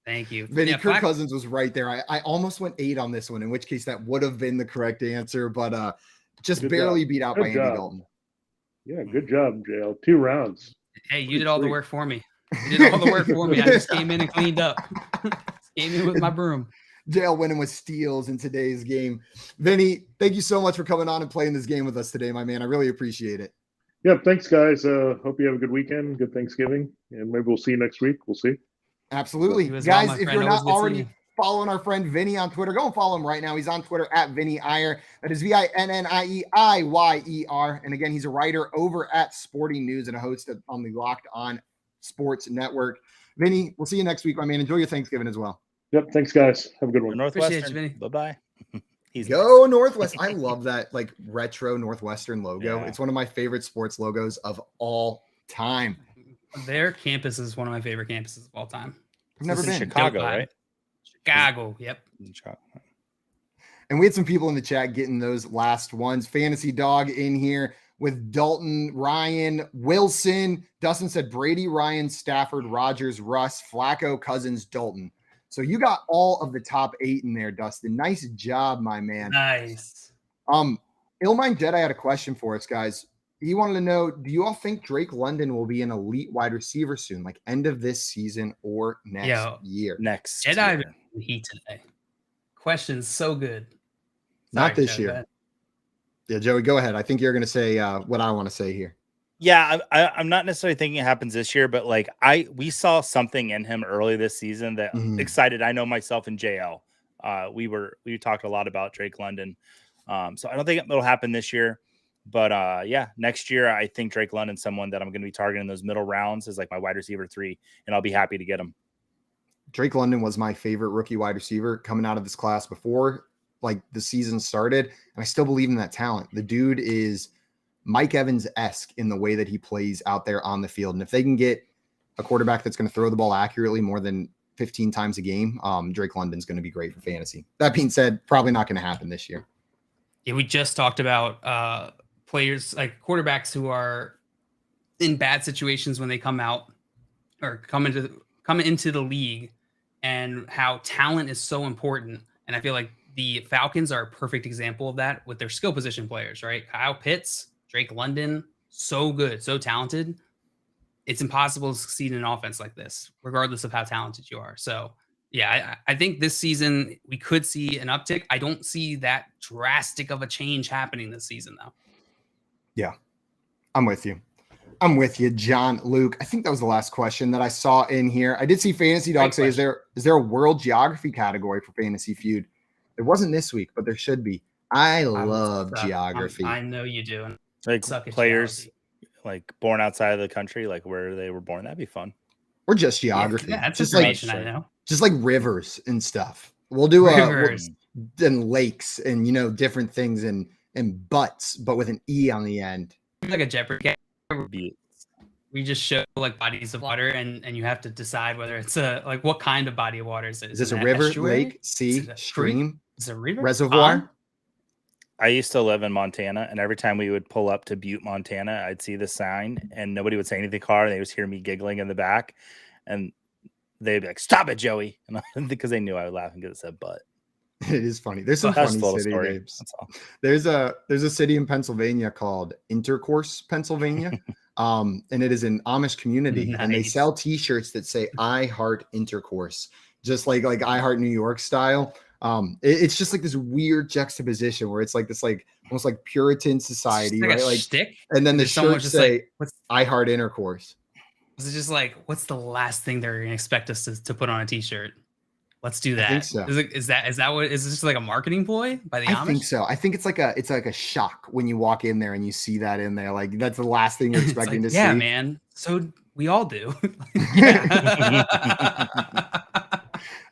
Thank you. Vinny, Kirk Cousins was right there. I almost went 8 on this one, in which case that would have been the correct answer, but just barely beat out by Andy Dalton. Yeah, good job, JL. 2 rounds. Hey, you did all the work for me. You did all the work for me. I just came in and cleaned up. Came in with my broom. JL winning with steals in today's game. Vinny, thank you so much for coming on and playing this game with us today, my man. I really appreciate it. Yeah, thanks, guys. Hope you have a good weekend, good Thanksgiving, and maybe we'll see you next week. We'll see. Absolutely. Guys, if you're not already following our friend Vinny on Twitter, go and follow him right now. He's on Twitter at Vinny Iyer. That is VINNIEIYER. And again, he's a writer over at Sporting News and a host on the Locked On Sports Network. Vinny, we'll see you next week, my man. Enjoy your Thanksgiving as well. Yep. Thanks, guys. Have a good one. Northwestern. Bye-bye. Go Northwest. I love that like retro Northwestern logo. Yeah. It's one of my favorite sports logos of all time. Their campus is one of my favorite campuses of all time. I've never been. Chicago, right? Chicago. Yep. And we had some people in the chat getting those last ones. Fantasy Dog in here with Dalton, Ryan, Wilson. Dustin said Brady, Ryan, Stafford, Rodgers, Russ, Flacco, Cousins, Dalton. So you got all of the top 8 in there, Dustin. Nice job, my man. Nice. Illmind Jedi had a question for us, guys. He wanted to know, do you all think Drake London will be an elite wide receiver soon, like end of this season or next year? Next Jedi year. Heat today. Question's so good. Not this year. Yeah, Joey, go ahead. I think you're going to say what I want to say here. Yeah, I'm not necessarily thinking it happens this year, but like we saw something in him early this season that excited. I know myself and JL. We talked a lot about Drake London. So I don't think it'll happen this year. But yeah, next year I think Drake London's someone that I'm going to be targeting in those middle rounds as like my wide receiver 3, and I'll be happy to get him. Drake London was my favorite rookie wide receiver coming out of this class before like the season started, and I still believe in that talent. The dude is Mike Evans-esque in the way that he plays out there on the field. And if they can get a quarterback that's going to throw the ball accurately more than 15 times a game, Drake London's going to be great for fantasy. That being said, probably not going to happen this year. Yeah, we just talked about players like quarterbacks who are in bad situations when they come out or come into the league, and how talent is so important. And I feel like the Falcons are a perfect example of that with their skill position players, right? Kyle Pitts, Drake London, so good, so talented. It's impossible to succeed in an offense like this, regardless of how talented you are. So, yeah, I think this season we could see an uptick. I don't see that drastic of a change happening this season, though. Yeah, I'm with you. John Luke. I think that was the last question that I saw in here. I did see Fantasy Dog say, is there a world geography category for Fantasy Feud? There wasn't this week, but there should be. I love geography. I know you do. And like players like born outside of the country, like where they were born. That'd be fun. Or just geography. Yeah, that's just information like, I know. Just like rivers and stuff. We'll do rivers and lakes and different things and butts, but with an E on the end. Like a Jeopardy. We just show like bodies of water, and you have to decide whether it's like what kind of body of water is it? Is this a river, lake, sea, stream? Is it a river? Reservoir? I used to live in Montana, and every time we would pull up to Butte, Montana, I'd see the sign, and nobody would say anything. Car, and they just hear me giggling in the back, and they'd be like, "Stop it, Joey!" And because they knew I would laugh and get it said, "But." It is funny. There's some funny city names. There's a city in Pennsylvania called Intercourse, Pennsylvania. And it is an Amish community, and they sell T-shirts that say "I Heart Intercourse," just like I Heart New York style. It's just like this weird juxtaposition where it's like this like almost like Puritan society, like right? A like shtick? And then the shirts say like, "I Heart Intercourse." Is it just like what's the last thing they're gonna expect us to put on a T-shirt? Let's do that. I think so. Is that what is this just like a marketing ploy by the Amish? I think so. I think it's like a shock when you walk in there and you see that in there. Like that's the last thing you're expecting to see. Yeah, man. So we all do.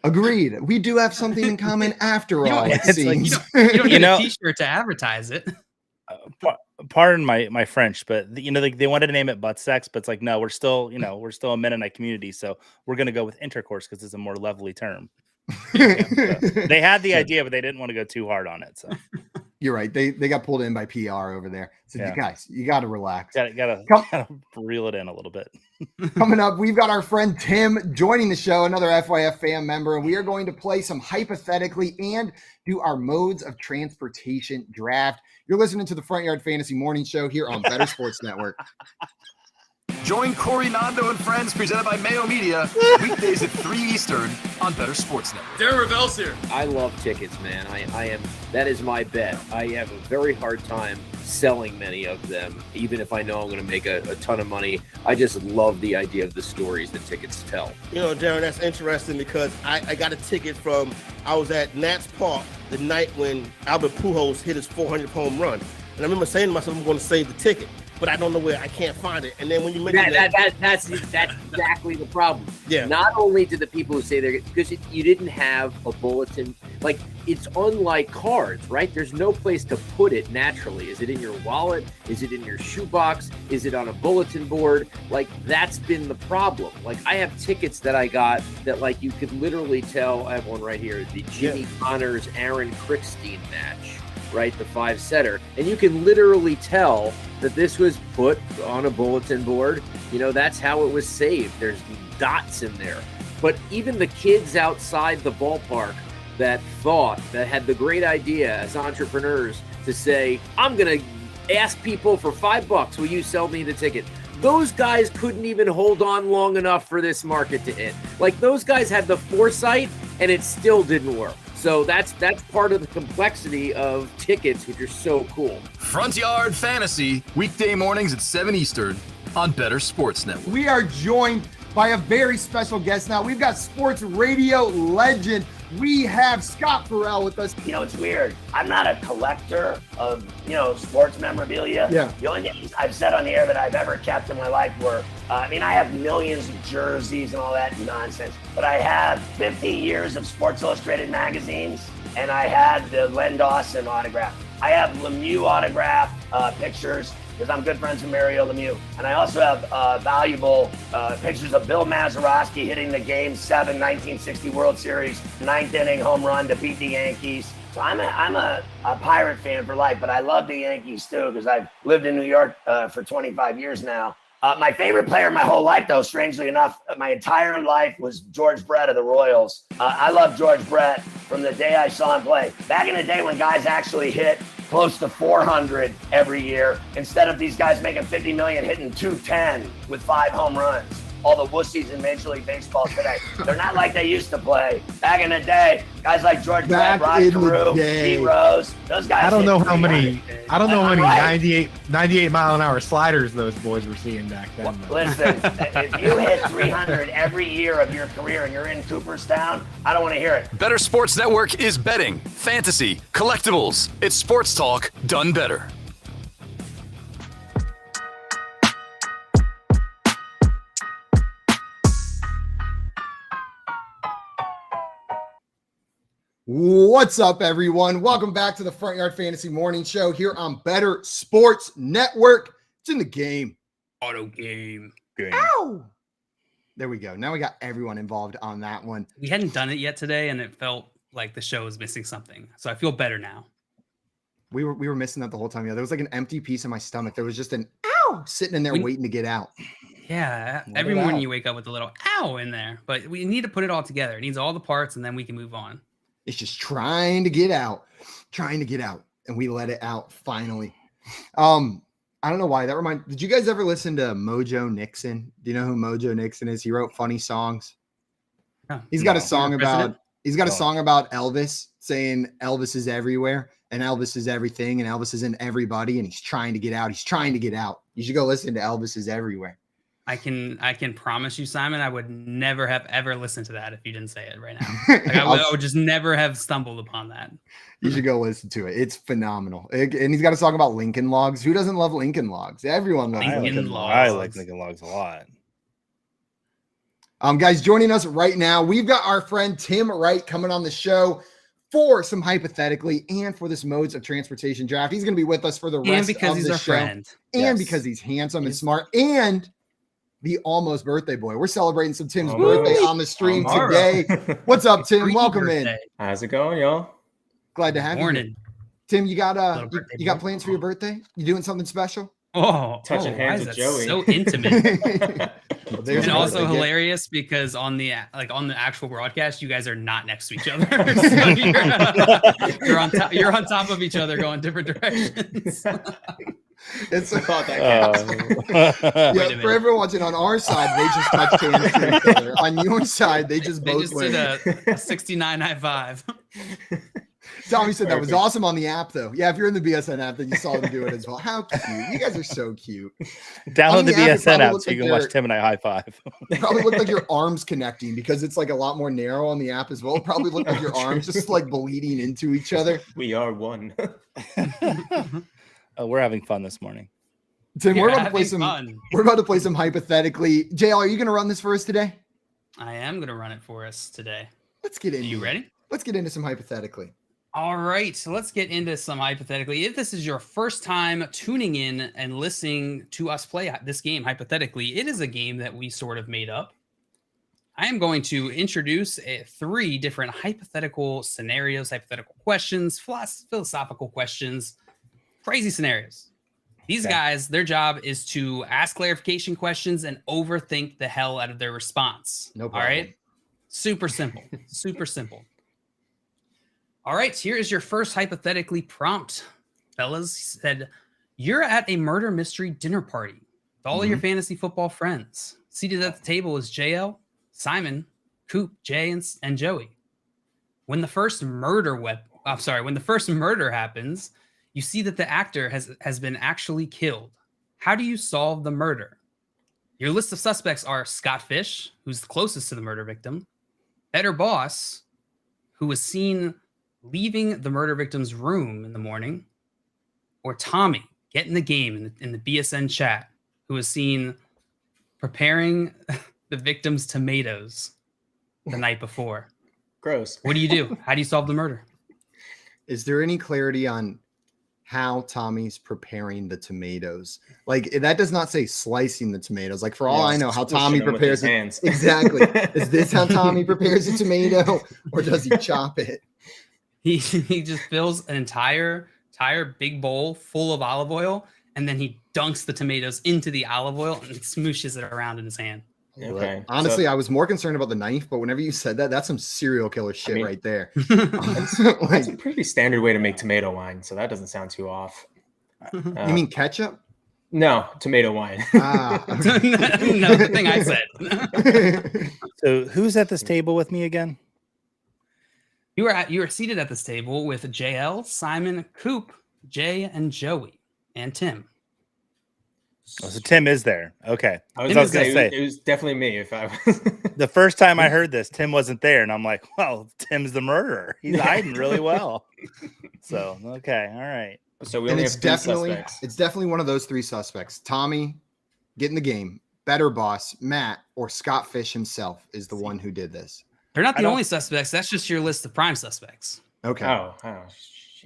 Agreed. We do have something in common after all. It seems. You don't need a T-shirt to advertise it. Pardon my French, but they wanted to name it butt sex, but it's like, no, we're still a Mennonite community, so we're gonna go with intercourse because it's a more lovely term. So they had the idea, but they didn't want to go too hard on it. So You're right. They got pulled in by PR over there. So Yeah. you guys, you got to relax. Gotta reel it in a little bit. Coming up, we've got our friend Tim joining the show, another FYF fan member, and we are going to play some Hypothetically and do our modes of transportation draft. You're listening to the Front Yard Fantasy Morning Show here on Better Sports Network. Join Corey Nando and friends presented by Mayo Media weekdays at 3 Eastern on Better Sports Network. Darren Ravel's here. I love tickets, man. That is my bet. I have a very hard time selling many of them, even if I know I'm going to make a ton of money. I just love the idea of the stories that tickets tell. You know, Darren, that's interesting because I got a ticket I was at Nats Park the night when Albert Pujols hit his 400th home run. And I remember saying to myself, I'm going to save the ticket. But I don't know where. I can't find it. And then when you mention that's exactly the problem. Yeah. Not only do the people who say they're because you didn't have a bulletin, like it's unlike cards, right? There's no place to put it naturally. Is it in your wallet? Is it in your shoebox? Is it on a bulletin board? Like that's been the problem. Like I have tickets that I got that like you could literally tell. I have one right here. The Jimmy Connors Aaron Crickstein match. Right, the 5-setter, and you can literally tell that this was put on a bulletin board. You know, that's how it was saved. There's dots in there. But even the kids outside the ballpark that had the great idea as entrepreneurs to say, I'm going to ask people for $5, will you sell me the ticket? Those guys couldn't even hold on long enough for this market to hit. Like those guys had the foresight and it still didn't work. So that's part of the complexity of tickets, which are so cool. Front Yard Fantasy, weekday mornings at 7 Eastern on Better Sports Network. We are joined by a very special guest now. We've got sports radio legend. We have Scott Farrell with us. You know, it's weird. I'm not a collector of, sports memorabilia. Yeah. The only things I've said on the air that I've ever kept in my life were, I have millions of jerseys and all that nonsense, but I have 50 years of Sports Illustrated magazines, and I had the Len Dawson autograph. I have Lemieux autograph pictures, because I'm good friends with Mario Lemieux. And I also have valuable pictures of Bill Mazeroski hitting the Game 7 1960 World Series 9th inning home run to beat the Yankees. So I'm a Pirate fan for life, but I love the Yankees too because I've lived in New York for 25 years now. My favorite player my whole life, though, strangely enough, my entire life was George Brett of the Royals. I love George Brett from the day I saw him play. Back in the day when guys actually hit close to 400 every year, instead of these guys making $50 million hitting 210 with 5 home runs. All the wussies in Major League Baseball today, they're not like they used to play. Back in the day, guys like George Brett, Rod Carew, D. Rose, those guys. I don't know how many 98 mile an hour sliders those boys were seeing back then. Listen, if you hit 300 every year of your career and you're in Cooperstown, I don't want to hear it. Better Sports Network is betting, fantasy, collectibles. It's sports talk done better. What's up, everyone? Welcome back to the Front Yard Fantasy Morning Show here on Better Sports Network. It's in the game. Auto game. Ow! There we go. Now we got everyone involved on that one. We hadn't done it yet today, and it felt like the show was missing something. So I feel better now. We were missing that the whole time. Yeah, there was like an empty piece in my stomach. There was just an ow sitting in there waiting to get out. Yeah, every morning you wake up with a little ow in there, but we need to put it all together. It needs all the parts, and then we can move on. It's just trying to get out, and we let it out finally. I don't know why that did you guys ever listen to Mojo Nixon? Do you know who Mojo Nixon is? He wrote funny songs. He's got a song about Elvis, saying Elvis is everywhere and Elvis is everything and Elvis is in everybody and he's trying to get out. You should go listen to Elvis is everywhere. I can promise you, Simon, I would never have ever listened to that if you didn't say it right now. Like I would just never have stumbled upon that. You should go listen to it. It's phenomenal. And he's got a song about Lincoln Logs. Who doesn't love Lincoln Logs? Everyone loves Lincoln Logs. I like Lincoln Logs a lot. Guys, joining us right now, we've got our friend Tim Wright coming on the show for some Hypothetically and for this modes of transportation draft. He's going to be with us for the rest of the show. And because he's our friend. And because he's handsome and smart and the almost birthday boy. We're celebrating some Tim's birthday on the stream today. What's up, Tim? Welcome in. How's it going, y'all? Glad to have you. Tim, you got you got plans for your birthday? You doing something special? Touching hands with Joey. So intimate. Well, there's and your also birthday gift. hilarious because on the actual broadcast, you guys are not next to each other. So you're on top of each other, going different directions. It's Wait a for everyone watching on our side, they just touched hands to each other. On your side, they just They both just went. did a 69 high five. Tommy said that was Perfect. awesome on the app, though. Yeah, if you're in the BSN app, then you saw them do it as well. How cute! You guys are so cute. Download On the app, it BSN probably app looks so you like can watch they're- Tim and I high five. It probably looked like your arms connecting because it's like a lot more narrow on the app as well. It probably looked like your arms just like bleeding into each other. We are one. Oh, we're having fun this morning. Tim, You're we're about to play having some. fun. We're about to play some hypothetically. JL, are you going to run this for us today? I am going to run it for us today. Let's get into. You ready? Let's get into some hypothetically. All right, so let's get into some hypothetically. If this is your first time tuning in and listening to us play this game, hypothetically, it is a game that we sort of made up. I am going to introduce 3 different hypothetical scenarios, hypothetical questions, philosophical questions, crazy scenarios. These guys, their job is to ask clarification questions and overthink the hell out of their response. No All problem. right? Super simple. Super simple. All right, here is your first hypothetically prompt. Fellas said, you're at a murder mystery dinner party with all of your fantasy football friends. Seated at the table is JL, Simon, Coop, Jay, and Joey. When the first murder happens, you see that the actor has been actually killed. How do you solve the murder? Your list of suspects are Scott Fish, who's the closest to the murder victim, Better Boss, who was seen leaving the murder victim's room in the morning, or Tommy, get in the game in the BSN chat, who was seen preparing the victim's tomatoes the night before. Gross. What do you do? How do you solve the murder? Is there any clarity on how Tommy's preparing the tomatoes? Like, that does not say slicing the tomatoes. Like, for all I know, how Tommy squishing them with prepares his it. hands. Exactly. Is this how Tommy prepares a tomato, or does he chop it? He just fills an entire big bowl full of olive oil, and then he dunks the tomatoes into the olive oil and smooshes it around in his hand. Okay. Honestly, I was more concerned about the knife, but whenever you said that, that's some serial killer shit right there. That's a pretty standard way to make tomato wine, so that doesn't sound too off. You mean ketchup? No, tomato wine. No, the thing I said. So who's at this table with me again? You are seated at this table with JL, Simon, Coop, Jay, and Joey, and Tim. Oh, so Tim is there. Okay. I was So gonna gonna say it was definitely me if I was. The first time I heard this, Tim wasn't there, and I'm like, well, Tim's the murderer. He's hiding really well. So okay, all right. So we And only it's have 3 definitely suspects. one of those 3 suspects. Tommy, get in the game. Better Boss, Matt, or Scott Fish himself is the one who did this. They're not the only suspects. That's just your list of prime suspects. Okay. Oh,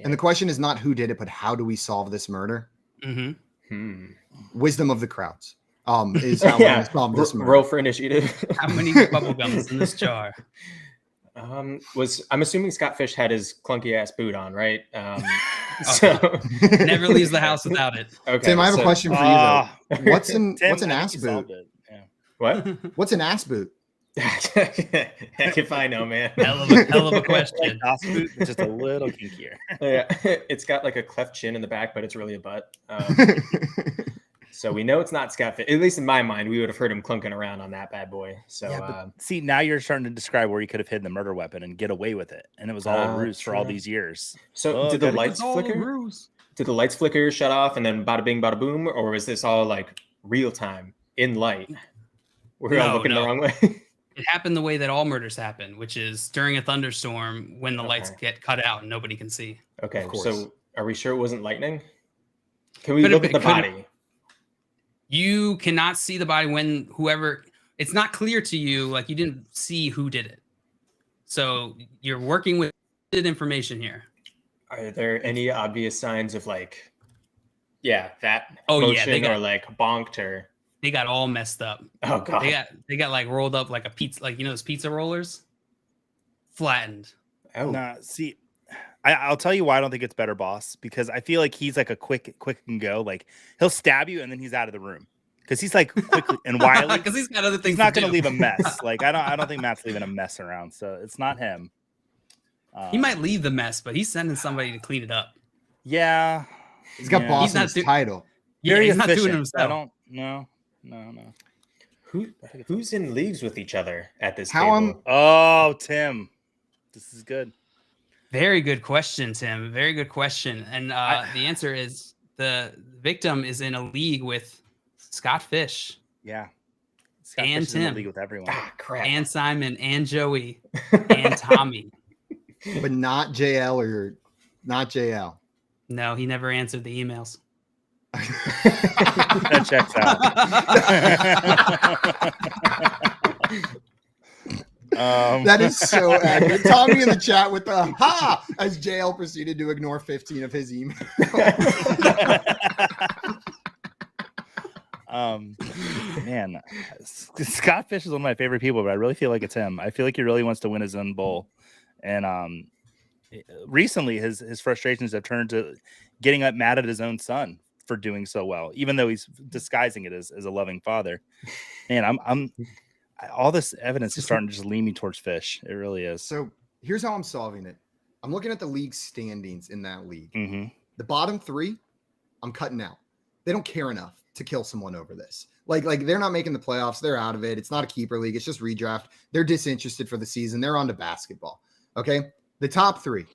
And the question is not who did it, but how do we solve this murder? Mm-hmm. Wisdom of the crowds. Is how we're gonna solve this murder. Roll for initiative. How many bubble gums in this jar? I'm assuming Scott Fish had his clunky ass boot on, right? So Never leaves the house without it. Okay. Tim, I have a question for you though. What's an Tim, what's an I think ass you boot? solved it. Yeah. What? What's an ass boot? Heck if I know, man. Hell of a question. Ass boot, just a little kinkier. Yeah, it's got like a cleft chin in the back, but it's really a butt. So we know it's not Scott Fish. At least in my mind, we would have heard him clunking around on that bad boy. So Yeah, but see, now you're starting to describe where he could have hidden the murder weapon and get away with it, and it was all a ruse for all true. these years. So Oh, did the gotta- lights flicker? Did the lights flicker, shut off, and then bada bing, bada boom, or was this all like real time in light? We're all looking the wrong way. It happened the way that all murders happen, which is during a thunderstorm when the lights get cut out and nobody can see. Okay, Of course. so are we sure it wasn't lightning? Can we Could've look at been- the body? You cannot see the body when it's not clear to you, like you didn't see who did it. So you're working with information here. Are there any obvious signs of like, that Oh, yeah, motion they got- or like bonked or? They got all messed up. Oh god, They got like rolled up like a pizza, like those pizza rollers, flattened. Oh, Nah, see, I'll tell you why I don't think it's better boss, because I feel like he's like a quick and go. Like he'll stab you and then he's out of the room because he's like quick and wily. Because he's got other things. He's not to going to do. leave a mess. Like I don't think Matt's leaving a mess around. So it's not him. He might leave the mess, but he's sending somebody to clean it up. Yeah, he's got boss He's in not his do- title. Yeah, Very he's not doing efficient. it himself. I don't. No. Who's in leagues with each other at this How table? Oh, Tim, this is good. Very good question, Tim. Very good question. And the answer is the victim is in a league with Scott Fish. Yeah. Scott And Fish is in the Tim. league with everyone. Crap. And Simon and Joey and Tommy. But not JL or not JL. No, he never answered the emails. That checks out. That is so accurate. Tommy in the chat with the ha as JL proceeded to ignore 15 of his emails. Man, Scott Fish is one of my favorite people, but I really feel like it's him. I feel like he really wants to win his own bowl. And recently his frustrations have turned to getting mad at his own son for doing so well, even though he's disguising it as a loving father. Man, I'm all this evidence is starting to just lean me towards Fish. It really is. So here's how I'm solving it. I'm looking at the league standings in that league. Mm-hmm. The bottom three, I'm cutting out. They don't care enough to kill someone over this. Like they're not making the playoffs. They're out of it. It's not a keeper league. It's just redraft. They're disinterested for the season. They're on to basketball. Okay. The top three,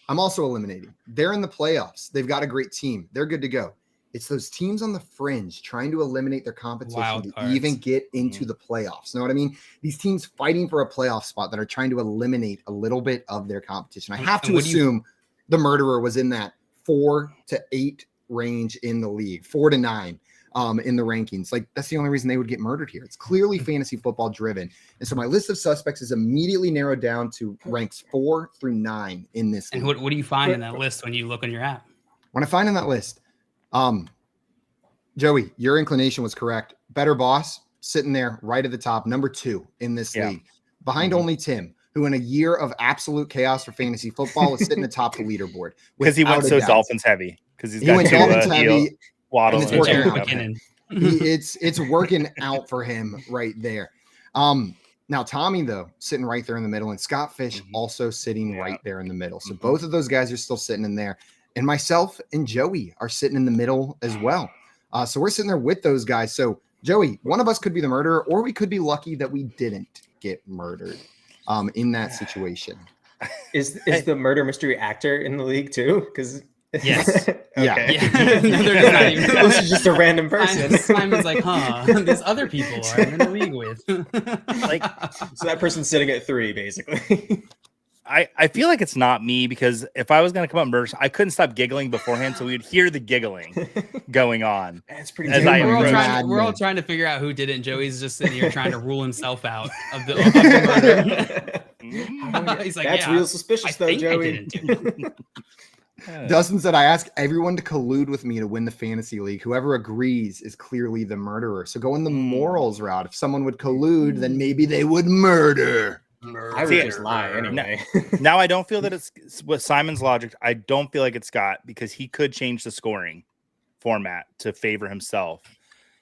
I'm also eliminating. They're in the playoffs. They've got a great team. They're good to go. It's those teams on the fringe trying to eliminate their competition Wild to cards. even get into the playoffs. Know what I mean? These teams fighting for a playoff spot that are trying to eliminate a little bit of their competition. I have to assume the murderer was in that 4 to 8 range in the league, 4 to 9 in the rankings. Like that's the only reason they would get murdered here. It's clearly fantasy football driven. And so my list of suspects is immediately narrowed down to ranks 4 through 9 in this And league. what do you find in that list when you look on your app? When I find in that list, Joey, your inclination was correct. Better boss sitting there right at the top, number 2 in this league, behind only Tim, who in a year of absolute chaos for fantasy football is sitting atop the leaderboard Because he went without a so doubt. Dolphins heavy. Because He went Dolphins heavy. Waddle and it's working and out. McKinnon. It's working out for him right there. Now Tommy though sitting right there in the middle, and Scott Fish also sitting right there in the middle. So both of those guys are still sitting in there, and myself and Joey are sitting in the middle as well. So we're sitting there with those guys. So Joey, one of us could be the murderer, or we could be lucky that we didn't get murdered in that situation. Is the murder mystery actor in the league too? Because Yes. Yeah. No, they're just not even. This is just a random person. Simon's like, these other people I'm in the league with. So that person's sitting at 3, basically. I feel like it's not me, because if I was going to come up and murder, I couldn't stop giggling beforehand, so we'd hear the giggling going on. That's pretty. We're all trying to figure out who did it, and Joey's just sitting here trying to rule himself out of the murder. He's like, That's real suspicious, though, Joey. Dustin said, I ask everyone to collude with me to win the fantasy league. Whoever agrees is clearly the murderer. So go in the morals route. If someone would collude, then maybe they would murder. I would just lie anyway. Now I don't feel that it's with Simon's logic. I don't feel like it's Scott, because he could change the scoring format to favor himself.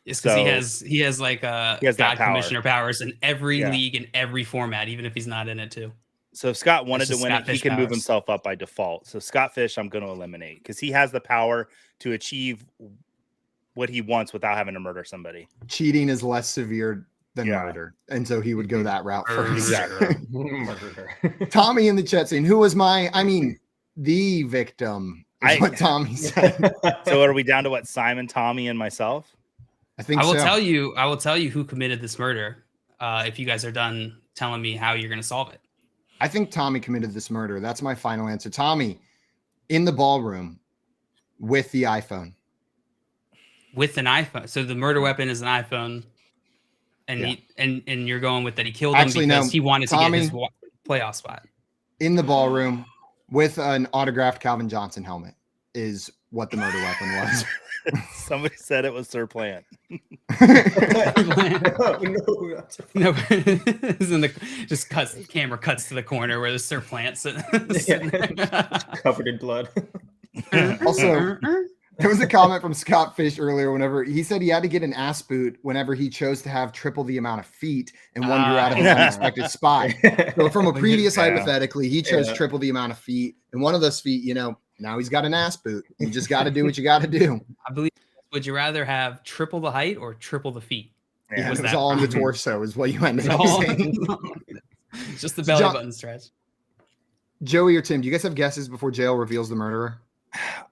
It's because he has like that power. commissioner powers in every league in every format, even if he's not in it too. So if Scott wanted to just win Scott it, he Fish can move powers. himself up by default. So Scott Fish, I'm going to eliminate, because he has the power to achieve what he wants without having to murder somebody. Cheating is less severe than murder. And so he would go that route first. Exactly. Tommy in the chat saying, who was the victim? Is what Tommy said. So are we down to what? Simon, Tommy, and myself? I think I will so. I will tell you who committed this murder. If you guys are done telling me how you're going to solve it. I think Tommy committed this murder. That's my final answer. Tommy in the ballroom with the iPhone. With an iPhone. So the murder weapon is an iPhone. And and you're going with that he killed Actually, him because no, he wanted Tommy, to get his playoff spot. In the ballroom with an autographed Calvin Johnson helmet is what the murder weapon was. Somebody said it was Sir Plant. no, No, just camera cuts to the corner where the Sir Plant sitting there. covered in blood. Also, there was a comment from Scott Fish earlier whenever he said he had to get an ass boot whenever he chose to have triple the amount of feet and one grew out of an unexpected spot. So from a previous hypothetically, he chose triple the amount of feet, and one of those feet, now he's got an ass boot. You just got to do what you got to do. I believe. Would you rather have triple the height or triple the feet? Yeah, it was all on the torso, is what you ended up saying. Just the belly button stretch. Joey or Tim, do you guys have guesses before jail reveals the murderer?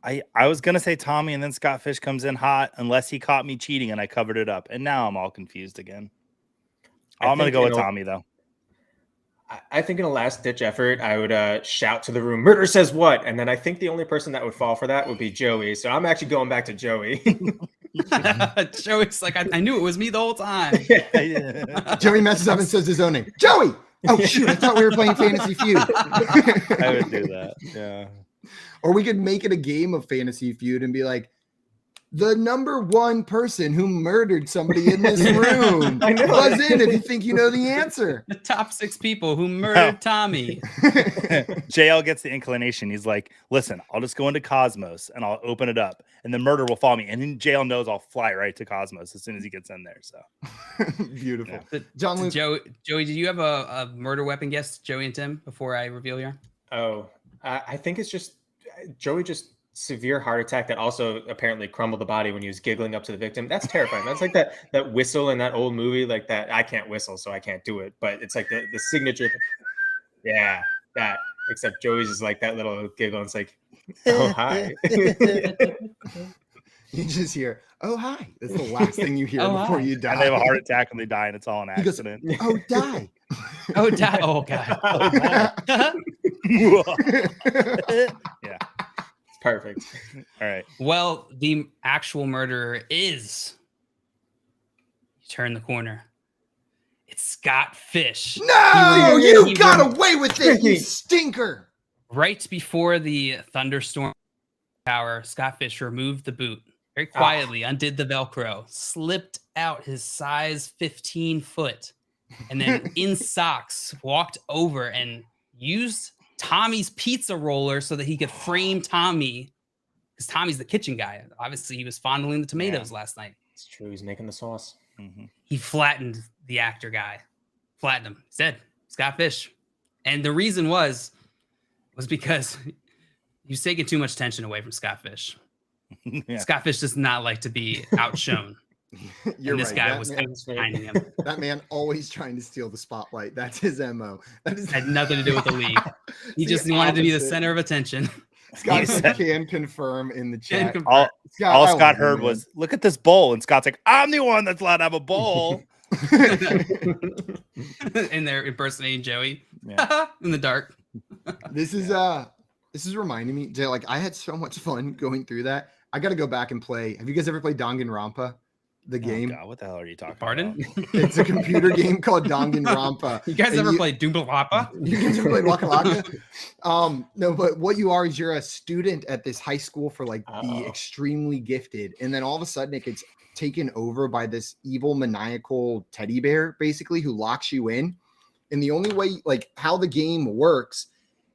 I was gonna say Tommy, and then Scott Fish comes in hot unless he caught me cheating and I covered it up. And now I'm all confused again. I'm gonna go with Tommy though. I think in a last-ditch effort, I would shout to the room, "Murder says what?" And then I think the only person that would fall for that would be Joey. So I'm actually going back to Joey. Joey's like, I knew it was me the whole time. Joey messes up and says his own name. Joey! Oh, shoot, I thought we were playing Fantasy Feud. I would do that, yeah. Or we could make it a game of Fantasy Feud and be like, the number one person who murdered somebody in this room was in, if you think you know the answer. The top 6 people who murdered Tommy. JL gets the inclination. He's like, listen, I'll just go into Cosmos and I'll open it up and the murder will follow me. And then JL knows I'll fly right to Cosmos as soon as he gets in there. So beautiful. Yeah. John Luke. Joey, did you have a murder weapon guess, Joey and Tim, before I reveal you? Oh, I think it's just Joey severe heart attack that also apparently crumbled the body when he was giggling up to the victim. That's terrifying. That's like that whistle in that old movie, like that. I can't whistle, so I can't do it. But it's like the signature. Yeah, that. Except Joey's is like that little giggle. And it's like, oh hi. You just hear, oh hi. That's the last thing you hear before you die. And they have a heart attack and they die, and it's all an accident. Goes, oh die. Oh die. Oh god. Yeah. Perfect. All right. Well, the actual murderer is. You turn the corner. It's Scott Fish. No, you got away with it, you stinker. Right before the thunderstorm tower, Scott Fish removed the boot very quietly, undid the Velcro, slipped out his size 15 foot, and then in socks walked over and used Tommy's pizza roller so that he could frame Tommy, because Tommy's the kitchen guy. Obviously, he was fondling the tomatoes last night. It's true. He's making the sauce. Mm-hmm. He flattened the actor guy. Flattened him. He said, Scott Fish. And the reason was because he was taking too much tension away from Scott Fish. Yeah. Scott Fish does not like to be outshone. You're and this right. guy That was man- finding him. That man always trying to steal the spotlight. That's his MO. That is Had nothing to do with the league. He It's just the wanted to be the opposite. center of attention. Scott can confirm in the chat. All I Scott love you, heard man. was, look at this bowl. And Scott's like, I'm the one that's allowed to have a bowl. And they're impersonating Joey Yeah. in the dark. This is reminding me, Jay, like I had so much fun going through that. I got to go back and play. Have you guys ever played Danganronpa? The game. Oh, God, what the hell are you talking Pardon? about? It's a computer game called Danganronpa. You guys And ever played Doomba Wappa? You guys ever played Waka Waka? No, but what you are is you're a student at this high school for like the extremely gifted, and then all of a sudden it gets taken over by this evil maniacal teddy bear, basically, who locks you in. And the only way, like how the game works,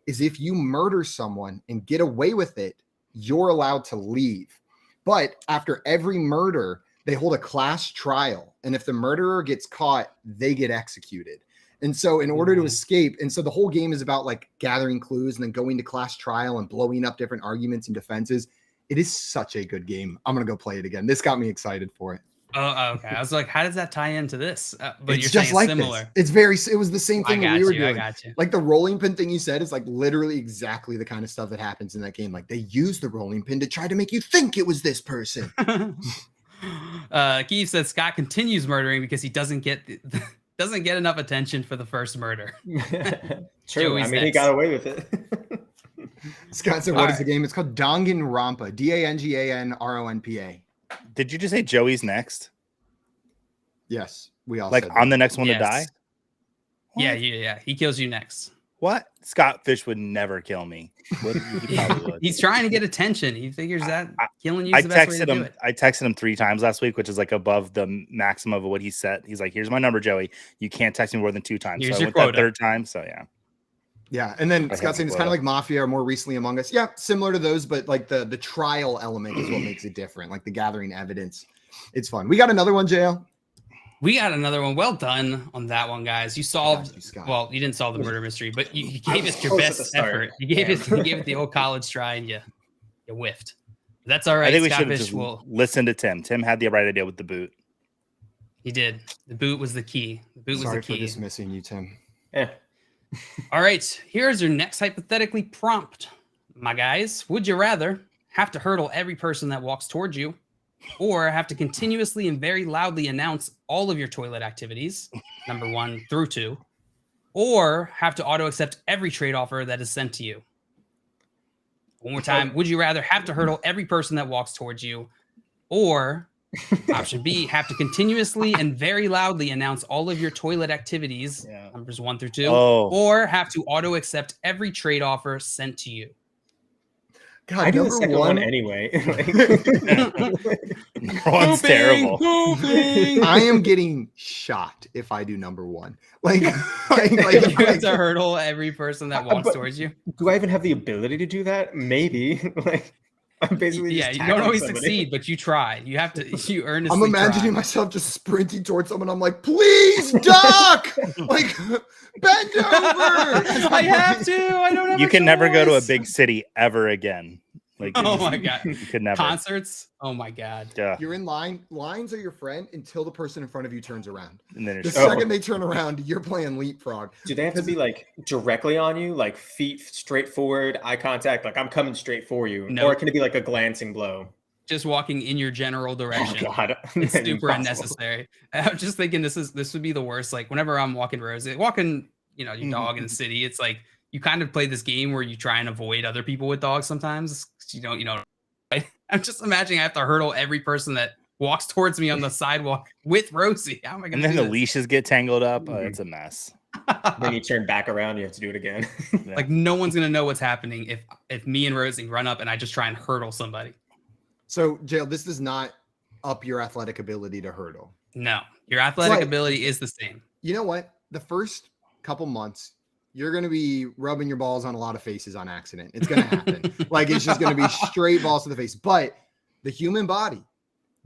is if you murder someone and get away with it, you're allowed to leave. But after every murder, they hold a class trial. And if the murderer gets caught, they get executed. And so in order to escape, and so the whole game is about like gathering clues and then going to class trial and blowing up different arguments and defenses. It is such a good game. I'm going to go play it again. This got me excited for it. Oh, okay. I was like, how does that tie into this? But It's you're just saying like similar. this. It was the same thing that we were doing. I got you. Like the rolling pin thing you said is like literally exactly the kind of stuff that happens in that game. Like they use the rolling pin to try to make you think it was this person. Keith says Scott continues murdering because he doesn't get enough attention for the first murder. True. Joey's I mean, he next. got away with it. Scott said, "What is the game? It's called Danganronpa. Danganronpa." Did you just say Joey's next? Yes, we all like said I'm that. the next one to die. Yeah. He kills you next. What? Scott Fish would never kill me. He probably would. He's trying to get attention. He figures that killing you is the best way to do it. I texted him 3 times last week, which is like above the maximum of what he set. He's like, "Here's my number, Joey. You can't text me more than 2 times." Here's so I your went quota. that 3rd time. So yeah. Yeah, and then Scott saying it's kind of like Mafia or more recently Among Us. Yeah, similar to those, but like the trial element is what makes it different. Like the gathering evidence. It's fun. We got another one, JL. We got another one. Well done on that one, guys. You solved. Well, you didn't solve the murder mystery, but you gave us your best effort. You gave it the old college try, and you whiffed. That's all right. I think we Scott should have Fish just will. listened to Tim. Tim had the right idea with the boot. He did. The boot was the key. The boot Sorry was the for key. dismissing you, Tim. Yeah. All right. Here's your next hypothetically prompt, my guys. Would you rather have to hurdle every person that walks towards you, or have to continuously and very loudly announce all of your toilet activities, number 1 through 2, or have to auto accept every trade offer that is sent to you? One more time. Would you rather have to hurdle every person that walks towards you, or option B, have to continuously and very loudly announce all of your toilet activities, numbers 1 through 2, or have to auto accept every trade offer sent to you? God, I do the number second one anyway. Number one's terrible. I am getting shot if I do number 1. Like you have to hurdle every person that walks towards you. Do I even have the ability to do that? Maybe. Like, I'm basically Yeah, just you don't always somebody. succeed, but you try. You have to. You earnestly. I'm imagining try. myself just sprinting towards someone. I'm like, please duck, like bend over. I have to. I don't have. You a can never go to a choice. big city ever again. Like, Oh my god. you could never. Concerts. Oh my god. Yeah. You're in line. Lines are your friend until the person in front of you turns around. And then The it's second they turn around, you're playing leapfrog. Do they have to be like directly on you, like feet straight forward, eye contact, like I'm coming straight for you? No. Or can it be like a glancing blow? Just walking in your general direction. Oh god. It's super Impossible. unnecessary. I'm just thinking this would be the worst. Like whenever I'm walking Rosie, walking, your dog in the city, it's like you kind of play this game where you try and avoid other people with dogs sometimes. I'm just imagining I have to hurdle every person that walks towards me on the sidewalk with Rosie. How am I going and to then do the this? leashes get tangled up. It's a mess. Then you turn back around, you have to do it again. Like no one's going to know what's happening if me and Rosie run up and I just try and hurdle somebody. So, Jail, this does not up your athletic ability to hurdle. No, your athletic ability is the same. You know what? The first couple months, you're going to be rubbing your balls on a lot of faces on accident. It's going to happen. Like it's just going to be straight balls to the face. But the human body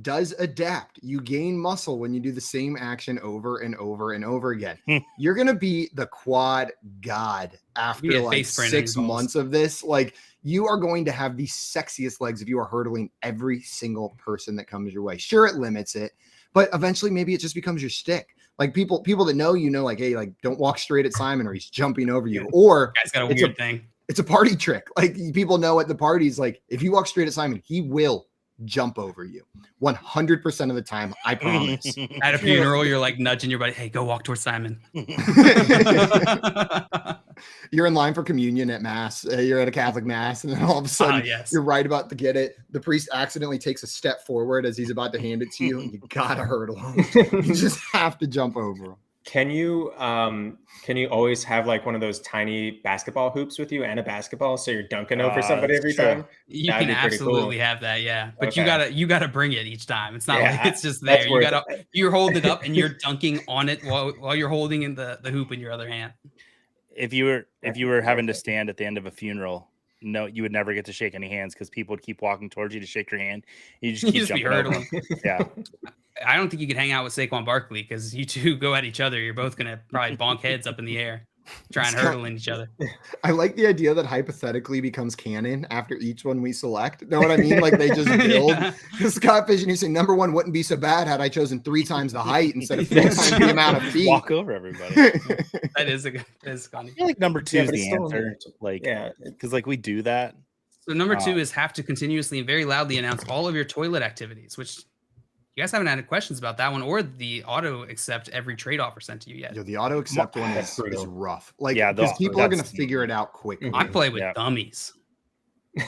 does adapt. You gain muscle when you do the same action over and over and over again. You're going to be the quad god after get like face brand 6 balls. months of this. Like you are going to have the sexiest legs if you are hurdling every single person that comes your way. Sure, it limits it, but eventually maybe it just becomes your stick. Like people that know, like, hey, like don't walk straight at Simon or he's jumping over you. Or Guy's got a it's weird thing. It's a party trick. Like people know at the parties, like if you walk straight at Simon, he will jump over you 100% of the time. I promise. At a funeral, you're like nudging your buddy. Hey, go walk towards Simon. You're in line for communion at mass. You're at a Catholic mass, and then all of a sudden, yes. you're right about to get it. The priest accidentally takes a step forward as he's about to hand it to you, and you gotta hurdle him. You just have to jump over him. Can you always have like one of those tiny basketball hoops with you and a basketball so you're dunking over somebody every time? You That'd can be pretty absolutely cool. have that, yeah. But Okay. you gotta bring it each time. It's not Yeah, like it's just that's there. worth You're holding it up and you're dunking on it while you're holding in the hoop in your other hand. If you were having to stand at the end of a funeral, no, you would never get to shake any hands because people would keep walking towards you to shake your hand. You just keep be jumping over. hurdling. Yeah. I don't think you could hang out with Saquon Barkley because you two go at each other. You're both gonna probably bonk heads up in the air, try and hurdle in each other. I like the idea that hypothetically becomes canon after each one we select. Know what I mean? Like they just build. Yeah. Scott Fish, and you say number one wouldn't be so bad had I chosen 3 times the height instead of 3 times the amount of feet. Walk over everybody. That is funny. I feel like number 2 Yeah, is but it's the still- answer. Like, Yeah. because like we do that. So number 2 is have to continuously and very loudly announce all of your toilet activities, which you guys haven't had any questions about that one or the auto accept every trade offer sent to you yet. Yo, the auto accept one is rough. Like, Yeah, because people are going to that's- figure it out quickly. I play with Yeah. dummies.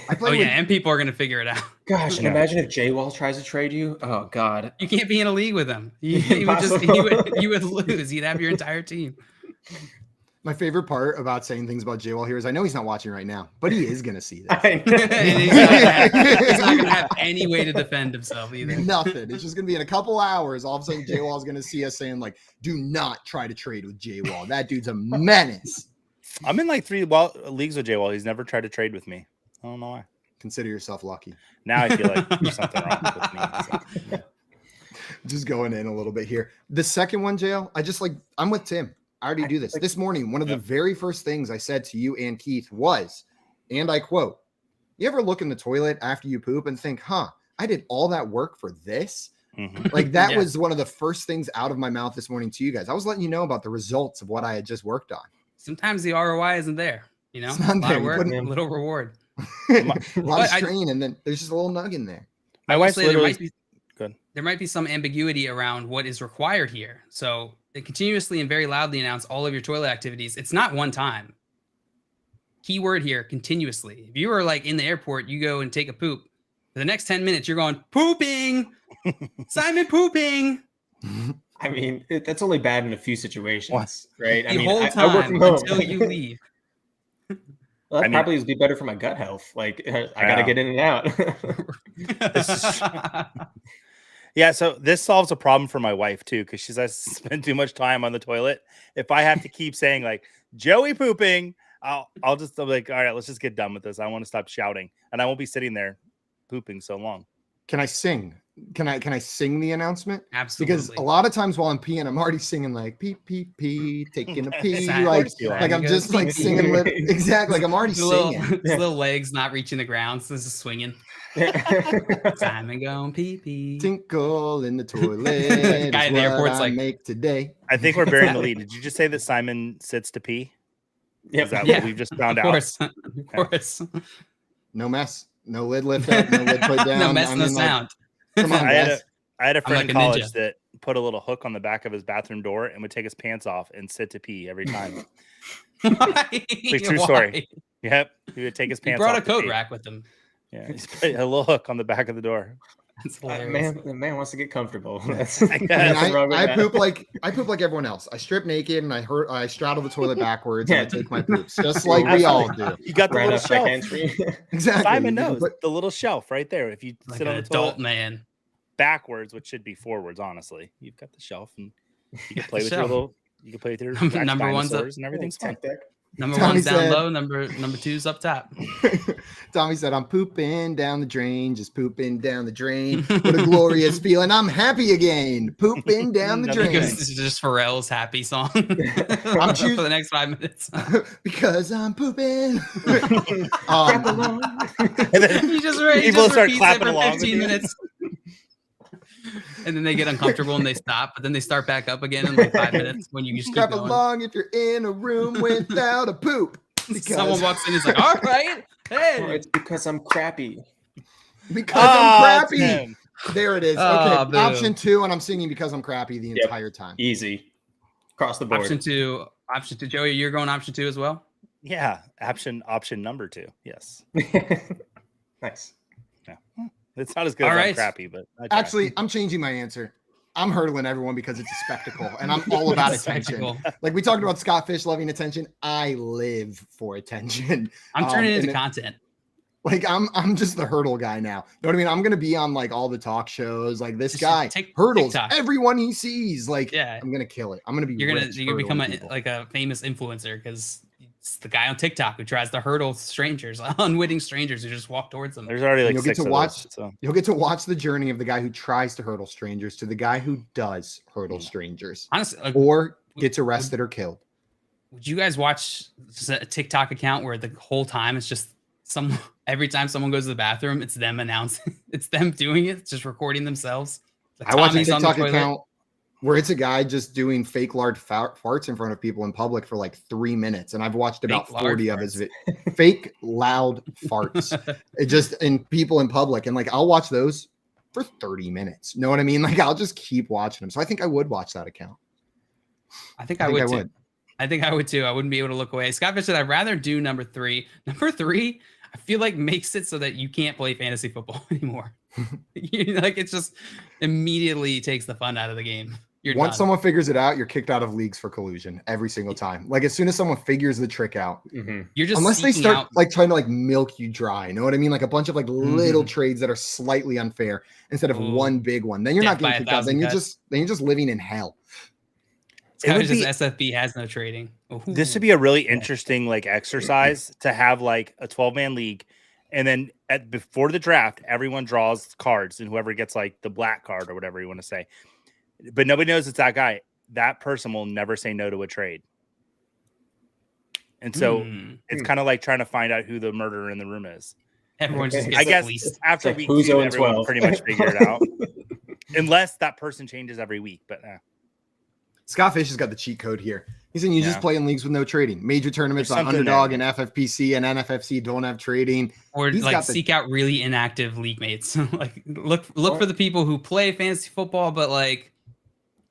I play Oh with, yeah, and people are going to figure it out. Gosh, and imagine if J Wall tries to trade you. Oh God. You can't be in a league with him. You would lose. He'd have your entire team. My favorite part about saying things about J-Wall here is I know he's not watching right now, but he is going to see this. And he's not gonna have any way to defend himself either. Nothing. It's just going to be in a couple hours. All of a sudden, J-Wall is going to see us saying, like, do not try to trade with J-Wall. That dude's a menace. I'm in like 3 leagues with J-Wall. He's never tried to trade with me. I don't know why. Consider yourself lucky. Now I feel like there's something wrong with me. So, yeah. Just going in a little bit here. The second one, JL, I'm with Tim. I already do this. This morning, one of the very first things I said to you and Keith was, and I quote, you ever look in the toilet after you poop and think, I did all that work for this? Mm-hmm. Like that was one of the first things out of my mouth this morning to you guys. I was letting you know about the results of what I had just worked on. Sometimes the ROI isn't there, you know, It's not a lot there. of You work, couldn't- a little reward. A lot of strain, and then there's just a little nug in there. My wife's There literally might be, good. there might be some ambiguity around what is required here. So they continuously and very loudly announce all of your toilet activities. It's not one time. Keyword here, continuously. If you are like in the airport, you go and take a poop. For the next 10 minutes, you're going, pooping. Simon pooping. I mean, that's only bad in a few situations, right? I The mean, whole I work time from home. until you leave. Well, that probably would be better for my gut health. Like, I got to get in and out. Yeah, so this solves a problem for my wife too, because she's spend too much time on the toilet. If I have to keep saying like Joey pooping, I'll be like, all right, let's just get done with this. I want to stop shouting, and I won't be sitting there pooping so long. Can I sing? Can I sing the announcement? Absolutely. Because a lot of times while I'm peeing, I'm already singing like pee pee pee, taking a pee, Exactly. like I'm just like singing exactly. Like I'm already His little, singing. his little legs not reaching the ground, so this is swinging. Simon going pee pee. Tinkle in the toilet. Guy in the airport's like, make today. I think we're burying the lead. Did you just say that Simon sits to pee? Yep. Is that what we've just found of out? course. Of course. No mess. No lid lift up. No lid put down. No mess, I no mean, like, sound. come on, I guys. had a friend like in a college ninja. that put a little hook on the back of his bathroom door and would take his pants off and sit to pee every time. Like, true story. Yep. He would take his He pants brought off a to coat pee. rack with him. Yeah, he's put a little hook on the back of the door. That's hilarious. The man wants to get comfortable. That's, I, mean, nothing wrong with I that. poop like everyone else. I strip naked and I straddle the toilet backwards and I take my poops, just like we all do. You got the Right little up back shelf. entry. Exactly. Simon You can knows put- the little shelf right there. If you Like sit an on the adult toilet man. backwards, which should be forwards, honestly, you've got the shelf and you can play The with your shelf. little. You can play with your Number Rex one's up. dinosaurs and everything's fun. Number Tommy one's down said- low. Number two's up top. Tommy said, I'm pooping down the drain, just pooping down the drain. What a glorious feeling. I'm happy again. Pooping down the drain. Because this is just Pharrell's happy song for the next 5 minutes. Because I'm pooping. And then He just people start repeats it clapping for along 15 with you. minutes. And then they get uncomfortable and they stop, but then they start back up again in like 5 minutes when you just keep Clap going. along if you're in a room without a poop. Because Someone walks in and is like, all right, Oh, hey. it's because I'm crappy. Because I'm crappy. Tim. There it is. Oh, Okay, boo. option 2, and I'm singing because I'm crappy the Yep. entire time. Easy. Across the board. Option two, Joey, you're going option 2 as well? Yeah, option number 2. Yes. Nice. Yeah. It's not as good All as I'm right. crappy, but I try. Actually, I'm changing my answer. I'm hurdling everyone because it's a spectacle, and I'm all about It's a attention. spectacle. Like we talked about Scott Fish loving attention. I live for attention. I'm turning and into it- content. Like I'm just the hurdle guy now. You know what I mean? I'm gonna be on like all the talk shows. Like this Just guy take hurdles TikTok. everyone he sees. Like Yeah. I'm gonna kill it. I'm gonna be. You're gonna rich become hurdling people. like a famous influencer because it's the guy on TikTok who tries to hurdle strangers, unwitting strangers who just walk towards them. There's already like You'll get 6 to of watch. those, so. You'll get to watch the journey of the guy who tries to hurdle strangers to the guy who does hurdle strangers, Honestly, like, or gets arrested or killed. would you guys watch a TikTok account where the whole time it's just every time someone goes to the bathroom, it's them announcing, it's them doing it, just recording themselves. Like I watch a Tommy's on the TikTok toilet. account where it's a guy just doing fake large farts in front of people in public for like 3 minutes, and I've watched about Fake large 40 of his fake loud farts, it just in people in public, and like I'll watch those for 30 minutes. Know what I mean? Like I'll just keep watching them. So I think I would watch that account. I think I would too. I think I would too. I wouldn't be able to look away. Scott Fish said, I'd rather do number 3. Number 3, I feel like makes it so that you can't play fantasy football anymore. Like it's just immediately takes the fun out of the game. Once someone figures it out, you're kicked out of leagues for collusion every single time. Like as soon as someone figures the trick out, you're just unless they seeking start out- like trying to like milk you dry. You know what I mean? Like a bunch of like little trades that are slightly unfair instead of one big one. Then you're not getting kicked out. Then you're just living in hell. It's kind of just SFB has no trading. This would be a really interesting like exercise to have like a 12-man league, and then before the draft, everyone draws cards, and whoever gets like the black card or whatever you want to say, but nobody knows it's that guy. That person will never say no to a trade, and so it's kind of like trying to find out who the murderer in the room is. Everyone just I gets guess after like week who's 2, 0 and everyone 12. pretty much figured it out, unless that person changes every week. But Scott Fish has got the cheat code here. He's saying you just play in leagues with no trading. Major tournaments There's on something Underdog there. and FFPC and NFFC don't have trading. Or He's like got the- seek out really inactive league mates. Like look for the people who play fantasy football, but like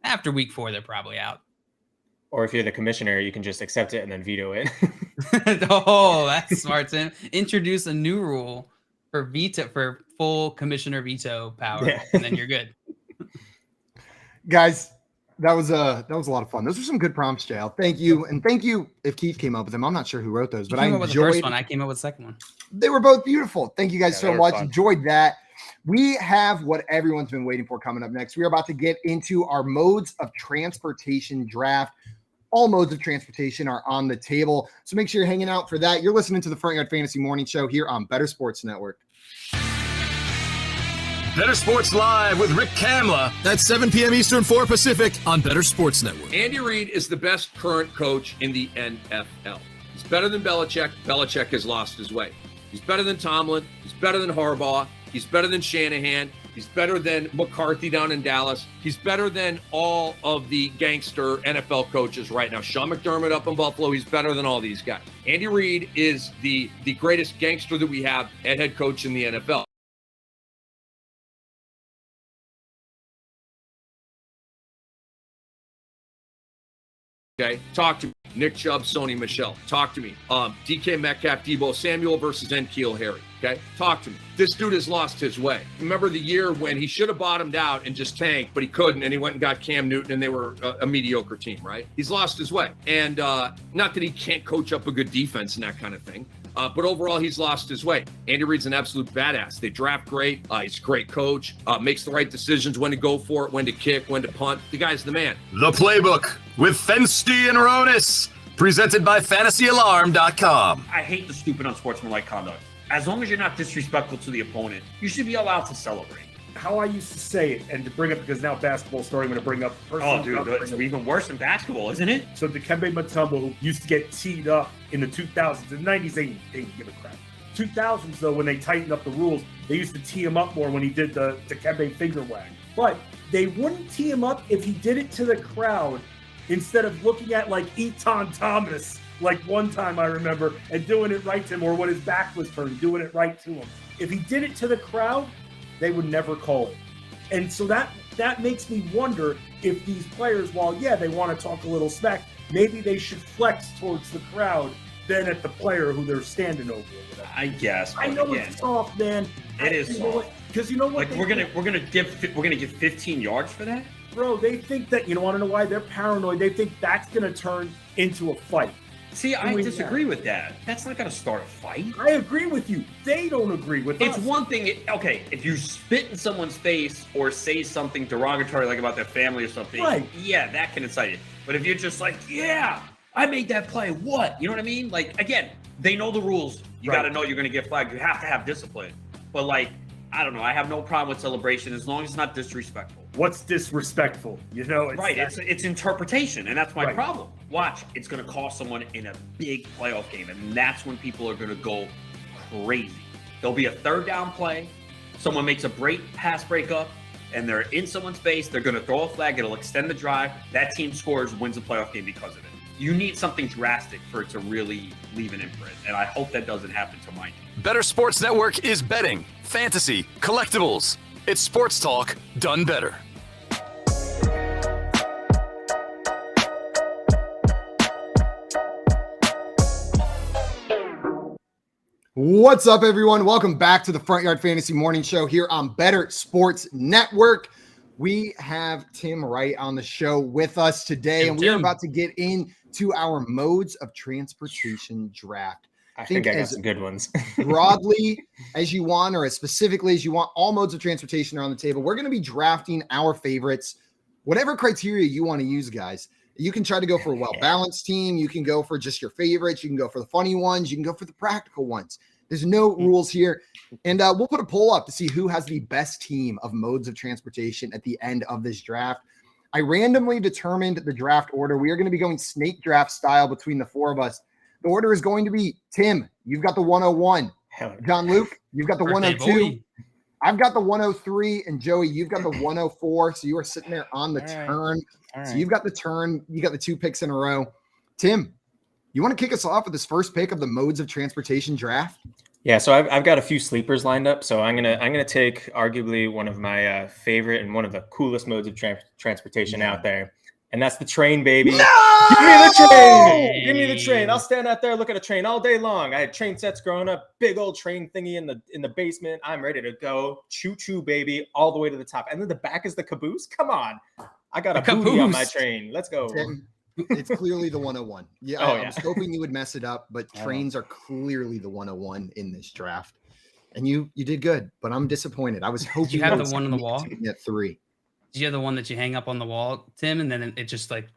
after week 4, they're probably out. Or if you're the commissioner, you can just accept it and then veto it. Oh, that's smart, Tim. Introduce a new rule for full commissioner veto power, and then you're good. Guys, that was a lot of fun. Those were some good prompts, JL. Thank you. And thank you if Keith came up with them. I'm not sure who wrote those, but I came up with the first enjoyed one. I came up with the second one. They were both beautiful. Thank you guys they so were much. fun. Enjoyed that. We have what everyone's been waiting for coming up next. We are about to get into our modes of transportation draft. All modes of transportation are on the table. So make sure you're hanging out for that. You're listening to the Front Yard Fantasy Morning Show here on Better Sports Network. Better Sports Live with Rick Kamla. That's 7 p.m. Eastern, 4 Pacific on Better Sports Network. Andy Reid is the best current coach in the NFL. He's better than Belichick. Belichick has lost his way. He's better than Tomlin. He's better than Harbaugh. He's better than Shanahan. He's better than McCarthy down in Dallas. He's better than all of the gangster NFL coaches right now. Sean McDermott up in Buffalo. He's better than all these guys. Andy Reid is the greatest gangster that we have at head coach in the NFL. Okay, talk to me. Nick Chubb, Sony Michel. Talk to me. DK Metcalf, Debo Samuel versus N'Keal Harry. Okay, talk to me. This dude has lost his way. Remember the year when he should have bottomed out and just tanked, but he couldn't, and he went and got Cam Newton, and they were a mediocre team, right? He's lost his way. And not that he can't coach up a good defense and that kind of thing, but overall, he's lost his way. Andy Reid's an absolute badass. They draft great. He's a great coach. Makes the right decisions, when to go for it, when to kick, when to punt. The guy's the man. The Playbook with Fensty and Ronis, presented by FantasyAlarm.com. I hate the stupid unsportsmanlike conduct. As long as you're not disrespectful to the opponent, you should be allowed to celebrate. How I used to say it, and to bring up, because now basketball story, I'm going to bring up. Oh, dude, it's even worse than basketball, isn't it? So Dikembe Mutombo, who used to get teed up in the 2000s, the 90s, they didn't give a crap. 2000s, though, when they tightened up the rules, they used to tee him up more when he did the Dikembe finger wag. But they wouldn't tee him up if he did it to the crowd instead of looking at like Eton Thomas, like one time I remember, and doing it right to him, or when his back was turned, doing it right to him. If he did it to the crowd, they would never call it. And so that makes me wonder if these players, while, yeah, they want to talk a little smack, maybe they should flex towards the crowd than at the player who they're standing over. I guess. I know again, it's soft, man. It is soft. Because you know what? Like we're gonna give 15 yards for that, bro. They think that, you know, want to know why they're paranoid? They think that's gonna turn into a fight. See, I disagree with that. That's not going to start a fight. I agree with you. They don't agree with It's us. one thing, okay, if you spit in someone's face or say something derogatory, like about their family or something, Right. yeah, that can incite it. But if you're just like, yeah, I made that play, what? You know what I mean? Like, again, they know the rules. You got to know you're going to get flagged. You have to have discipline. But, like, I don't know. I have no problem with celebration as long as it's not disrespectful. What's disrespectful? You know, It's interpretation, and that's my problem. Watch, it's going to cost someone in a big playoff game, and that's when people are going to go crazy. There'll be a third down play. Someone makes a pass breakup, and they're in someone's face. They're going to throw a flag. It'll extend the drive. That team scores, wins the playoff game because of it. You need something drastic for it to really leave an imprint, and I hope that doesn't happen to my team. Better Sports Network is betting, fantasy, collectibles. It's sports talk done better. What's up, everyone? Welcome back to the Front Yard Fantasy Morning Show here on Better Sports Network. We have Tim Wright on the show with us today, and we are about to get into our modes of transportation draft. I think I got some good ones. Broadly as you want, or as specifically as you want, all modes of transportation are on the table. We're going to be drafting our favorites, whatever criteria you want to use, guys. You can try to go for a well-balanced team. You can go for just your favorites. You can go for the funny ones. You can go for the practical ones. There's no rules here. And we'll put a poll up to see who has the best team of modes of transportation at the end of this draft. I randomly determined the draft order. We are going to be going snake draft style between the four of us. The order is going to be Tim, you've got the 101. John Luke, you've got the 102. I've got the 103. And Joey, you've got the 104. So you are sitting there on the turn. So you've got the turn. You got the 2 picks in a row. Tim, you want to kick us off with this first pick of the modes of transportation draft? Yeah, so I've got a few sleepers lined up. So I'm gonna take arguably one of my favorite and one of the coolest modes of transportation out there, and that's the train, baby. No! Give me the train. Give me the train. I'll stand out there, look at a train all day long. I had train sets growing up, big old train thingy in the basement. I'm ready to go. Choo choo, baby, all the way to the top. And then the back is the caboose. Come on, I got a booty on my train. Let's go. Tim, it's clearly the 101. Yeah, I was hoping you would mess it up, but trains are clearly the 101 in this draft. And you did good, but I'm disappointed. I was hoping you have the one on the wall at 3. Do you have the one that you hang up on the wall, Tim, and then it just like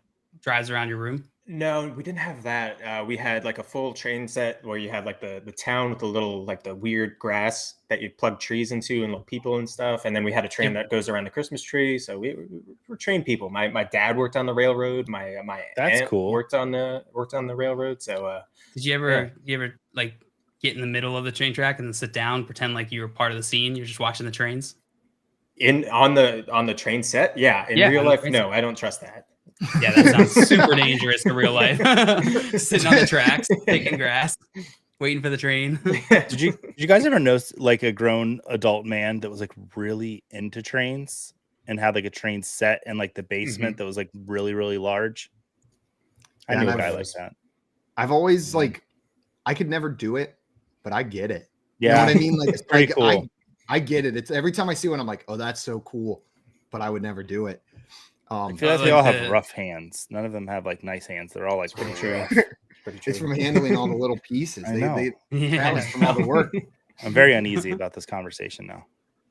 drives around your room? No, we didn't have that. We had like a full train set where you had like the town with the little like the weird grass that you plug trees into and little people and stuff. And then we had a train that goes around the Christmas tree. So we're train people. My dad worked on the railroad. My aunt worked on the railroad. So did you ever like get in the middle of the train track and then sit down, pretend like you were part of the scene? You're just watching the trains on the train set. Yeah. In real life, no, I don't trust that. Yeah, that sounds super dangerous in real life. Sitting on the tracks, taking grass, waiting for the train. Did you guys ever know like a grown adult man that was like really into trains and had like a train set in like the basement that was like really, really large? I knew a guy like that. I've always like, I could never do it, but I get it. Yeah. You know what I mean? Like, it's pretty cool. I get it. It's every time I see one, I'm like, oh, that's so cool, but I would never do it. I feel like they all have rough hands. None of them have like nice hands. They're all like pretty true. It's from handling all the little pieces. That was from all the work. I'm very uneasy about this conversation now.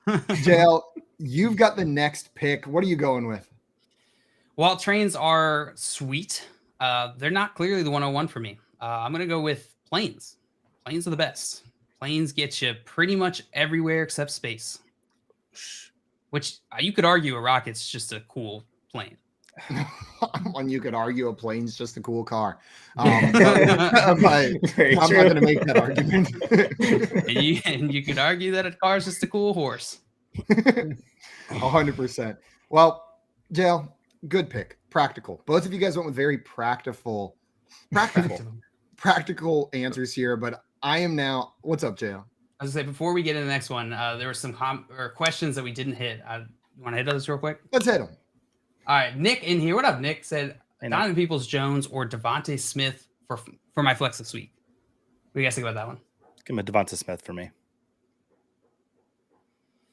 JL, you've got the next pick. What are you going with? While trains are sweet, they're not clearly the 101 for me. I'm going to go with planes. Planes are the best. Planes get you pretty much everywhere except space. Which you could argue a rocket's just a cool plane. When you could argue a plane's just a cool car. But I'm not going to make that argument. and you could argue that a car is just a cool horse. 100%. Well, JL, good pick. Practical. Both of you guys went with very practical answers here, but I am now. What's up, JL? I was going to say, before we get into the next one, there were some questions that we didn't hit. You want to hit those real quick? Let's hit them. All right. Nick in here. What up, Nick? Said Donovan Peoples-Jones or Devontae Smith for my flex this week. What do you guys think about that one? Give him a Devontae Smith for me.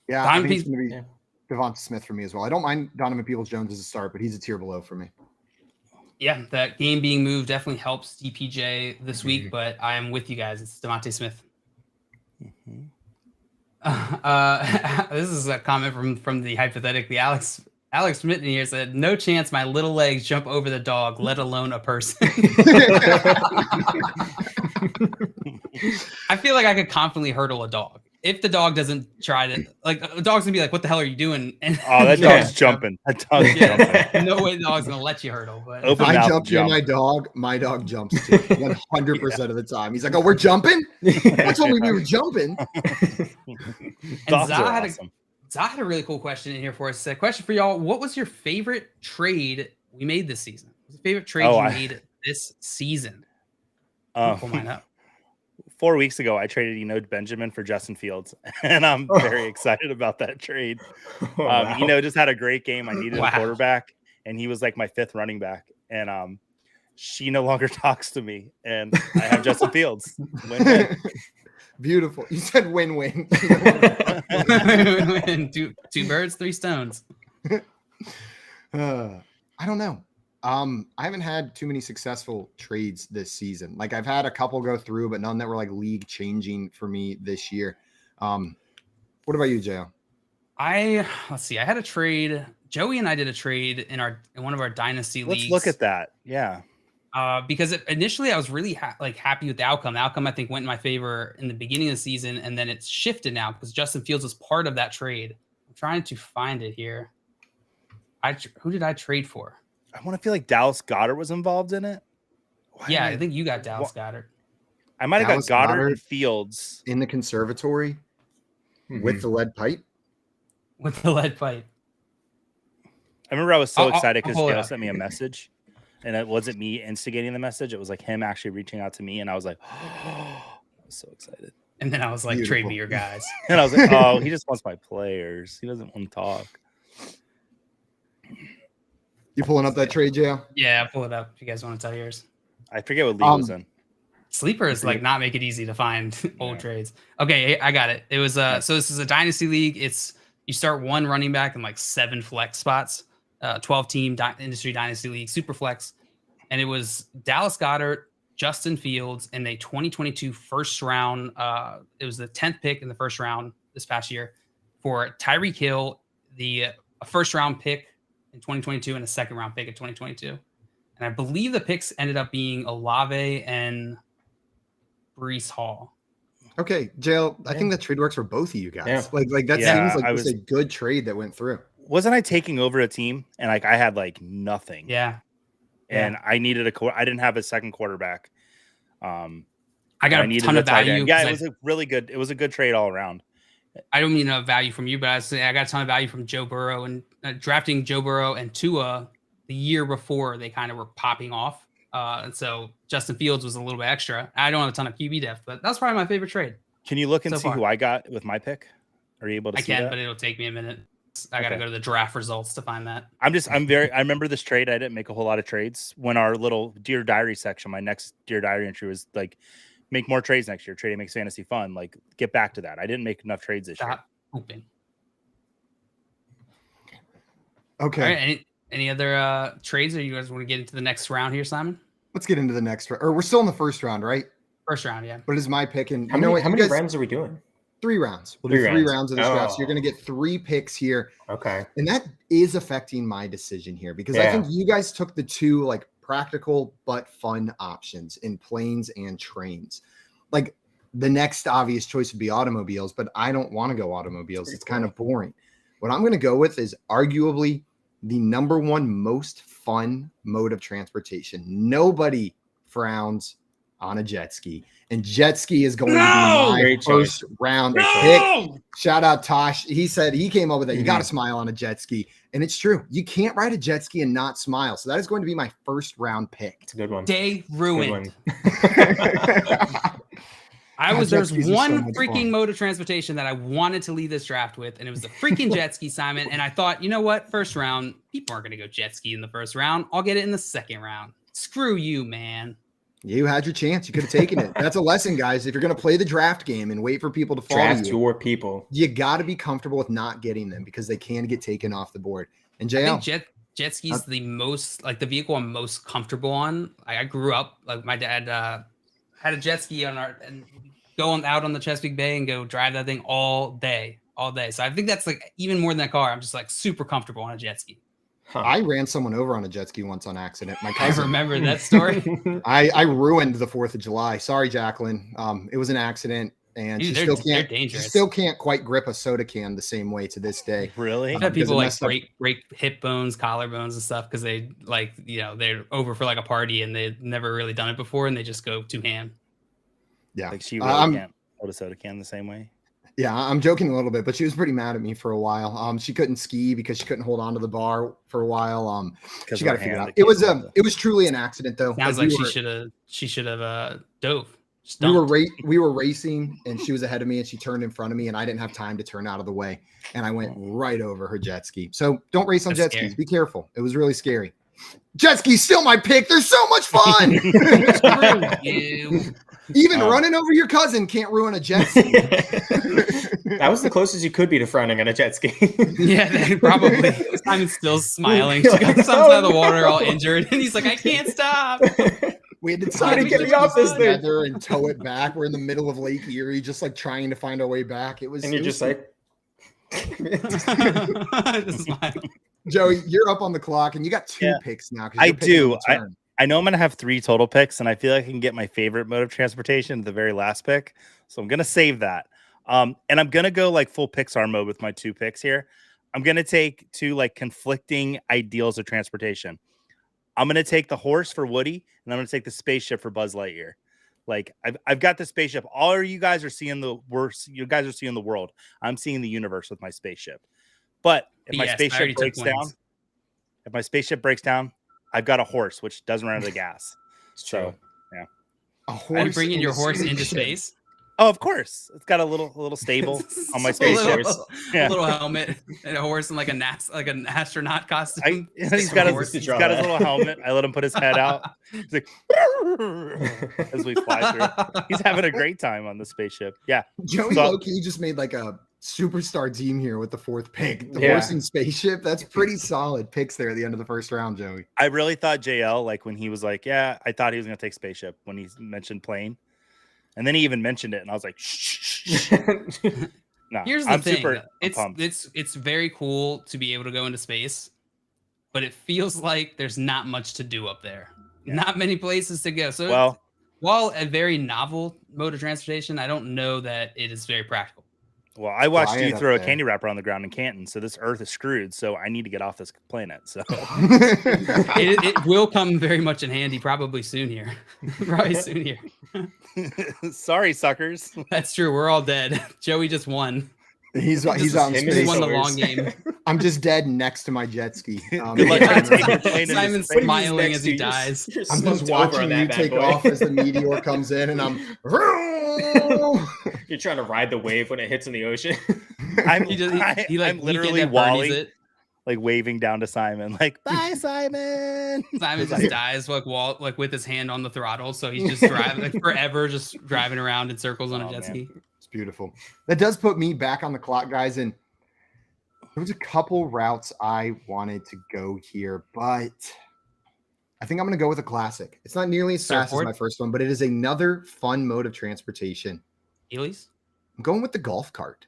Yeah, I think it's going to be Devontae Smith for me as well. I don't mind Donovan Peoples-Jones as a start, but he's a tier below for me. Yeah, that game being moved definitely helps DPJ this week, but I am with you guys. It's Devontae Smith. This is a comment from the Hypothetically. Alex Smith here said, "No chance my little legs jump over the dog, let alone a person." I feel like I could confidently hurdle a dog. If the dog doesn't try to, like, a dog's gonna be like, "What the hell are you doing?" And that dog's jumping. That dog's jumping. No way the dog's gonna let you hurdle. But if I jump near my dog jumps too 100% of the time. He's like, "Oh, we're jumping." That's when we were jumping. And Zah had a really cool question in here for us. It said, question for y'all: what was your favorite trade we made this season? What's the favorite trade you made this season? Pull mine up. 4 weeks ago, I traded Benjamin for Justin Fields, and I'm very excited about that trade. Wow. Just had a great game. I needed a quarterback, and he was like my 5th running back. And she no longer talks to me, and I have Justin Fields. Win-win. Beautiful. You said win-win. Two birds, 3 stones. I don't know. I haven't had too many successful trades this season. Like I've had a couple go through, but none that were like league changing for me this year. What about you, JL? Let's see. I had a trade. Joey and I did a trade in one of our dynasty leagues. Let's look at that. Yeah. Because initially I was really happy with the outcome. The outcome I think went in my favor in the beginning of the season, and then it's shifted now because Justin Fields was part of that trade. I'm trying to find it here. Who did I trade for? I want to feel like Dallas Goedert was involved in it. Yeah, I think you got Dallas Goedert. I might have got Goddard and Fields in the conservatory with the lead pipe. With the lead pipe. I remember I was so excited because Dale sent me a message, and it wasn't me instigating the message. It was like him actually reaching out to me, and I was like, I was so excited. And then I was like, Beautiful. trade me your guys. And I was like, oh, he just wants my players. He doesn't want to talk. You pulling up that trade, JL? Yeah, pull it up if you guys want to tell yours. I forget what league was in. Sleepers not make it easy to find old trades. Okay, I got it. It was so this is a dynasty league. It's you start one running back and like 7 flex spots. 12-team industry dynasty league, super flex, and it was Dallas Goedert, Justin Fields, and a 2022 first round. It was the 10th pick in the first round this past year for Tyreek Hill, a first round pick in 2022 and a second round pick in 2022. And I believe the picks ended up being Olave and Breece Hall. Okay, JL, I think that trade works for both of you guys. Yeah. Like that seems like a good trade that went through. Wasn't I taking over a team and like I had like nothing? Yeah. And I needed I didn't have a second quarterback. I got a ton of value. Yeah, it was a really good. It was a good trade all around. I don't mean value from you, but I got a ton of value from Joe Burrow and drafting Joe Burrow and Tua the year before they kind of were popping off. And so Justin Fields was a little bit extra. I don't have a ton of QB depth, but that's probably my favorite trade. Can you look and so see far. who I got with my pick? Are you able to see that? But it'll take me a minute. I got to go to the draft results to find that. I remember this trade. I didn't make a whole lot of trades. When our little Dear Diary section, my next Dear Diary entry was like, make more trades next year. Trading makes fantasy fun. Like, get back to that. I didn't make enough trades this year. Open. Okay. All right. Any other trades, or you guys want to get into the next round here, Simon? Let's get into the next round. Or we're still in the first round, right? First round, yeah. But it is my pick. And How many rounds are we doing? 3 rounds. We'll do 3 rounds of this draft. So you're going to get 3 picks here. Okay. And that is affecting my decision here because I think you guys took the 2 like practical but fun options in planes and trains. Like the next obvious choice would be automobiles, but I don't want to go automobiles. It's kind of boring. What I'm going to go with is arguably the number 1 most fun mode of transportation. Nobody frowns on a jet ski. And jet ski is going to be my first round pick. Shout out Tosh. He said he came up with that. You got to smile on a jet ski. And it's true. You can't ride a jet ski and not smile. So that is going to be my first round pick. It's a good one. Day ruined. There's one freaking mode of transportation that I wanted to leave this draft with, and it was the freaking jet ski, Simon. And I thought, you know what? First round, people aren't going to go jet ski in the first round. I'll get it in the second round. Screw you, man. You had your chance. You could have taken it. That's a lesson, guys. If you're going to play the draft game and wait for people to follow draft your people, you got to be comfortable with not getting them because they can get taken off the board. And JL, I think jet ski is the most the vehicle I'm most comfortable on. I grew up my dad had a jet ski and going out on the Chesapeake Bay and go drive that thing all day. So I think that's even more than a car. I'm just super comfortable on a jet ski. Huh. I ran someone over on a jet ski once on accident. My cousin. I remember that story. I ruined the 4th of July. Sorry, Jacqueline. It was an accident, and she still can't quite grip a soda can the same way to this day. Really? I've had people break hip bones, collarbones, and stuff because they they're over for a party and they've never really done it before, and they just go 2-hand. Yeah, like she really can't hold a soda can the same way. Yeah, I'm joking a little bit, but she was pretty mad at me for a while. She couldn't ski because she couldn't hold on to the bar for a while. She got to figure it out. It was truly an accident, though. Sounds like she should have dove. We were racing, and she was ahead of me, and she turned in front of me, and I didn't have time to turn out of the way, and I went right over her jet ski. So don't race on jet skis. Be careful. It was really scary. Jet skis still my pick. They're so much fun. Even running over your cousin can't ruin a jet ski. That was the closest you could be to frowning on a jet ski. Yeah, probably. Simon's still smiling. She comes out of the water all injured, and he's like, "I can't stop." We had to Somebody tie get me off this thing. together and tow it back. We're in the middle of Lake Erie, just like trying to find our way back. It was, And you're just like, Joey, you're up on the clock, and you got 2 picks now. 'cause I you're picking do. on the turn. I know I'm going to have 3 total picks, and I feel like I can get my favorite mode of transportation at the very last pick. So I'm going to save that. And I'm going to go like full Pixar mode with my 2 picks here. I'm going to take 2 like conflicting ideals of transportation. I'm going to take the horse for Woody, and I'm going to take the spaceship for Buzz Lightyear. Like I've got the spaceship. All of you guys are seeing the worst. You guys are seeing the world. I'm seeing the universe with my spaceship. But if my spaceship breaks down, I've got a horse, which doesn't run out of gas. So, yeah. A horse. Are you bringing your horse into spaceship. space? Oh, of course. It's got a little stable on my spaceship. A little helmet and a horse in like an astronaut costume. He's got his little helmet. I let him put his head out. He's like, as we fly through. He's having a great time on the spaceship. Yeah. Joey So- Loki just made like a superstar team here with the 4th pick. The Yeah. horse and spaceship. That's pretty solid picks there at the end of the first round, Joey. I really thought JL, like when he was like, yeah, I thought he was going to take spaceship when he mentioned plane. And then he even mentioned it. And I was like, shh. No, Here's the I'm thing. super pumped. It's very cool to be able to go into space, but it feels like there's not much to do up there. Not many places to go. So Well- while a very novel mode of transportation, I don't know that it is very practical. Well, I watched Flying you up throw a there. candy wrapper on the ground in Canton. So this earth is screwed. So I need to get off this planet. So It will come very much in handy probably soon here. Probably soon here. sorry, suckers. That's true. We're all dead. Joey just won. He's out in He space. won the long game. I'm just dead next to my jet ski. Good luck trying to take your plane into Simon's space. smiling as he dies. I'm just watching you take off as the meteor comes in, and I'm. You're trying to ride the wave when it hits in the ocean. I'm like literally weekend at Bernie's Wally, it. like waving down to Simon, like bye, Simon. Simon just dies like with his hand on the throttle, so he's just driving like forever, just driving around in circles on a jet ski. It's beautiful. That does put me back on the clock, guys. And there was a couple routes I wanted to go here, but I think I'm going to go with a classic. It's not nearly as fast as Surfboard? my first one, but it is another fun mode of transportation. Heelys? I'm going with the golf cart.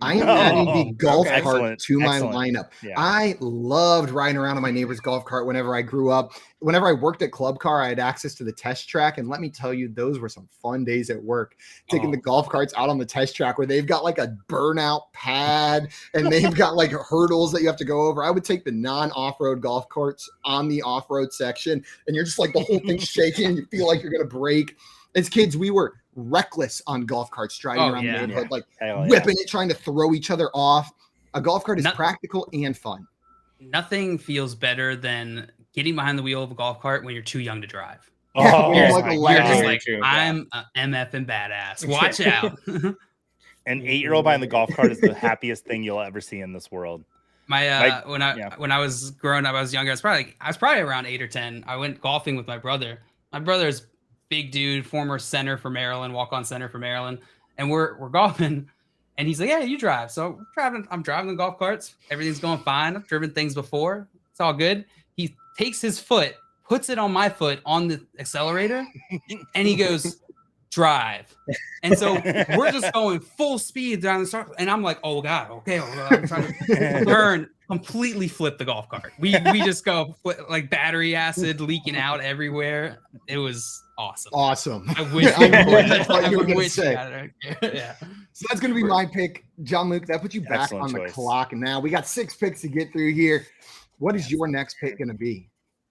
I am adding the golf cart Excellent. to my Excellent. lineup. Yeah. I loved riding around on my neighbor's golf cart whenever I grew up. Whenever I worked at Club Car, I had access to the test track. And let me tell you, those were some fun days at work, taking the golf carts out on the test track where they've got like a burnout pad and they've got like hurdles that you have to go over. I would take the non-off-road golf carts on the off-road section, and you're just like the whole thing's shaking. You feel like you're going to break. As kids, we were reckless on golf carts, driving around the neighborhood, like whipping it, trying to throw each other off. A golf cart is practical and fun. Nothing feels better than getting behind the wheel of a golf cart when you're too young to drive. Oh, you're like just a like, legend. I'm a MF and badass. Watch out. An 8-year-old behind the golf cart is the happiest thing you'll ever see in this world. When I was growing up, I was younger. I was probably around 8 or 10. I went golfing with my brother. My brother's big dude, former center for Maryland, walk-on center for Maryland, and we're golfing. And he's like, "Yeah, you drive." So I'm driving the golf carts. Everything's going fine. I've driven things before. It's all good. He takes his foot, puts it on my foot on the accelerator, and he goes, "Drive." And so we're just going full speed down the start. And I'm like, "Oh God, okay." I'm trying to turn, completely flip the golf cart. We just go like battery acid leaking out everywhere. It was awesome. I wish That's what you were going to say. Yeah. So that's going to be my pick, John Luke. That puts you back Excellent on the choice. clock. And now we got 6 picks to get through here. What is your next pick going to be?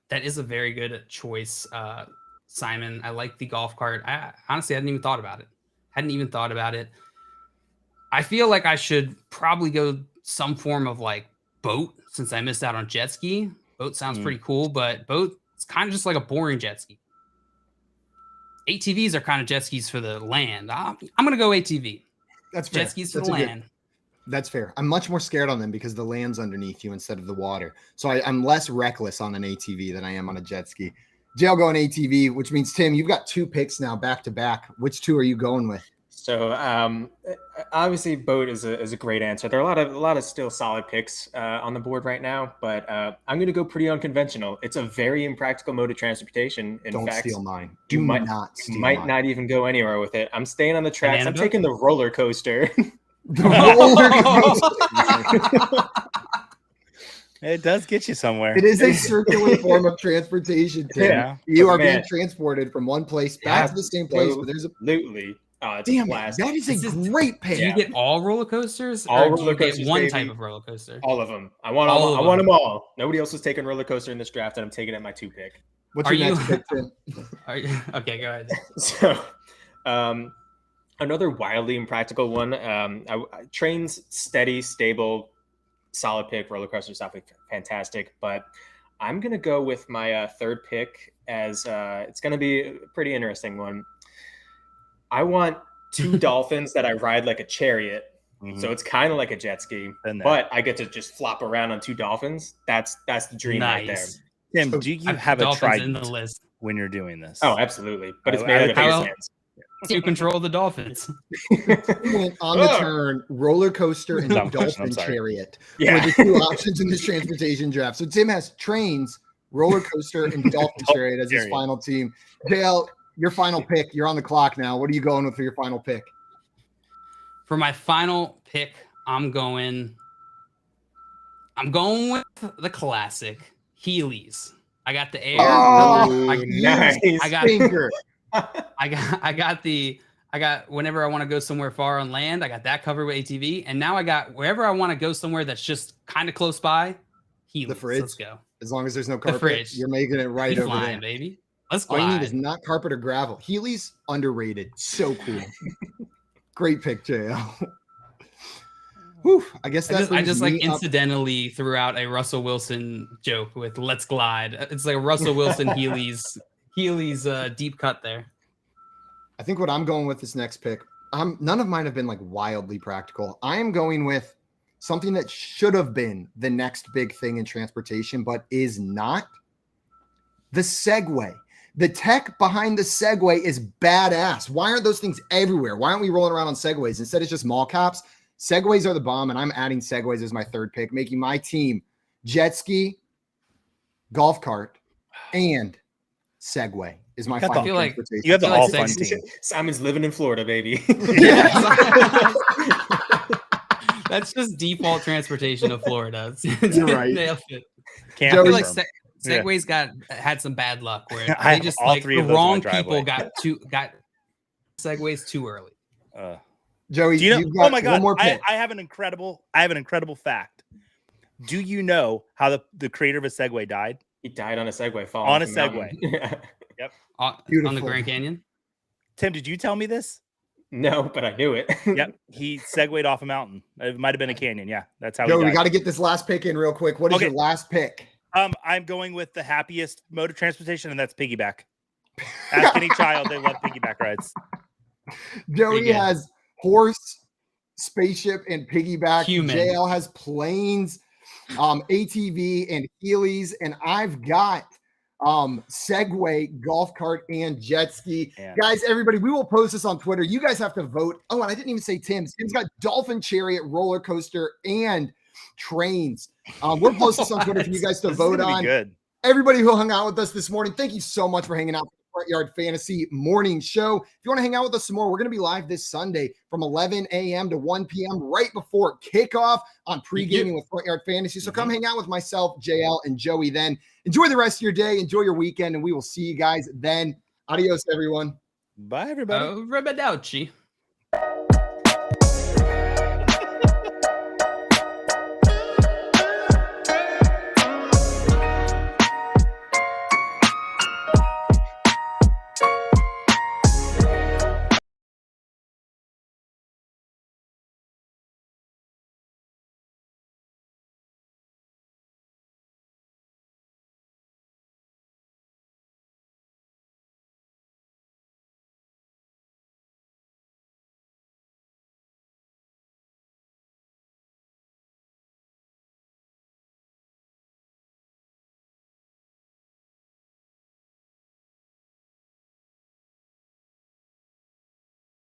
That is a very good choice, Simon. I like the golf cart. I honestly hadn't even thought about it. I feel like I should probably go some form of like boat since I missed out on jet ski. Boat sounds pretty cool, but boat it's kind of just like a boring jet ski. ATVs are kind of jet skis for the land. I'm going to go ATV. That's fair. Jet skis for That's the a good- land. That's fair. I'm much more scared on them because the land's underneath you instead of the water. So I'm less reckless on an ATV than I am on a jet ski. JL going ATV, which means, Tim, you've got 2 picks now back to back. Which 2 are you going with? So obviously, boat is a great answer. There are a lot of still solid picks on the board right now, but I'm going to go pretty unconventional. It's a very impractical mode of transportation. Don't steal mine. You might not even go anywhere with it. I'm staying on the tracks. I'm taking the roller coaster. The roller coaster. It does get you somewhere. It is a circular form of transportation, Tim. Yeah. You are being transported from one place back to the same place, but there's absolutely. Damn it, that is a great pick. Do you get all roller coasters? All or do roller you get coasters, one baby. type of roller coaster? All of them. I want them all. Nobody else is taking roller coaster in this draft, and I'm taking it at my 2 pick. What's your next pick, Tim? Okay, go ahead. So, another wildly impractical one. Trains steady, stable, solid pick. Roller coaster stuff is fantastic, but I'm gonna go with my 3rd pick as it's gonna be a pretty interesting one. I want 2 dolphins that I ride like a chariot. So it's kind of like a jet ski, but I get to just flop around on 2 dolphins. That's the dream right there. Tim, do you have a Dolphins trident in the list when you're doing this? Oh, absolutely. But it's made out of How face hands. do you control the dolphins? Went on the turn, roller coaster and dolphin chariot were the 2 options in this transportation draft. So Tim has trains, roller coaster, and dolphin chariot as his final team. JL, your final pick. You're on the clock now. What are you going with for your final pick? For my final pick, I'm going with the classic Heelys. I got the air. Nice. I got whenever I want to go somewhere far on land, I got that covered with ATV. And now I got wherever I want to go somewhere that's just kind of close by, Heelys. The fridge. Let's go. As long as there's no carpet, fridge. you're making it right over flying, there. baby. Let's All you need glide. is not carpet or gravel. Heelys, underrated. So cool. Great pick, JL. Whew, I guess I just like incidentally threw out a Russell Wilson joke with "Let's glide." It's like a Russell Wilson Heelys deep cut there. I think what I'm going with this next pick, none of mine have been like wildly practical. I am going with something that should have been the next big thing in transportation, but is not. The Segway. The tech behind the Segway is badass. Why aren't those things everywhere? Why aren't we rolling around on Segways? Instead, it's just mall cops. Segways are the bomb, and I'm adding Segways as my 3rd pick, making my team jet ski, golf cart, and Segway is my final transportation. You have the all fun team. Simon's living in Florida, baby. That's just default transportation of Florida. You're right. Nailed it. I Can't feel like Segways had some bad luck where they just all like 3 the of those wrong in my people driveway. got Segways too early. Joey, do you know, you've got oh my God, one more pick. I have an incredible fact. Do you know how the creator of a Segway died? He died on a Segway. On a Segway. Yep. On the Grand Canyon. Tim, did you tell me this? No, but I knew it. Yep. He segued off a mountain. It might have been a canyon. Yeah. That's how Joey, we got to get this last pick in real quick. What is your last pick? I'm going with the happiest mode of transportation, and that's piggyback. Ask any child, they love piggyback rides. Joey has horse, spaceship, and piggyback. Human. JL has planes, ATV, and Heelys, and I've got Segway, golf cart, and jet ski. Yeah. Guys, everybody, we will post this on Twitter. You guys have to vote. Oh, and I didn't even say Tim's. Tim's got dolphin chariot, roller coaster, and trains. We'll post this on Twitter for you guys to vote on. Good. Everybody who hung out with us this morning, thank you so much for hanging out for the Front Yard Fantasy Morning Show. If you want to hang out with us some more, we're going to be live this Sunday from 11 a.m. to 1 p.m. right before kickoff on pre-gaming with Front Yard Fantasy. So come hang out with myself, JL, and Joey then. Enjoy the rest of your day. Enjoy your weekend, and we will see you guys then. Adios, everyone. Bye, everybody. Arrivederci.